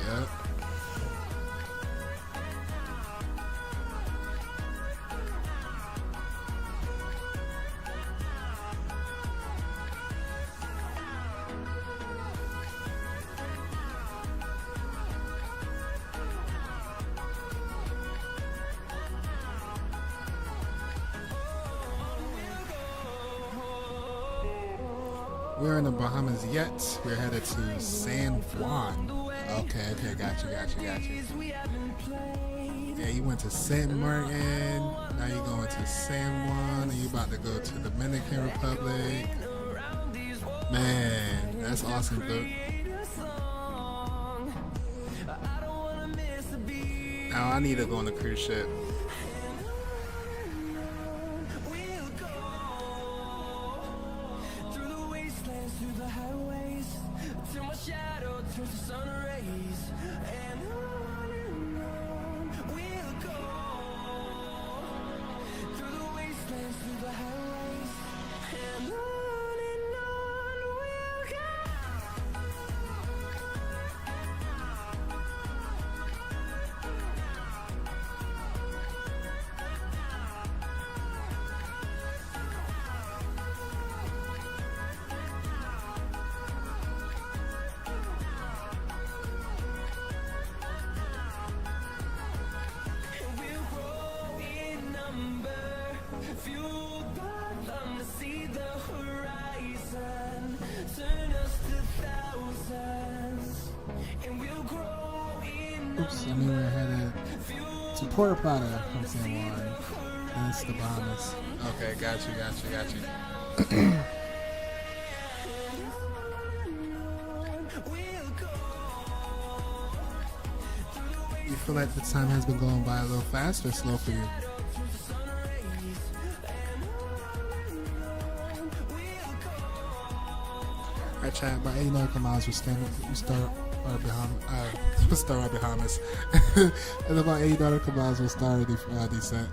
We're in the Bahamas yet. We're headed to San Juan. Okay, got you. Yeah, you went to Saint Martin. Now you're going to San Juan, and you about to go to Dominican Republic. Man, that's awesome, dude. Now I need to go on a cruise ship. Oops, I mean we're headed to Puerto Plata from San Juan. And it's the Bahamas. Okay, got you. You feel like the time has been going by a little fast or slow for you? Alright, chat, by 80 nautical miles, we start our Bahamas. And about 80 nautical miles, we'll start our descent.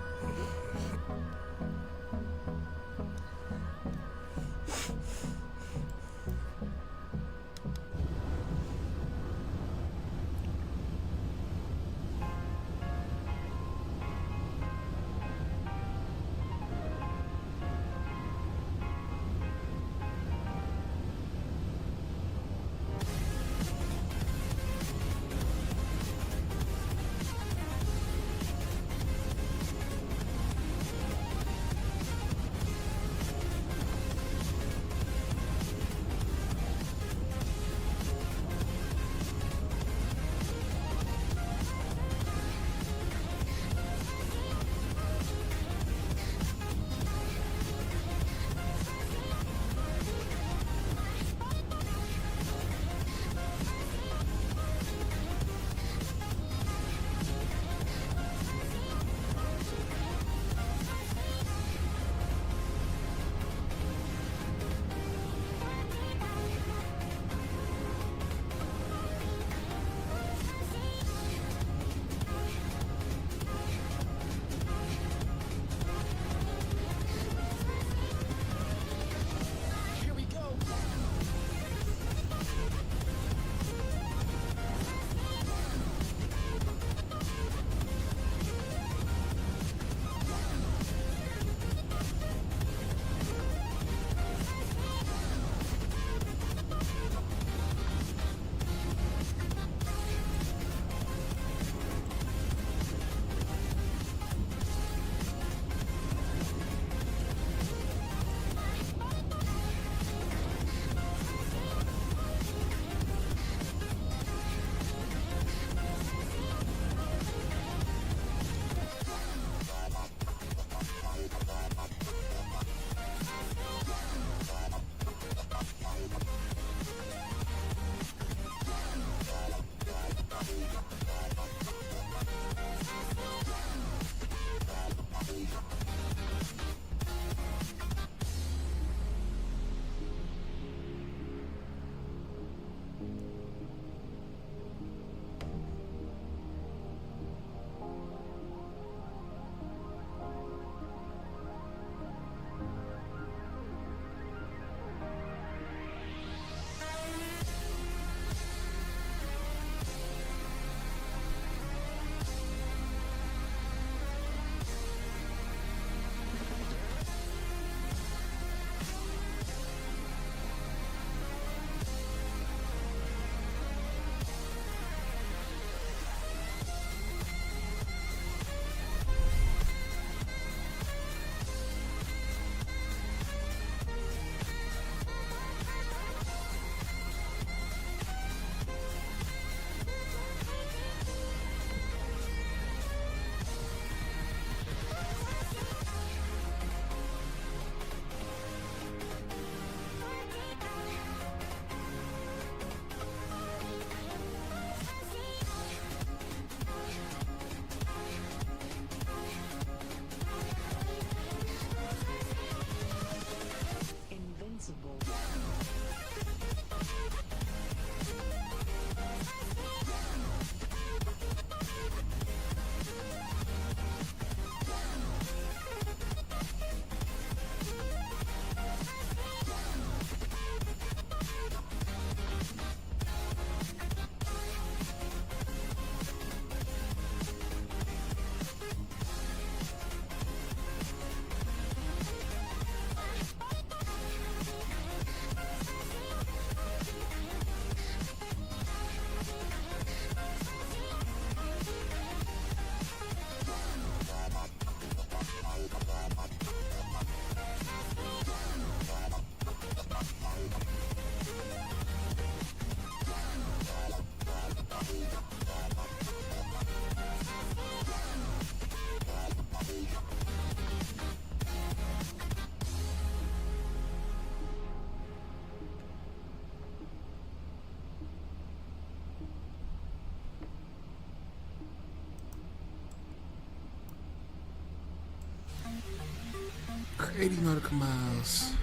80 nautical miles.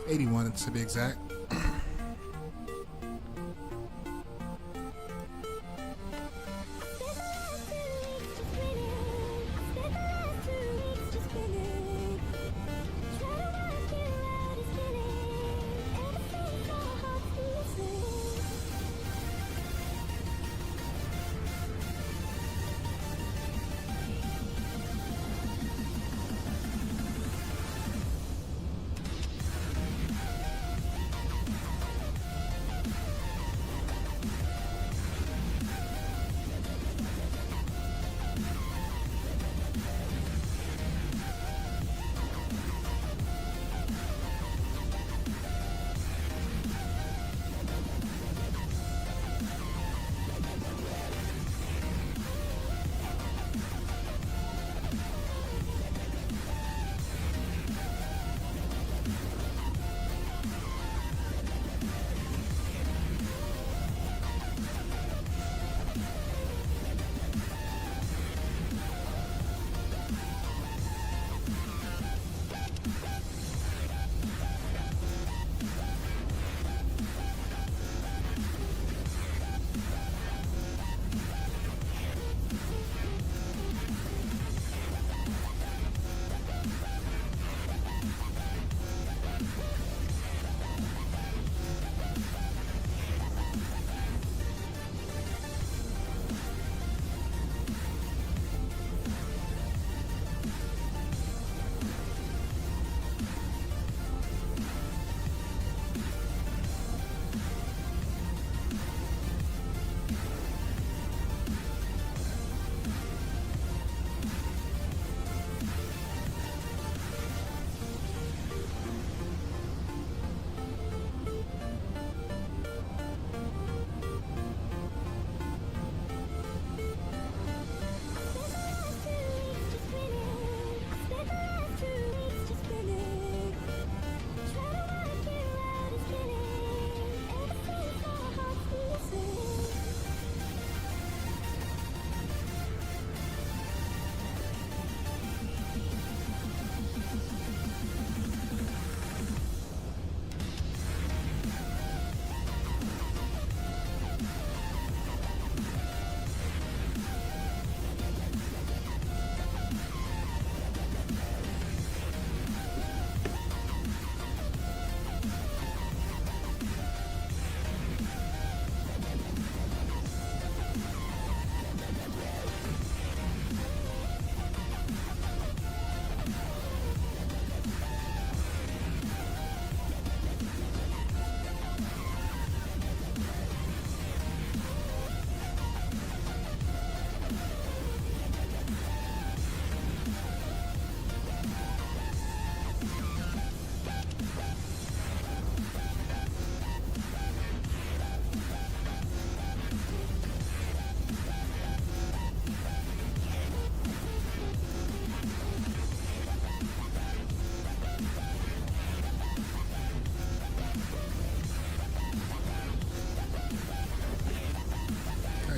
81 to be exact.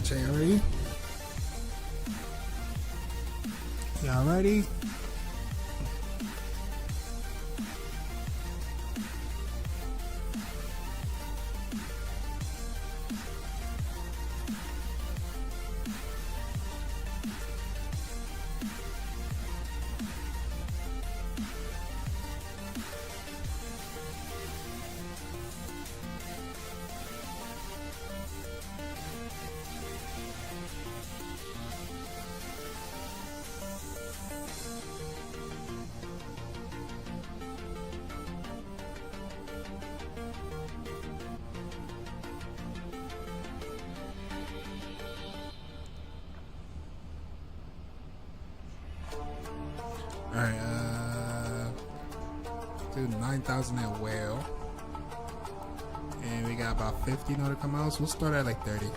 Alright, y'all ready? Y'all ready? Alright, do 9,000 at whale. And we got about 50 nautical miles. We'll start at like 30.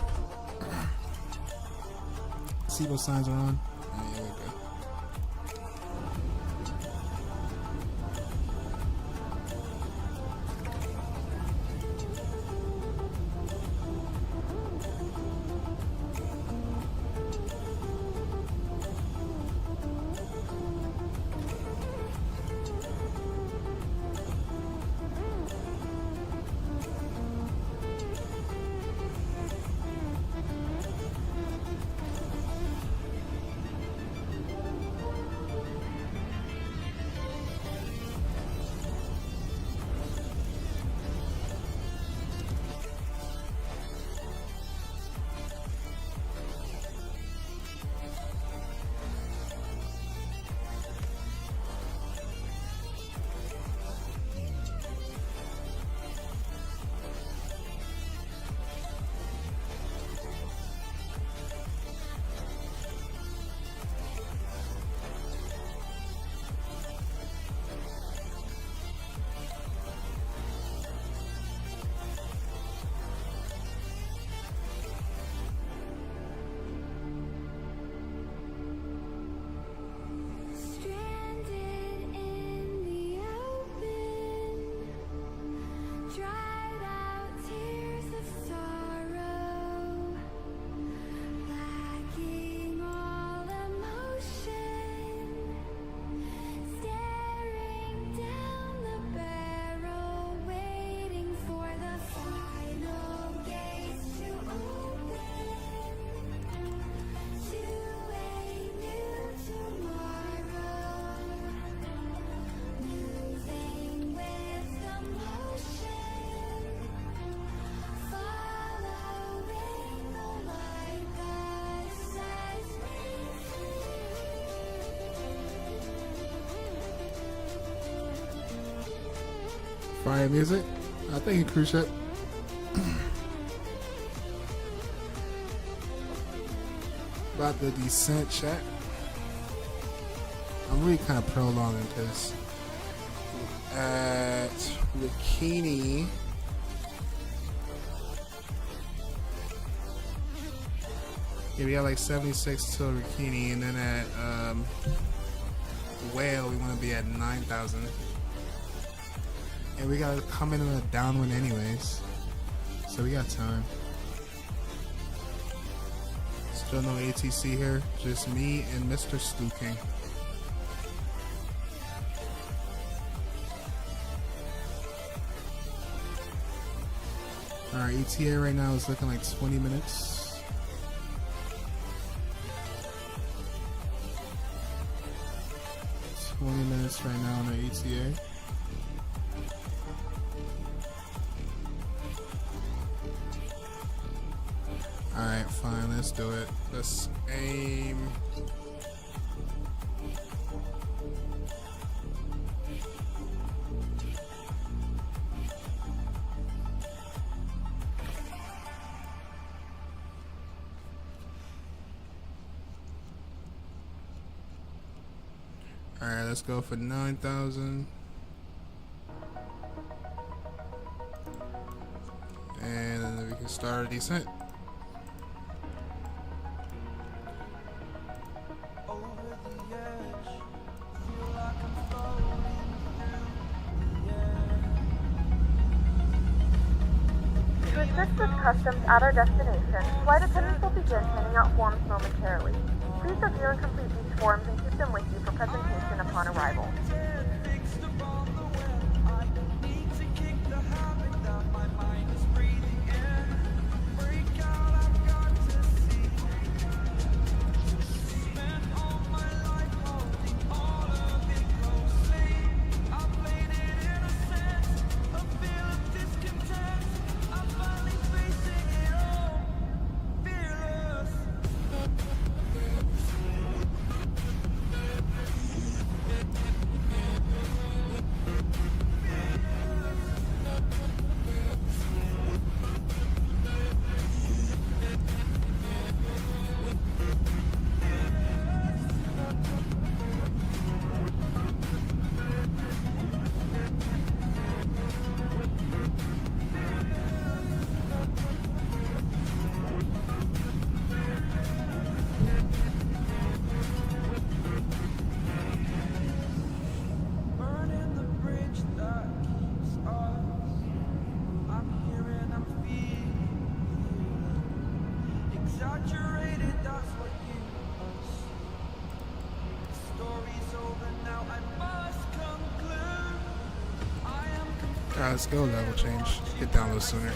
See what signs are on. And here we go. Fire music. Thank you, cruise ship. About the descent, chat. I'm really kind of prolonging because at Bikini, yeah, we got like 76 till Bikini, and then at Whale we want to be at 9,000, and we gotta come in on a downwind anyways, so we got time. Still no ATC here, just me and Mr. Stooking. Alright, ETA right now is looking like 20 minutes. Right now on the ETA. Alright, fine, let's do it. Let's aim. Alright, let's go for 9,000. And then we can start a descent. To assist with customs at our destination, flight attendants will begin handing out forms momentarily. Please review and complete these forms and keep them with you for presentation upon arrival. Alright, let's go level change. Get down a little sooner.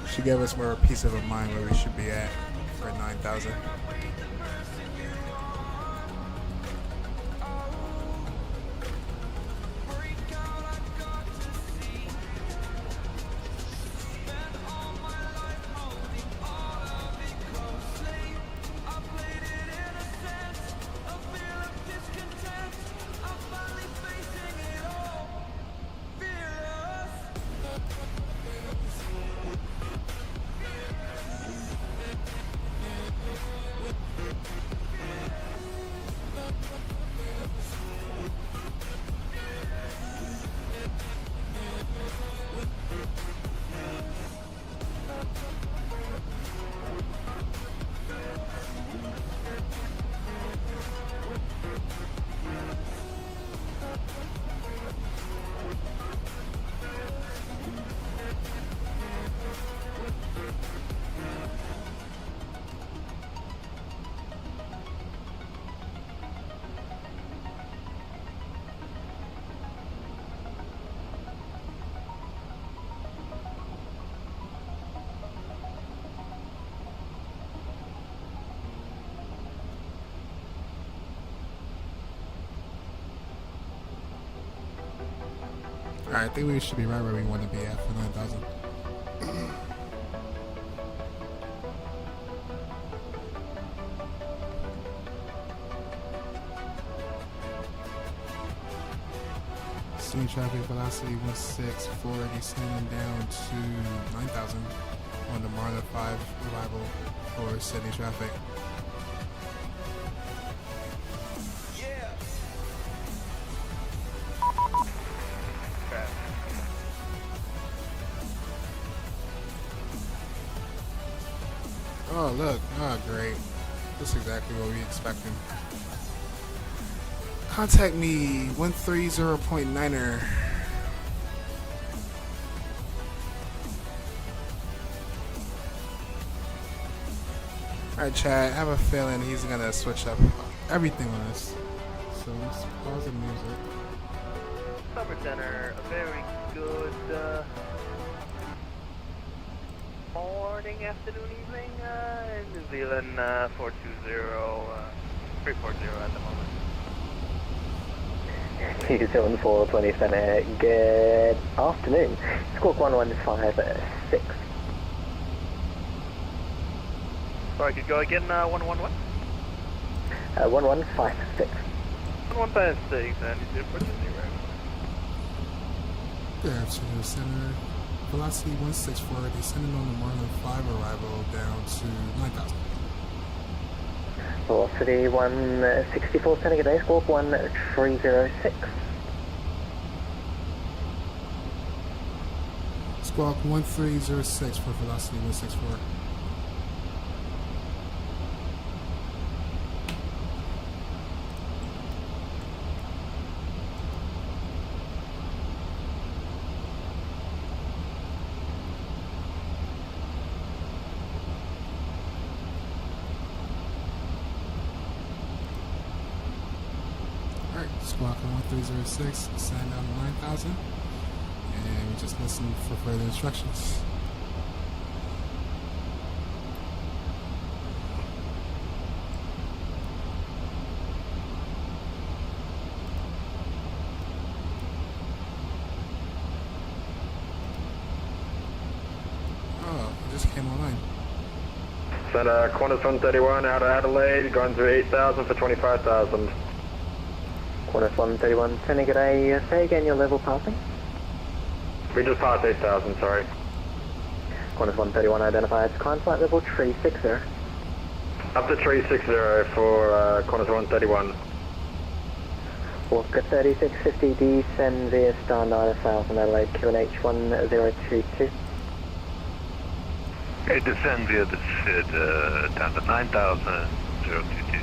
Should give us more peace of mind where we should be at for 9,000. Alright, I think we should be right where we want to be at for 9,000. Sydney traffic, velocity 164, descending down to 9,000 on the Marla 5 arrival for Sydney traffic. Oh, look. Oh, great. That's exactly what we expected. Contact me, 130.9er. Alright, Chad, I have a feeling he's gonna switch up everything on us. So let's pause the music. Summer Center, a very good morning, afternoon, evening, in New Zealand, 340 at the moment. New Zealand 420 Center, good afternoon. Squawk 1156. Sorry, could you go again, 111? 1156. 1156, and you did 0. Good afternoon, Center. Velocity 164, descending on the Marlin 5 arrival down to 9,000. Velocity 164 Center, good day. Squawk 1306. Squawk 1306 for velocity 164. Squawk 1306, sign down to 9,000, and we just listen for further instructions. Oh, it just came online. Center, Qantas 131 out of Adelaide, going through 8,000 for 25,000. Qantas 131 Center, good day. Say again your level passing. We just passed 8,000, sorry. Qantas 131 identified climb flight level 360. Up to 360 for Qantas 131. Walker 3650, descend via star 9000 Adelaide QNH 1022. Okay, descend via the SID down to 9,000, 022.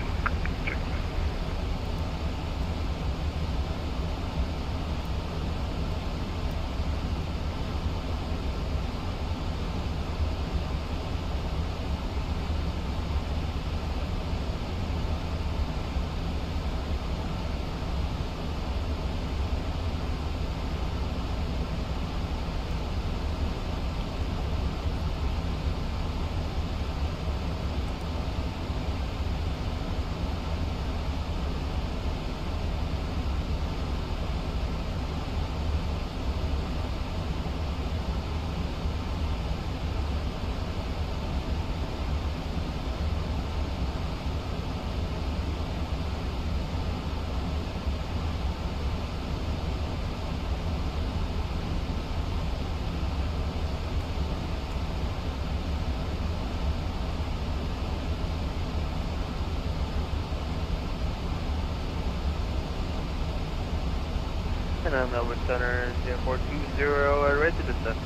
And Melbourne Center, 0420, ready to descend.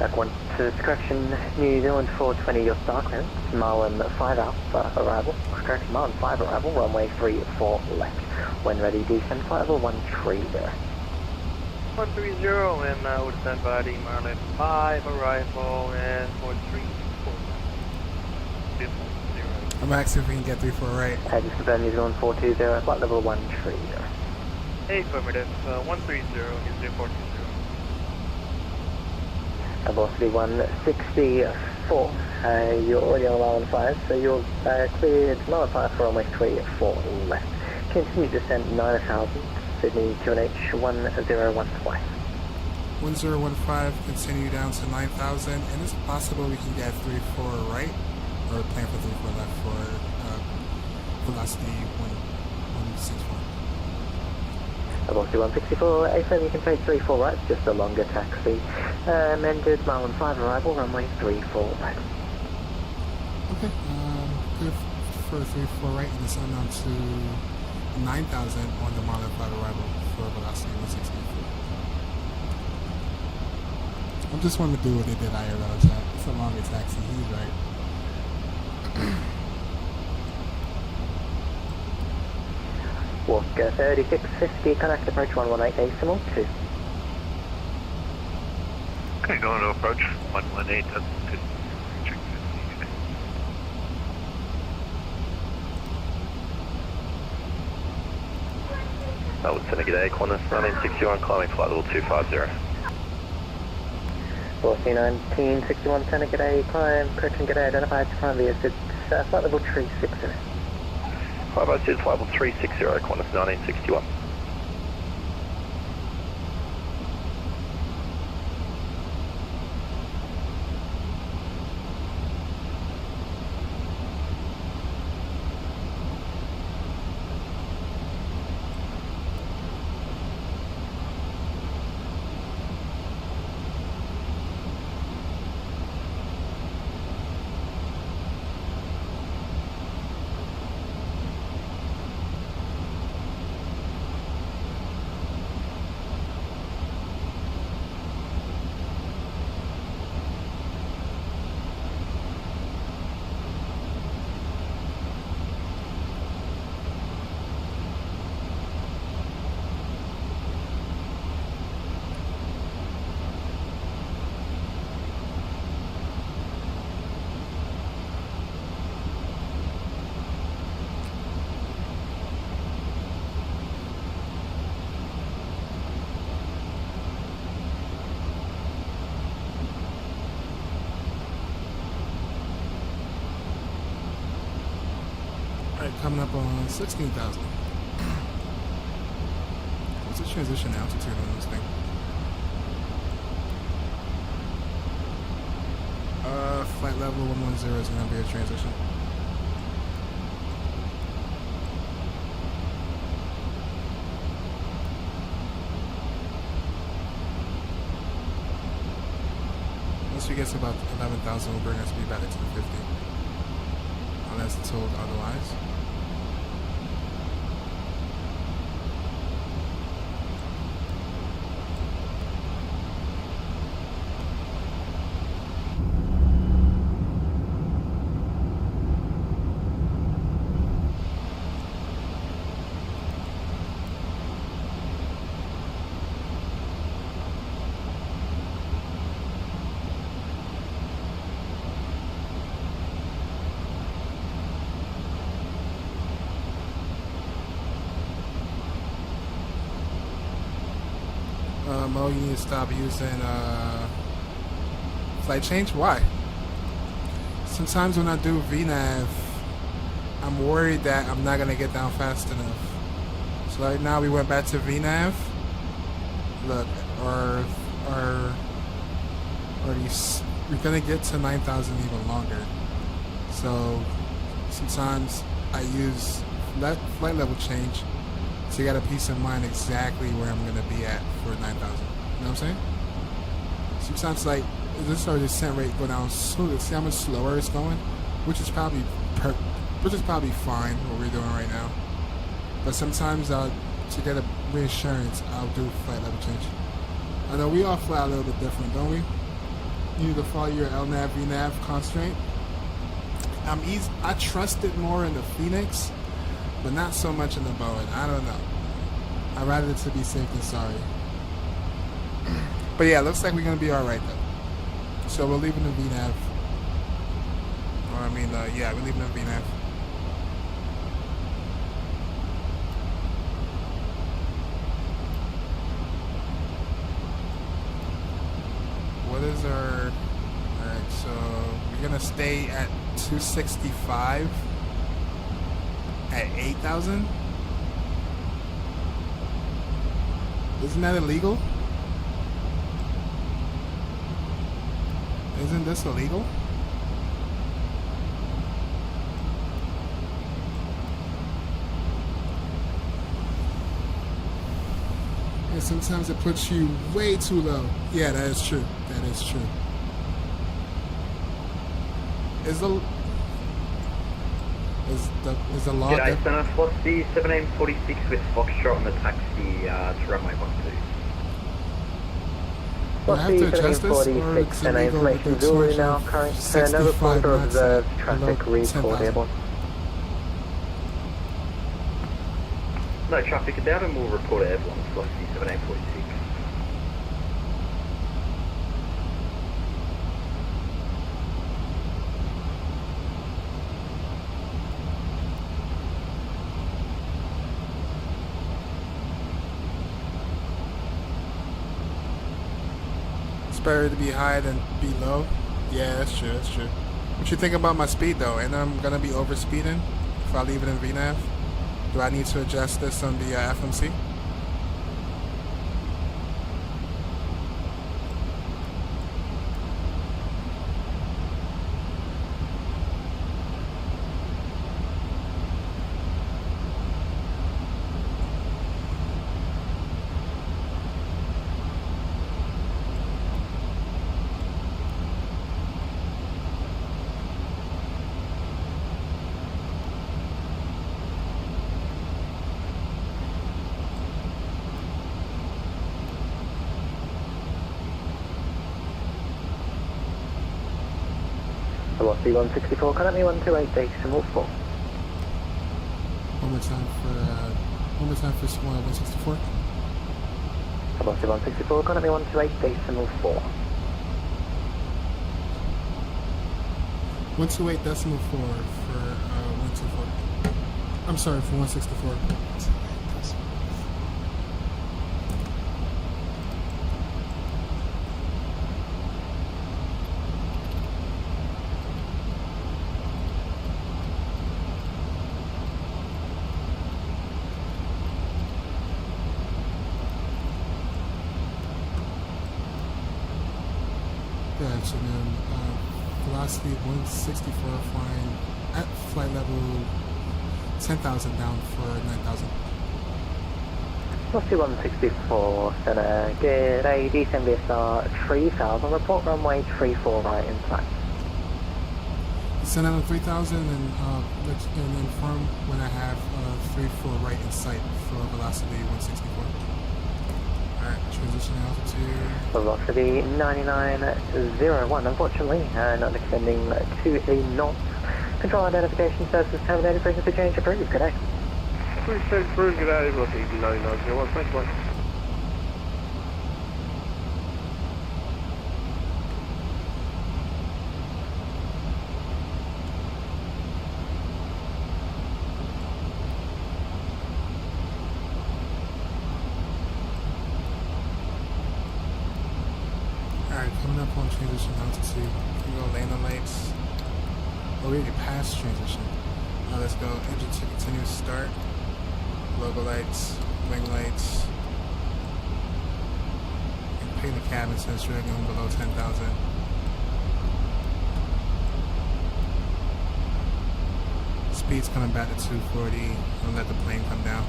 Back one to correction, New Zealand 420, your star clearance, Marlin 5 Alpha arrival, correction, Marlin 5 arrival, runway 34 left. When ready, descend flight level 130. 130, and we'll descend by the Marlin 5 arrival, and 434. I'm asking if we can get 34 right. Just confirm New Zealand 420, flight level 130. Affirmative, 130, New Zealand 420. Velocity 164, you're already on Marlin 5, so you're cleared Marlin 5 for runway 34 left. Continue descent 9000, Sydney QNH 1015. 1015, continue down to 9,000, and is it possible we can get 34 right? Or plan for 34 left for velocity 164. Velocity 164, A7, you can take 34 right, it's just a longer taxi. Amended mile and 5 arrival, runway 34 right. Okay, good for 34 right, and descend down to 9,000 on the mile and 5 arrival for velocity 164. I just want to do what they did IRL chat. It's a longer taxi, he's right. Walk 3650, connect approach 118 decimal 2. Okay, going to approach 118, that's good. Check 50. That was Seneca Day, Qantas 1961, climbing flight level 250. 1961 Seneca Day, climb, correction g'day, identified to climb via flight level 360. 506, flight level 360, Qantas 1961. Coming up on 16,000. What's the transition altitude on this thing? Flight level 110 is going to be a transition. Once we get to about 11,000, we'll bring our speed back to 250. Unless told otherwise. Mo, you need to stop using flight change. Why? Sometimes when I do VNAV, I'm worried that I'm not gonna get down fast enough. So right now we went back to VNAV. Look, or we're gonna get to 9,000 even longer. So sometimes I use flight level change. So you got a peace of mind exactly where I'm gonna be at for 9,000. You know what I'm saying? Sometimes like this our descent rate go down so see how much slower it's going, which is probably fine what we're doing right now. But sometimes to get a reassurance, I'll do flight level change. I know we all fly a little bit different, don't we? You need to follow your LNAV VNAV constraint. I trust it more in the Phoenix, but not so much in the Boeing. I don't know. I'd rather it to be safe than sorry. But yeah, it looks like we're gonna be all right though. So we're leaving the VNAV. Or yeah, we're leaving the VNAV. What is our? All right, so we're gonna stay at 265. At 8,000? Isn't that illegal? Isn't this illegal? And sometimes it puts you way too low. Yeah, that is true. That is true. Is the law... G'day, Center. Velocity 1746 with Foxtrot on the taxi to runway 12. Do I have to adjust this, or it's illegal with the Zulu now, current 65 knots observed at traffic below recall 10,000? airborne. No traffic down and we'll report it airborne. Velocity 1746. It's better to be high than be low. Yeah, that's true. That's true. What you think about my speed though? And I'm gonna be over speeding if I leave it in VNAV. Do I need to adjust this on the FMC? Velocity 164, contact me 128 decimal 4. One more time for 164. Velocity 164, contact me 128 decimal 4. 128 decimal 4 for 124. I'm sorry, for 164. So then velocity 164 flying at flight level 10,000 down for 9,000. Velocity 164, center, g'day, descend VSR 3000, report runway 34 right in sight. Send out on 3,000 and inform when I have 34 right in sight for velocity 164. Alright, transition altitude. Velocity 9901, unfortunately, not extending to a knot. Control identification services terminated, frequency change approved. Good day. Frequency approved, good day. Velocity 9901, thanks, mate. Coming up on transition altitude, we go landing lights. Oh, we already passed transition. Let's go engine to continuous start. Logo lights, wing lights. And pay the cabin since we're going below 10,000. Speed's coming back to 240. I'll let the plane come down.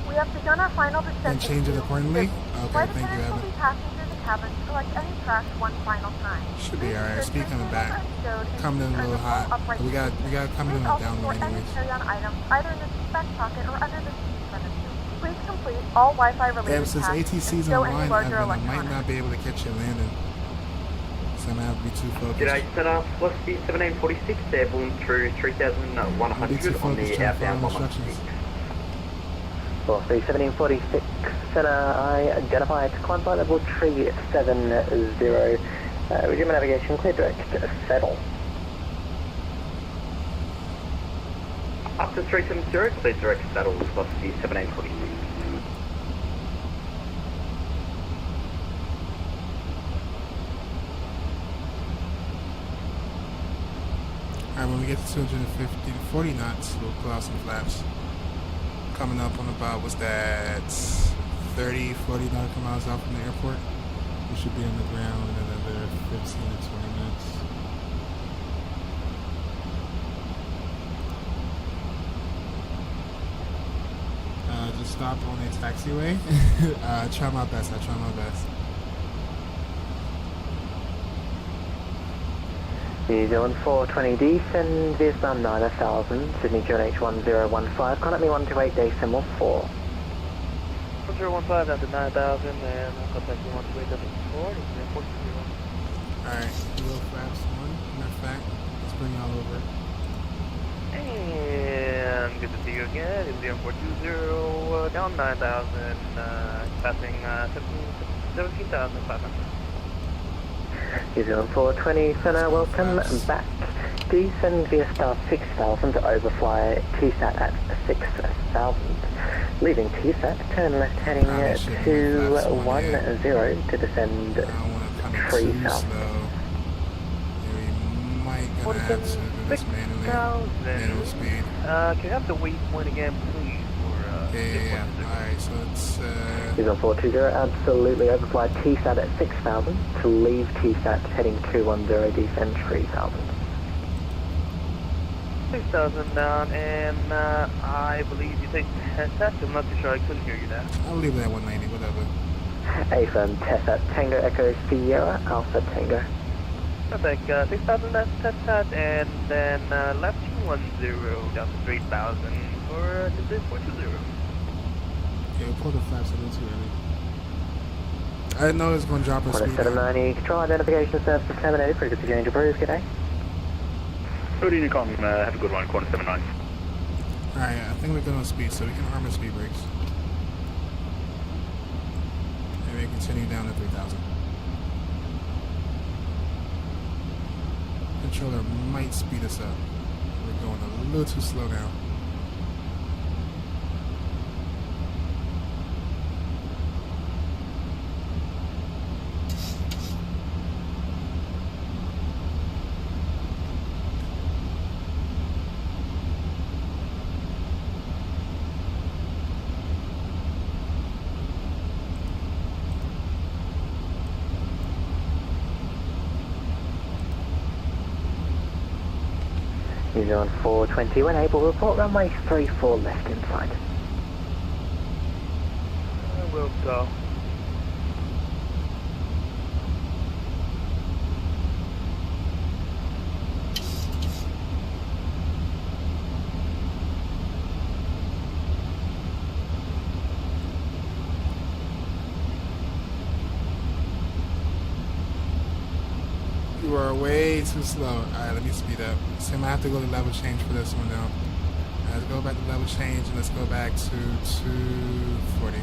We have begun our final descent. And change it accordingly? Okay, thank you, Evan. Will be passing through the cabin to collect any trash one final time. Should be alright. Speed coming back. Coming in a little hot. But we got coming in a downwind anyways. Carry-on items either in the seatback pocket or under the seat in front of you. Please complete all Wi-Fi related Yeah, since tasks ATC's and stow any online, larger Evan, I might electronics. not be able to catch you landing. So I'm gonna have to be too focused. G'day, Center. Velocity 1746, airborne through 3,100 on the outbound 116. Velocity 1746, center, I identified climb flight level 370. Resume navigation, clear direct, settle. Up to 370, clear direct settle, velocity 1746. Alright, when we get to 250 to 40 knots, we'll pull out some flaps. Coming up on about, what's that, 30, 40 nautical miles out from the airport. We should be on the ground in another 15 to 20 minutes. 1 stop on a taxiway. I try my best. New Zealand 420D, send Vietnam 9000, Sydney QNH 1015, contact me 128 decimal 4. 1015 down to 9000, and I'll contact you 128 decimal 4, Alright, real fast one. Matter of fact, let's bring y'all over. And good to see you again. It's 0420, down 9000, passing 17,500. New Zealand 420, Center, welcome back. Descend via star 6000 to overfly TSAT at 6000. Leaving TSAT, turn left heading 210 to descend 3000. Might gonna have to do this manual speed. Can you have the waypoint again, please? Yeah. Alright, so it's New Zealand 420, absolutely overfly TSAT at 6000 to leave TSAT heading 210, descend 3000. 6,000 down, and I believe you take TSAT. I'm not too sure, I couldn't hear you there. I'll leave it at 190, whatever. Affirm, TSAT, Tango Echo Sierra, Alpha Tango. Perfect, 6,000 that's TSAT, and then left 210 down to 3,000 for the 420. Yeah, pull the flaps a little too early. I didn't know it was going to drop our speed down. 790, control identification service terminated, frequency change approved, good day. Good Unicom, have a good one, quarter 79. Alright, I think we're good on speed, so we can arm our speed brakes. And we continue down to 3,000. Controller might speed us up. We're going a little too slow now. New Zealand 420, when able, report runway 34 left inside. I will go. You are way too slow. Alright, let me speed up. So I might have to go to level change for this one now. Let's go back to level change and let's go back to 240.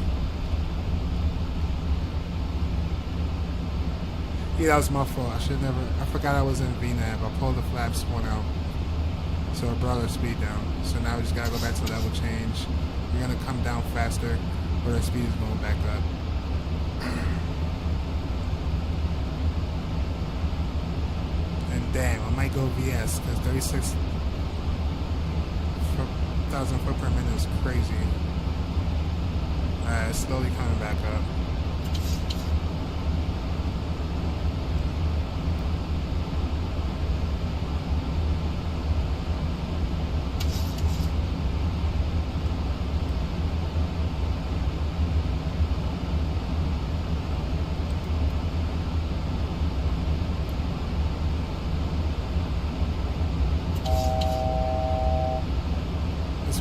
Yeah, that was my fault. I forgot I was in VNAV. I pulled the flaps one out. So it brought our speed down. So now we just gotta go back to level change. We're gonna come down faster, but our speed is going back up. Damn, I might go VS because 36,000 foot per minute is crazy. Alright, it's slowly coming back up.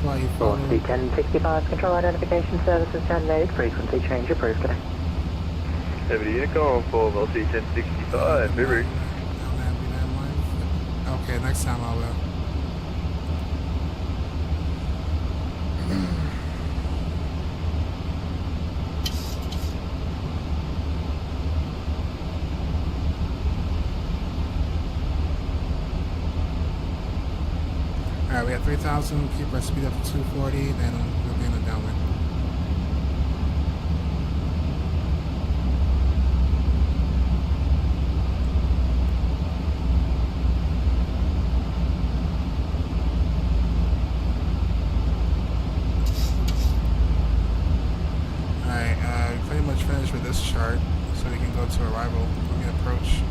Why you follow? 1065, control identification services terminated, frequency change approved today. 70 Unicom for VLC 1065, Mary. Okay, next time I will. Alright, we have 3,000, keep our speed up to 240, then we'll be in the downwind. Alright, pretty much finished with this chart, so we can go to arrival. We can approach.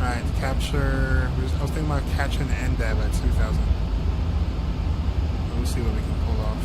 Alright, capture. I was thinking about catching the NDAV at 2,000. we'll see what we can pull off.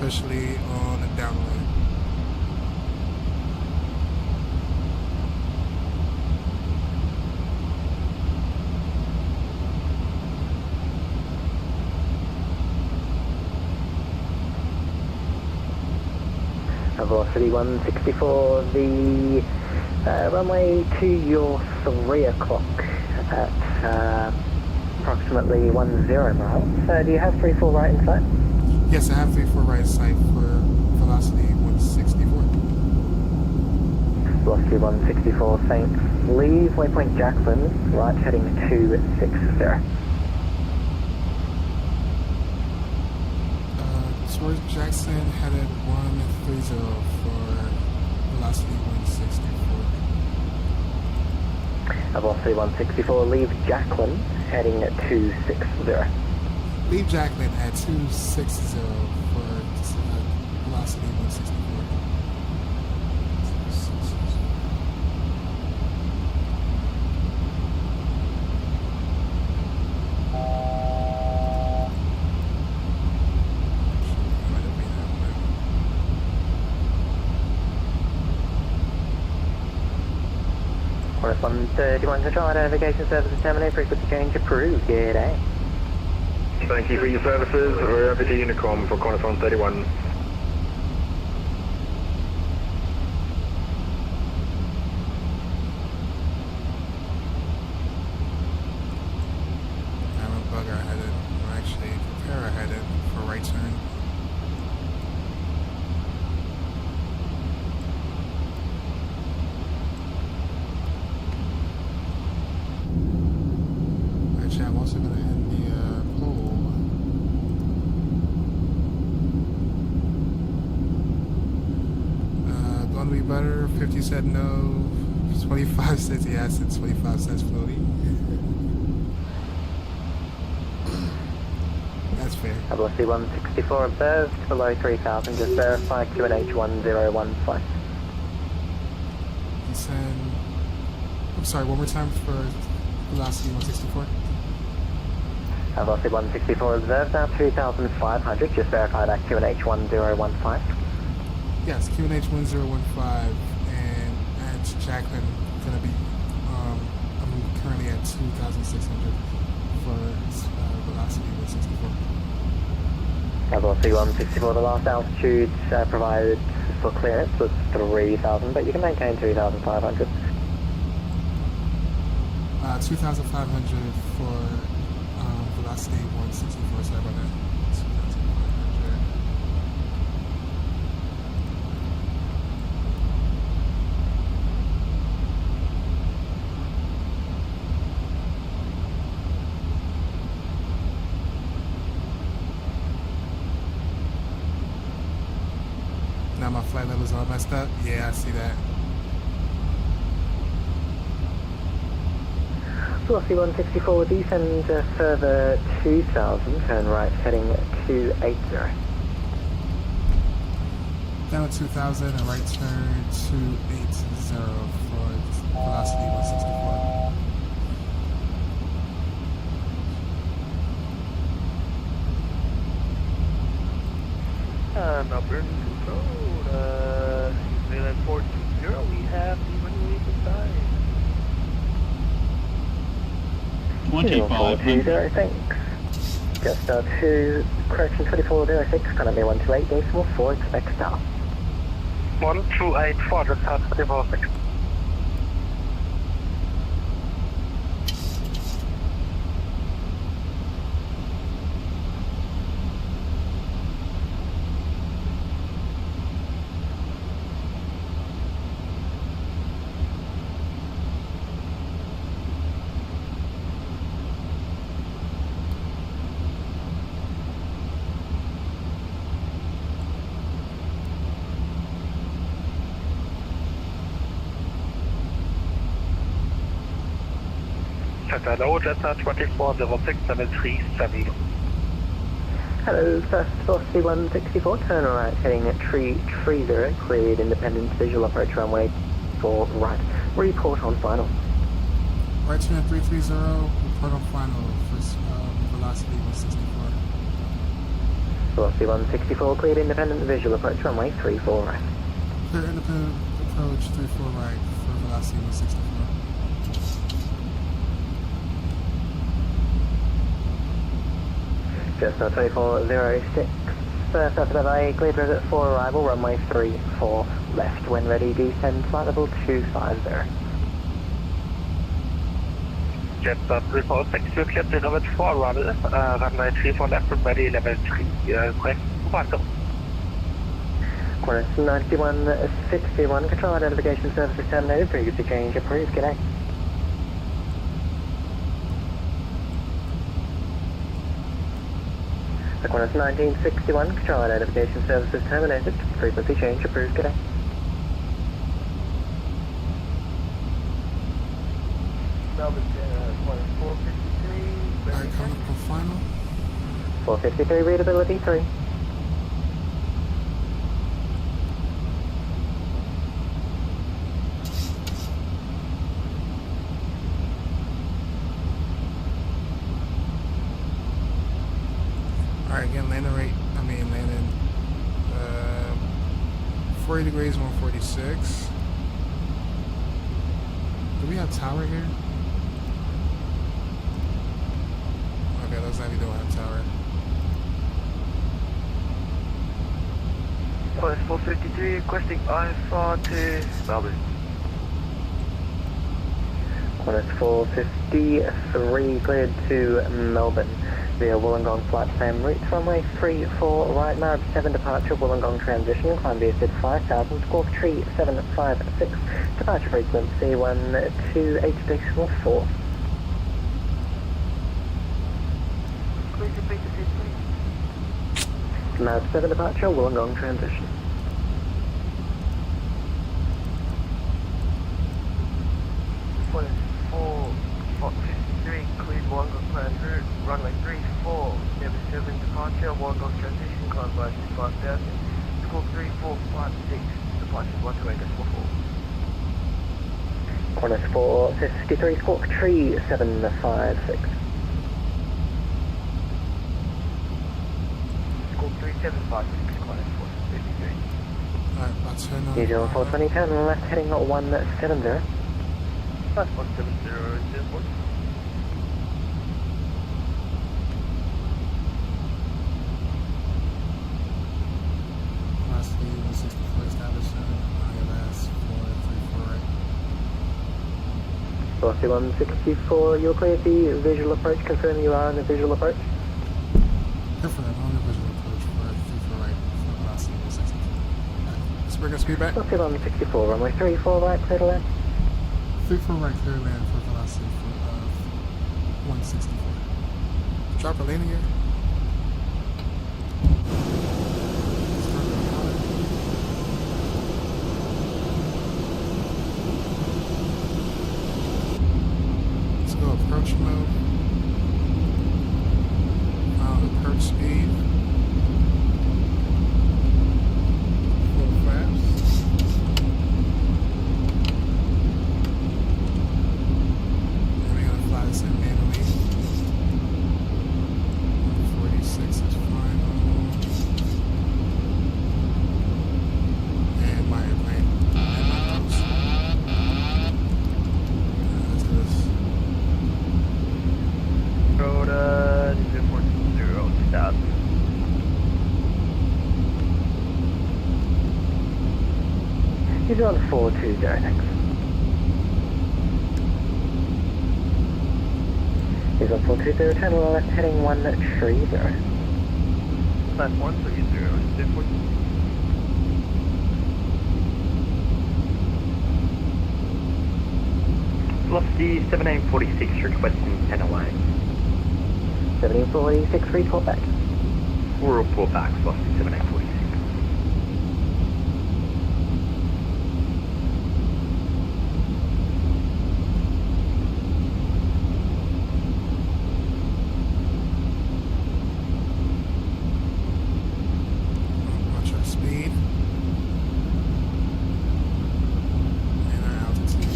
Especially on the downwind. Velocity 164, the runway to your 3 o'clock at approximately 10 miles. Do you have 3-4 right in sight? Yes, I have 3-4 right sight for velocity 164. Velocity 164, thanks. Leave waypoint Jacqueline, right heading 260. Towards Jackson, headed 130 for velocity 164. Velocity 164, leave Jacqueline, heading 260. Leave Jacqueline at 260 for velocity 164. Chorus 131 control, identification services terminate, frequency change approved. Good day. Thank you for your services. We're over to Unicom for Qantas 131. I'm a bugger headed, or actually prepare headed for right turn. Actually, I'm also going to end the poll. Going to be better. 50 said no. 25 says yes, and 25 cents floating. That's fair. Velocity 164 observed, below 3000, just verify QNH 1015. Descend. I'm sorry, one more time for velocity 164. Velocity 164 observed, now 2500, just verify that QNH 1015. Yes, QNH 1015, and at Jacqueline, gonna be, I'm currently at 2,600 for velocity 164. Velocity 164, the last altitude provided for clearance was 3000, but you can maintain 2500. 2,500 for velocity 164, sorry about that. 2,500. Now my flight level's all messed up. Yeah, I see that. Velocity 164, descend further 2000, turn right, heading 280. Down at 2,000 and right turn 280 for velocity 164. Melbourne Control, New Zealand 420, we have the runway beside. 2420, thanks. Just to correction 2406, currently 128.4, expect start. 1284, just have 346. Hello, Jetstar 24067370. Hello, first velocity 164, turn right, heading at 330, cleared independent visual approach runway 4 right. Report on final. Right turn at 330, report on final for velocity 164. Velocity 164, cleared independent visual approach runway 34 right. Clear independent approach 34 right for velocity 164. Jetstar 2406, first up at LA, cleared at 4 arrival, runway 34 left. When ready, descend flight level 250. Jetstar 346, you cleared to level 4 arrival, runway 34 left, from ready, level 3, correct, welcome. Qantas 9161, control identification services terminated, frequency change approved, g'day. Qantas 1961, control identification services terminated, frequency change approved, g'day. Melbourne, Qantas 453. Alright, coming up for final. 453, readability 3. Alright, again, landing 40 degrees, 146. Do we have tower here? Okay, looks like we don't have tower. Qantas 453, requesting IFR to Melbourne. Qantas 453, cleared to Melbourne via Wollongong flight plan route, runway 34 right, Marab 7 departure, Wollongong transition, climb via SID 5000, squawk tree 756, departure frequency 128.4. Please repeat the SID, please. Marab 7 departure, Wollongong transition. Qantas 453, cleared Wollongong plan route, runway 34, level 7 departure, Wollongong transition, climb by 5000, squawk 3456, departure 128.4. Qantas 453, squawk tree 756. Squawk 3756, Qantas 453. Alright, I'll turn on. New Zealand 420, turn left heading 170. That's 170, is this one? Velocity 164 establishment. ILS 434 right. Velocity 164, you're clear the visual approach, confirm you are on the visual approach. Confirm on the visual approach for 34 right for velocity 164. Alright, let's bring our speed back. Velocity 164, runway 34 right, clear to land. 34 right, clear land for velocity of 164. Drop a landing gear. Start the pilot. Let's go approach mode. Approach speed. Full flaps. And we're gonna fly this in manually. 146 is final. He's on 420, thanks. He's on 420, turn left, heading 130. Left 130, 240. Velocity 7846, requesting 10 away. 1746, report back. We'll report back, velocity 7846. Watch our speed. And our altitude.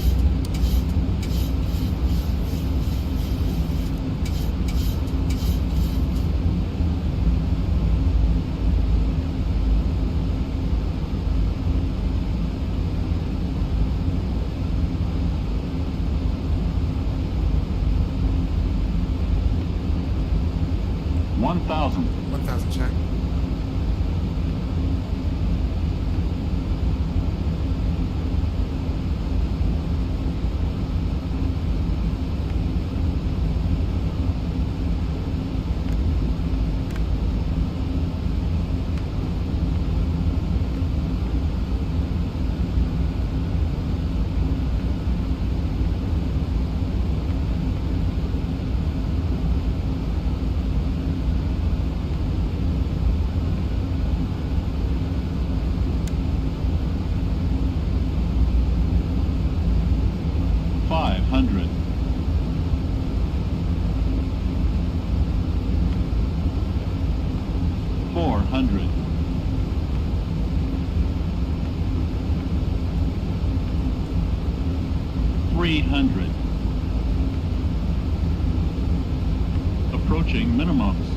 $1,000. 1,000 check. $500. $400. $300. Approaching minimums.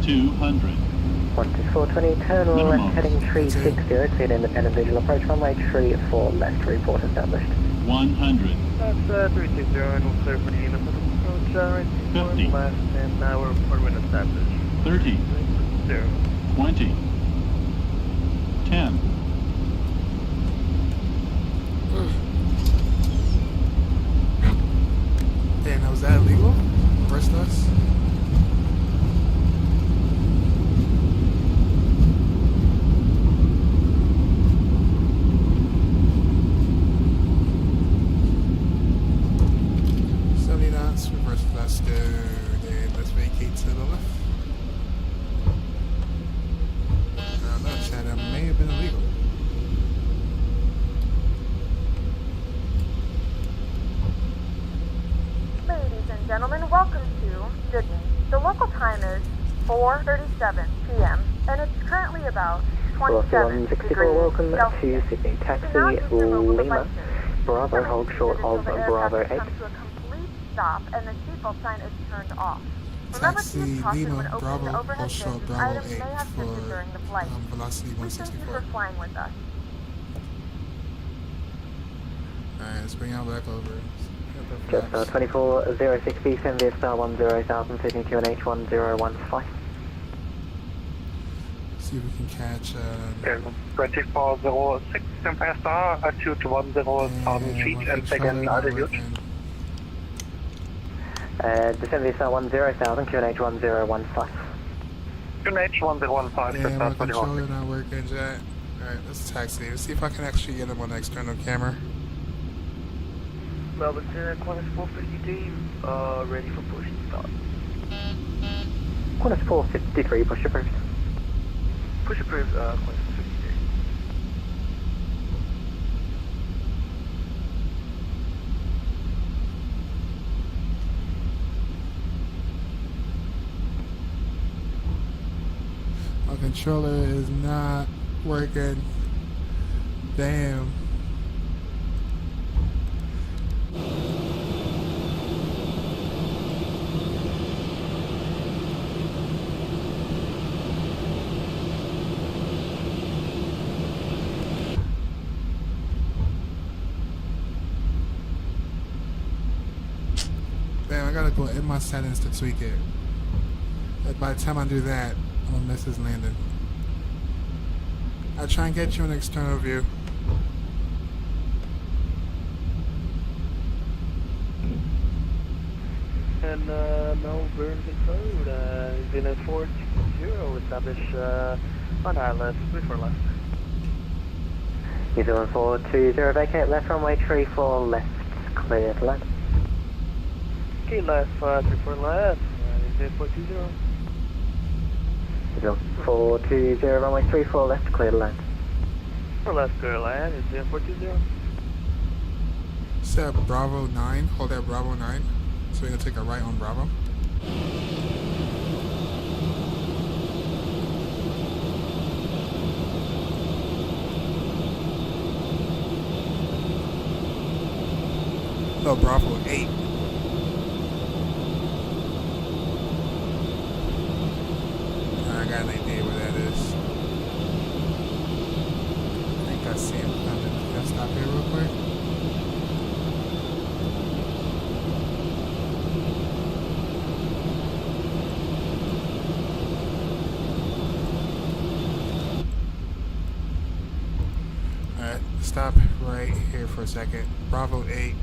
200. 12420, turn Minimum. left, heading 360, cleared independent visual approach, runway 34 left, report established. 100. That's 360, and we'll clear for the independent approach, right, 50. left, and now we're reporting established. 30. 0. 20. 10. Damn, now was that illegal? Reversed us? Reverse us, dude. And let's vacate to the left. Now that chat may have been illegal. Ladies and gentlemen, welcome to Sydney. The local time is 4:37 p.m. and it's currently about 27 164, degrees welcome Celsius. to Sydney. Taxi So now use your mobile Lima, devices. Bravo, hold short of Bravo 8. Come to a complete stop and the seatbelt sign is turned off. Remember to Taxi use caution Lima, when opening Bravo, the overhead hold short bins. Bravo Items 8 may have shifted for during the flight. velocity We thank you 164. for flying with us. Alright, let's bring out back over. Just 2406B, send VSR 10,000, Sydney QNH 1015. See if we can catch 2406, Tempesta, altitude 10,000 feet and second altitude. Descend VSR 10,000, QNH 1015. QNH 1015, Yeah, my Tempesta 21. controller not working, Jet. Alright, let's taxi. Let's see if I can actually get him on the external camera. Melbourne to Qantas 450D, ready for push and start. Qantas 453, push approved. Push approved, Qantas 450D. My controller is not working. Damn. Damn, I gotta go in my settings to tweak it. By the time I do that, I'm gonna miss his landing. I'll try and get you an external view. And Melbourne Road, unit 420, establish on ILS, 34 left. New Zealand 420, vacate left runway 34 left, clear to land. Okay, left, 34 left, unit 420. New Zealand 420, runway 34 left, clear to land. 4 left, clear to land, unit 420. Set Bravo 9, hold at Bravo 9. So we're gonna take a right on Bravo. No, Bravo 8. I got an idea where that is. I think I see him coming. Can I stop here real quick? Stop right here for a second. Bravo 8.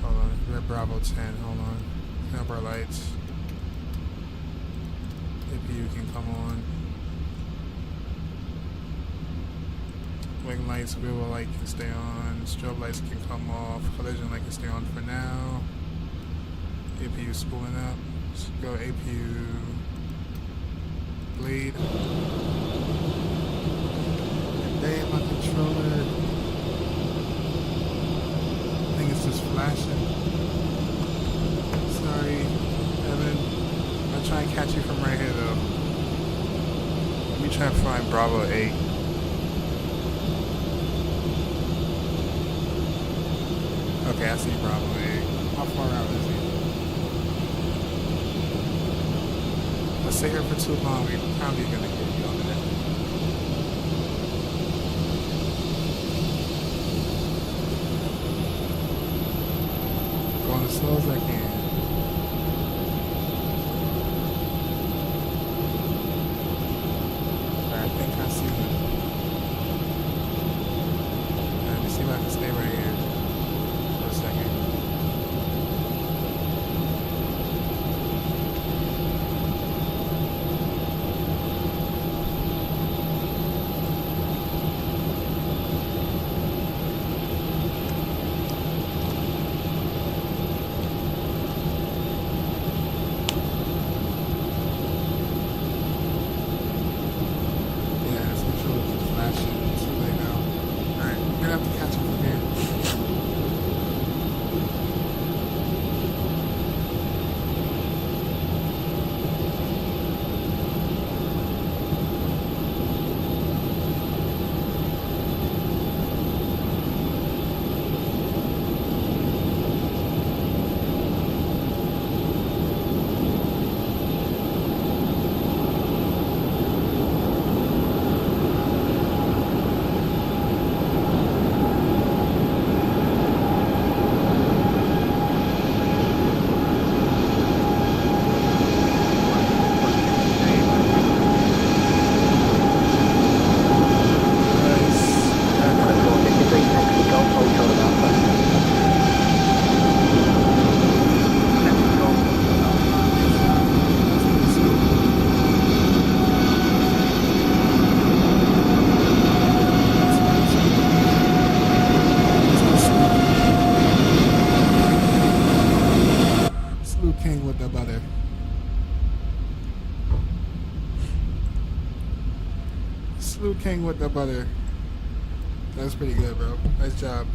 Hold on. We're at Bravo 10. Hold on. Turn up our lights. APU can come on. Wing lights, wheel light can stay on. Strobe lights can come off. Collision light can stay on for now. APU spooling up. Let's go APU bleed. Damn, my controller. I think it's just flashing. Sorry, Evan. I'll try and catch you from right here, though. Let me try and find Bravo 8. Okay, I see Bravo 8. How far out is he? Let's stay here for too long. We're probably gonna get you on the net. Going as slow as I can. I think I see him. Let me see if I can stay right here for a second. King with the butter. That's pretty good, bro. Nice job.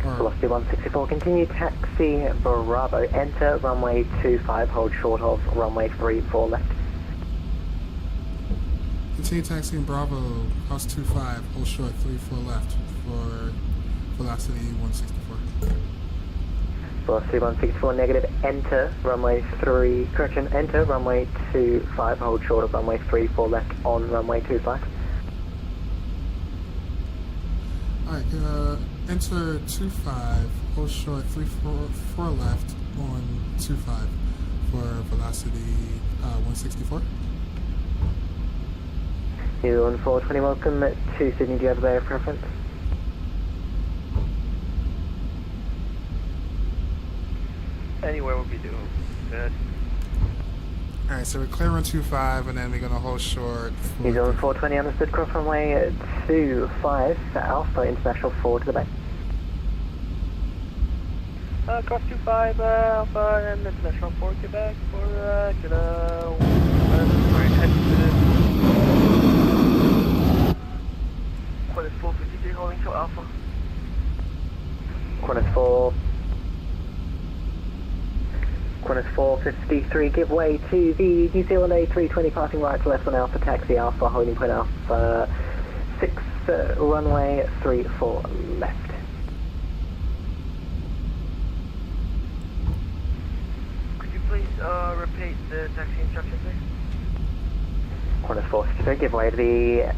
Velocity 164, continue taxi Bravo, enter runway 25, hold short of runway 34 left. Continue taxiing Bravo, cross 25, hold short 34 left for velocity 164. Velocity 164 negative, enter runway 3, correction, enter runway 25, hold short of runway 34 left on runway 25. Alright, enter 25, hold short 34 left on 25 for velocity 164. You on 420, welcome to Sydney. Do you have a better preference? Anywhere will be doing good. Alright, so we're clear on 25 and then we're going to hold short. He's on 420, understood. Cross runway 25, Alpha International 4 to the back. Cross 25, Alpha and International 4, Quebec for, Qantas 453 holding to Alpha. Qantas 453, give way to the New Zealand A320 passing right to left on Alpha, taxi Alpha, holding point Alpha 6, runway 34 left. Could you please repeat the taxi instructions, please? Qantas 453, give way to the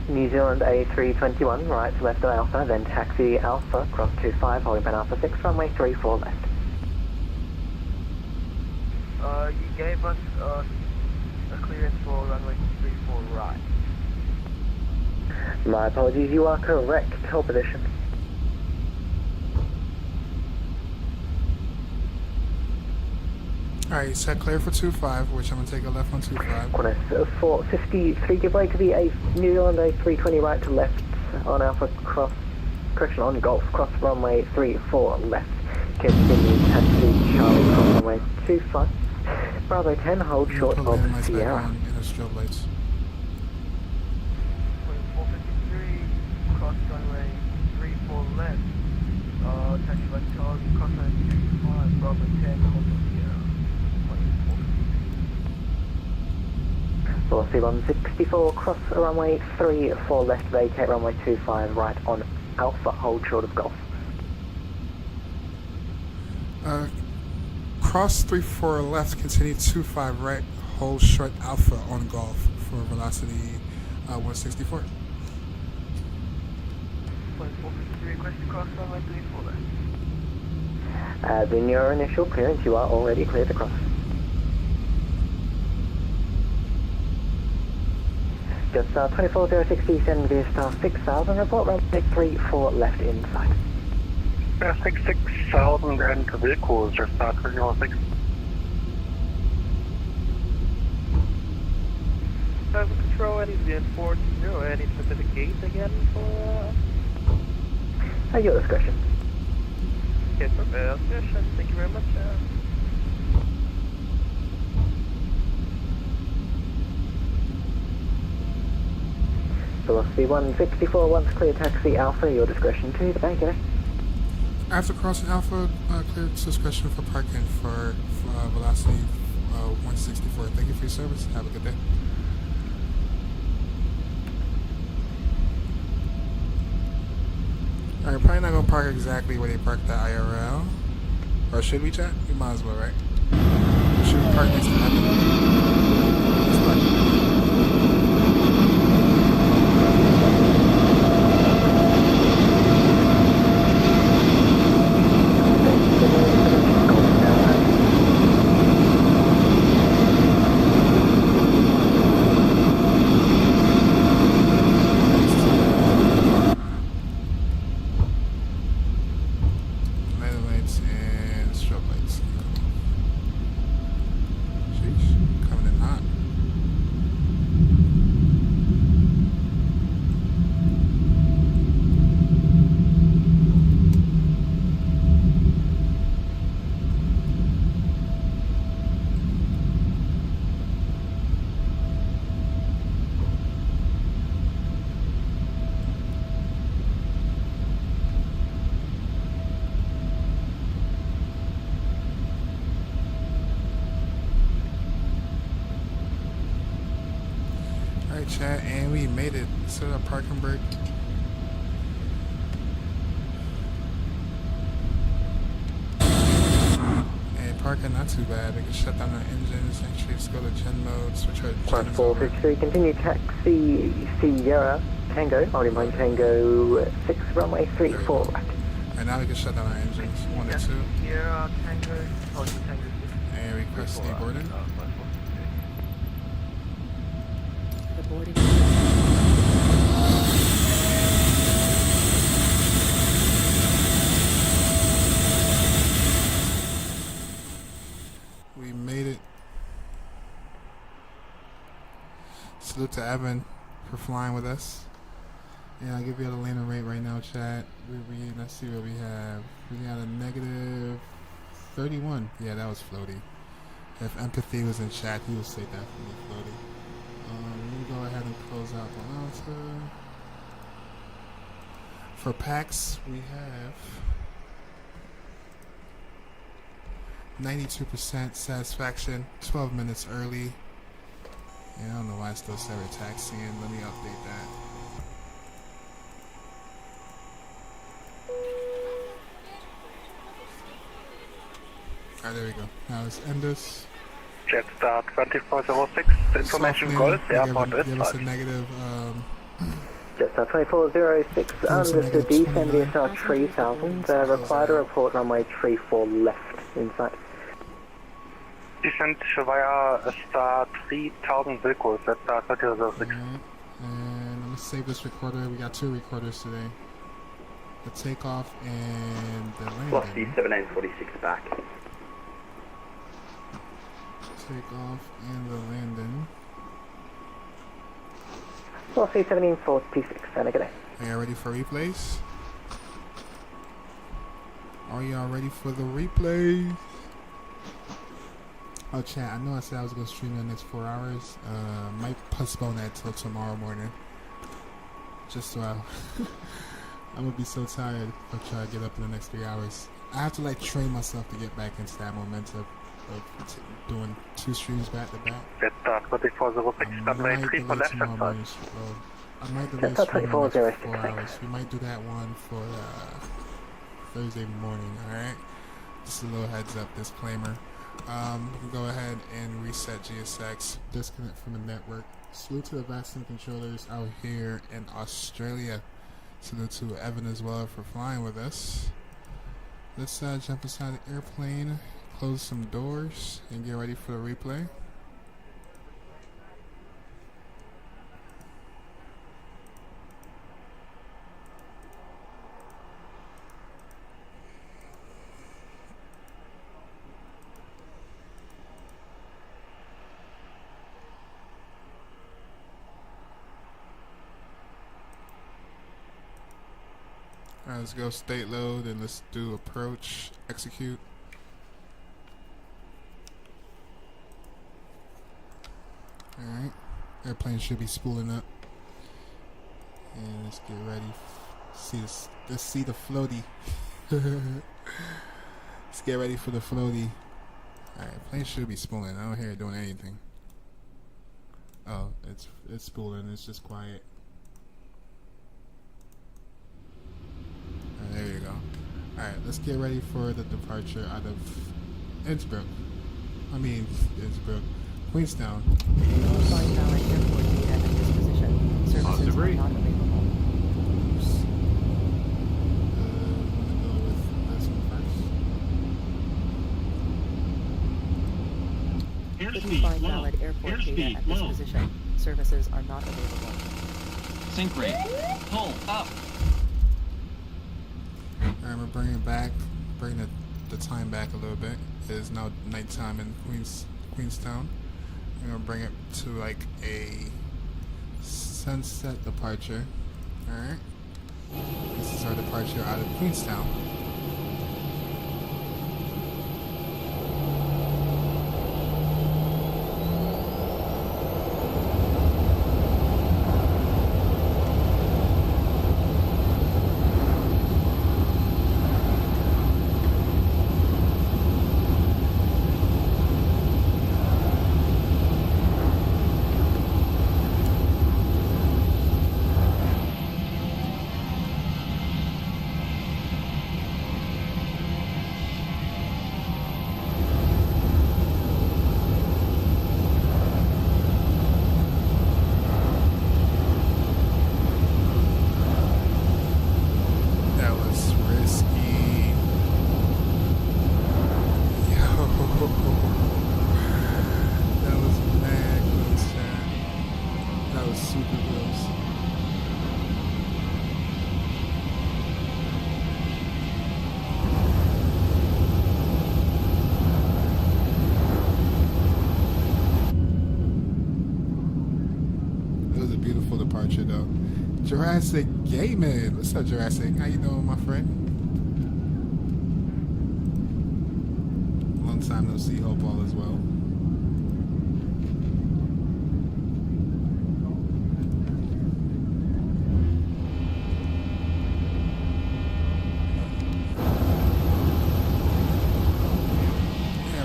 New Zealand A321, right to left of Alpha, then taxi Alpha, cross 25, holding point Alpha 6, runway 34 left. You gave us a clearance for runway 34 right. My apologies, you are correct. Hold position. Alright, set clear for 25, which I'm going to take a left on 25. Qantas 453, give way to the New Zealand A320 right to left on Alpha on Golf, cross runway 34 left. Continue taxi Charlie, cross runway 25. Bravo 10, hold short of Sierra. Inner strobe lights. 453, cross runway 34 left. Taxi left Charlie, cross runway 25, Bravo 10, hold of Sierra. 4164, cross runway 34 left, vacate runway 25 right on Alpha, hold short of Golf. Cross 34 left, continue 25 right, hold short Alpha on Golf for velocity 164. 453, request to cross runway 34 left. As in your initial clearance, you are already cleared to cross. Just 24060, send via star 6000, report runway 34 left inside. 66,000 and vehicles just start 306. Control, any VN40, any specific gate again for... At your discretion. Okay, for discretion, thank you very much. Velocity 164, once clear taxi Alpha, your discretion to the bank, After crossing Alpha, clear discretion for parking for velocity 164. Thank you for your service. Have a good day. Alright, probably not going to park exactly where they parked the IRL. Or should we, chat? We might as well, right? Should we park next to heaven? Let's park. Chat, and we made it. Set up parking brake. And parking not too bad. They can shut down our engines. Actually, just go to gen mode. Switch our Plus 453, continue taxi Sierra Tango, holding point Tango 6, runway 34 right. And now we can shut down our engines. 1 and 2. Sierra Tango, holding Tango 6. And request stay boarding. The boarding We made it. Salute to Evan for flying with us. And I'll give you the landing rate right now, chat. Let's see what we have. We got a negative 31. Yeah, that was floaty. If Empathy was in chat, he would say definitely floaty. Let me go ahead and close out the launcher. For PAX, we have 92% satisfaction, 12 minutes early. Yeah, I don't know why it's still Sarah taxiing. Let me update that. Alright, there we go. Now let's end this. Jetstar 2406, information goes, airport is give us a negative, Jetstar 2406, understood, descend VSR 3000, required to report runway 34 left, inside. Descent via star 3000 vehicles, that's star 2406. Alright, and I'm gonna save this recorder. We got 2 recorders today. The takeoff and the landing. Velocity 7846 back. Takeoff and the landing. Velocity 17426, and a good day. Are y'all ready for replays? Are y'all ready for the replays? Oh, chat, I know I said I was going to stream in the next 4 hours. Might postpone that till tomorrow morning. Just so I'm going to be so tired if I try to get up in the next 3 hours. I have to like train myself to get back into that momentum of doing 2 streams back to back. Jetstar 2406, runway 3 for left and side. I might delay stream in the next 4 hours. We might do that one for Thursday morning, alright? Just a little heads up disclaimer. We can go ahead and reset GSX, disconnect from the network. Salute to the VATSIM controllers out here in Australia. Salute to Evan as well for flying with us. Let's jump inside the airplane, close some doors, and get ready for the replay. Alright, let's go state load and let's do approach, execute. Alright, airplane should be spooling up. And let's get ready. Let's see the floaty. Let's get ready for the floaty. Alright, plane should be spooling. I don't hear it doing anything. Oh, it's spooling, it's just quiet. There you go. Alright, let's get ready for the departure out of Innsbruck. Queenstown. Find valid airport data at this position. Services are not available. Oops. I'm gonna go with this one first. If you find valid airport data at this position, services are not available. Sync rate. Pull up. Alright, we're bringing it back, bring the time back a little bit. It is now nighttime in Queenstown. We're gonna bring it to like a sunset departure. Alright. This is our departure out of Queenstown. departure though. Jurassic Gaming. What's up, Jurassic? How you doing, my friend? Long time no see. Hope all is well.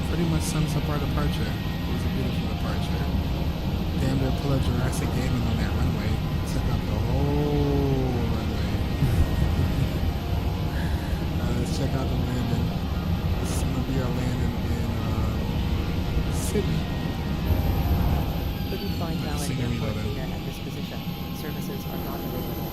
Pretty much sums up our departure. It was a beautiful departure. Damn near pull up Jurassic Gaming on that runway. Took up the whole runway. Let's check out the landing. This is going to be our landing in Sydney. Couldn't find valid airport data at this position. Services are not available.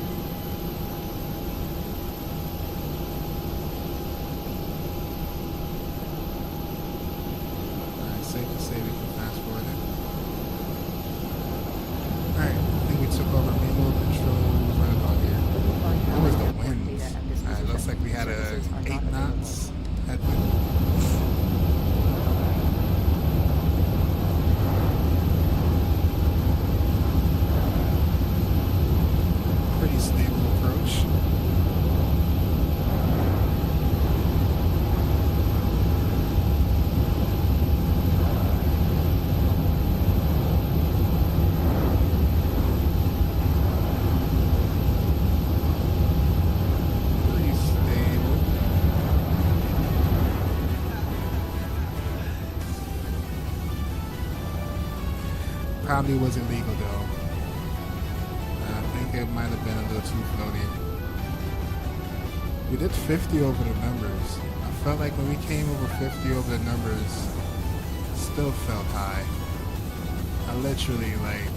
Safe to say we can fast forward it. Alright, I think we took over manual controls right about here. What was the wind? Alright, looks like we had a 8 knots headwind. Pretty stable approach. Probably wasn't legal though. I think it might have been a little too floaty. We did 50 over the numbers. I felt like when we came over 50 over the numbers, still felt high. I literally like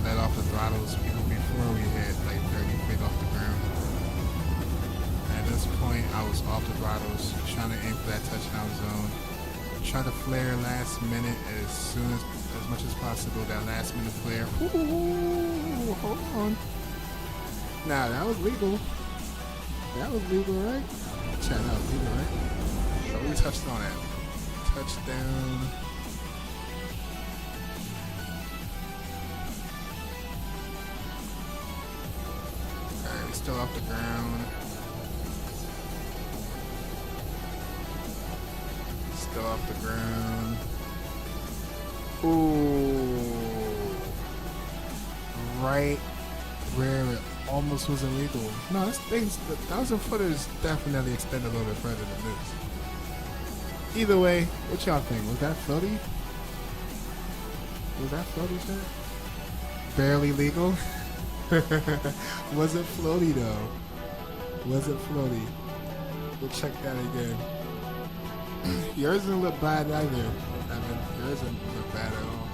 let off the throttles even before we hit like 30 feet off the ground. At this point, I was off the throttles, trying to aim for that touchdown zone. Try to flare last minute as much as possible. That last minute flare. Ooh, hold on. Nah, that was legal. That was legal, right? Chat, that was legal, right? So we touched on it. Touchdown. Alright, we still off the ground. Still off the ground. Ooh. Right where it almost was illegal. No, this thing's, the 1,000-footer is definitely extended a little bit further than this. Either way, what y'all think? Was that floaty? Was that floaty, sir? Barely legal? Was it floaty though? Was it floaty? We'll check that again. Yours didn't look bad either, Evan. Yours didn't look bad at all.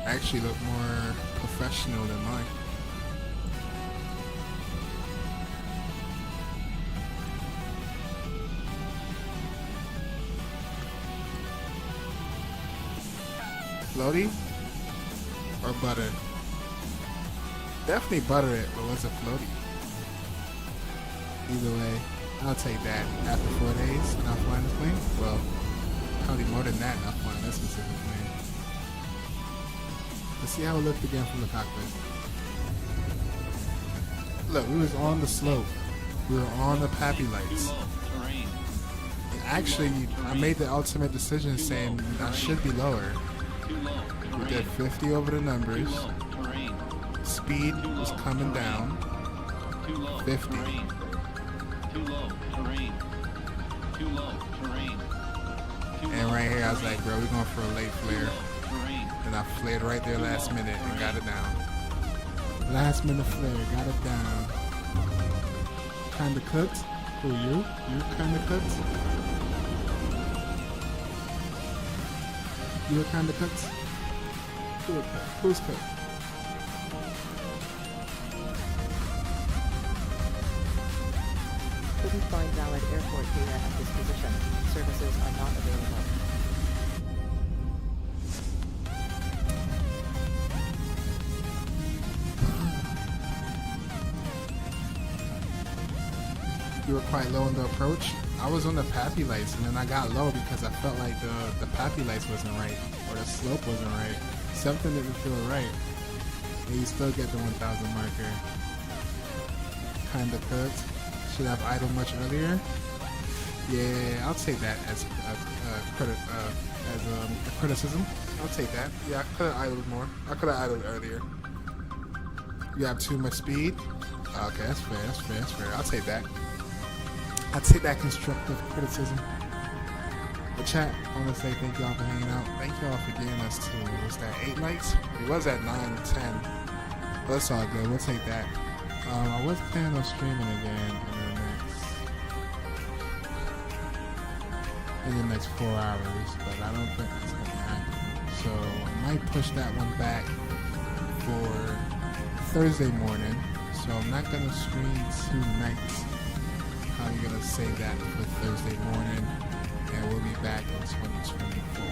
Actually look more professional than mine. Floaty or butter? Definitely butter it, but was it floaty? Either way, I'll take that. After 4 days, not flying this plane? Well, probably more than that, not flying this specific plane. Let's see how it looked again from the cockpit. Look, we was on the slope. We were on the pappy lights. Actually, I made the ultimate decision saying I should be lower. We did 50 over the numbers. Speed was coming down. 50. And right here, I was like, bro, we're going for a late flare. And I flared right there last minute and got it down. Last minute flare, got it down. Kinda cooked. Who, you? You kinda cooked? You were kinda cooked? Who was cooked? Who's cooked? Couldn't find valid airport data at this position. Services are not available. You were quite low in the approach. I was on the pappy lights and then I got low because I felt like the pappy lights wasn't right or the slope wasn't right. Something didn't feel right. And you still get the 1,000 marker. Kinda cooked. Should have idled much earlier. Yeah, I'll take that as a criticism. I'll take that. Yeah, I could have idled more. I could have idled earlier. You have too much speed. Okay, that's fair. That's fair. That's fair. I'll take that. I'll take that constructive criticism. The chat, I want to say thank y'all for hanging out. Thank y'all for getting us to, what's that, 8 likes? It was at 9, 10. But that's all good. We'll take that. I was planning on streaming again in the next 4 hours, but I don't think that's going to happen. So I might push that one back for Thursday morning. So I'm not going to stream tonight. I'm going to save that for Thursday morning, and we'll be back in 2024.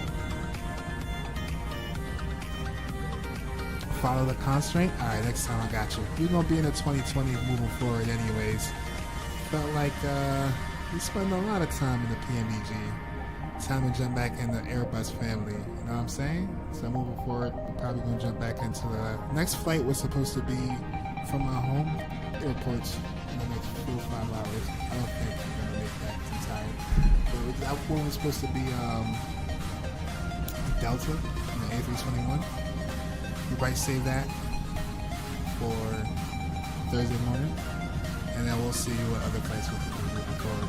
Follow the constraint? Alright, next time I got you. We're going to be in the 2020 moving forward anyways. Felt like we spend a lot of time in the PMDG. Time to jump back in the Airbus family. You know what I'm saying? So moving forward, we're probably going to jump back into the next flight was supposed to be from my home airports in the next 4 or 5 hours. I don't think I'm going to make that in time. But that one was supposed to be Delta in the A321. We might save that for Thursday morning, and then we'll see what other flights we'll do moving forward.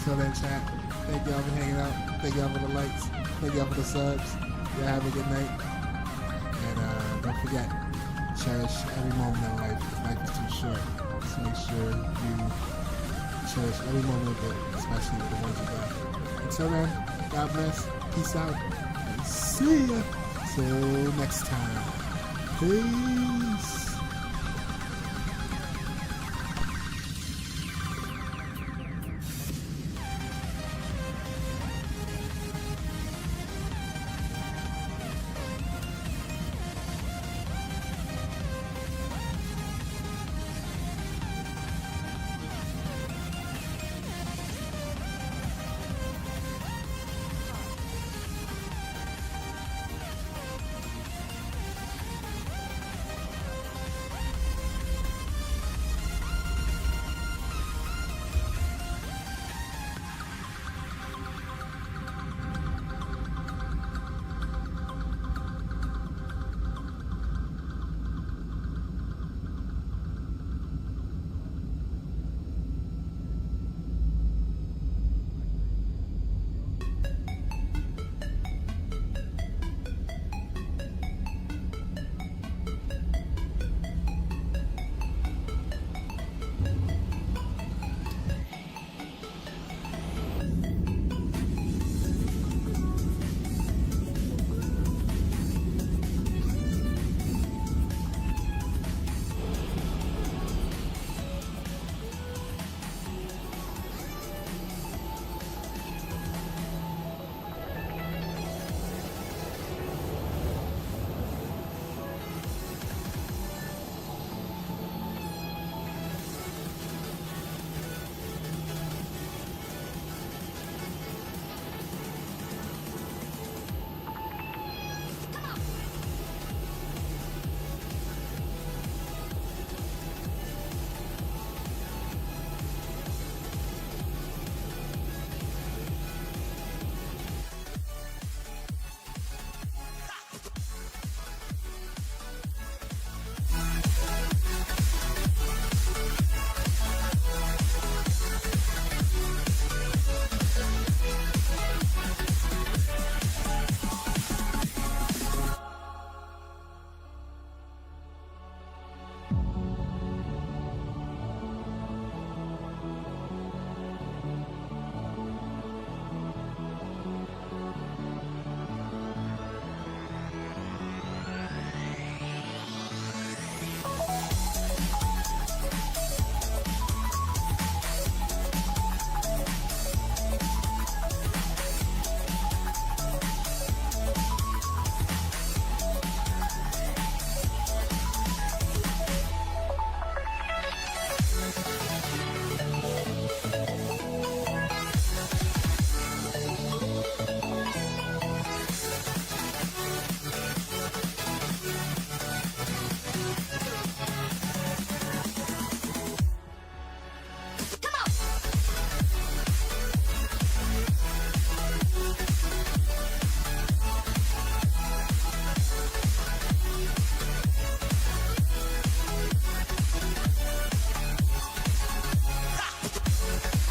Till then, chat, thank y'all for hanging out. Thank y'all for the likes. Thank y'all for the subs. Y'all have a good night. And don't forget, cherish every moment in life. Life is too short. So make sure you cherish every moment of it, especially the ones you got. Until then, God bless. Peace out. And see ya. Till next time. Peace.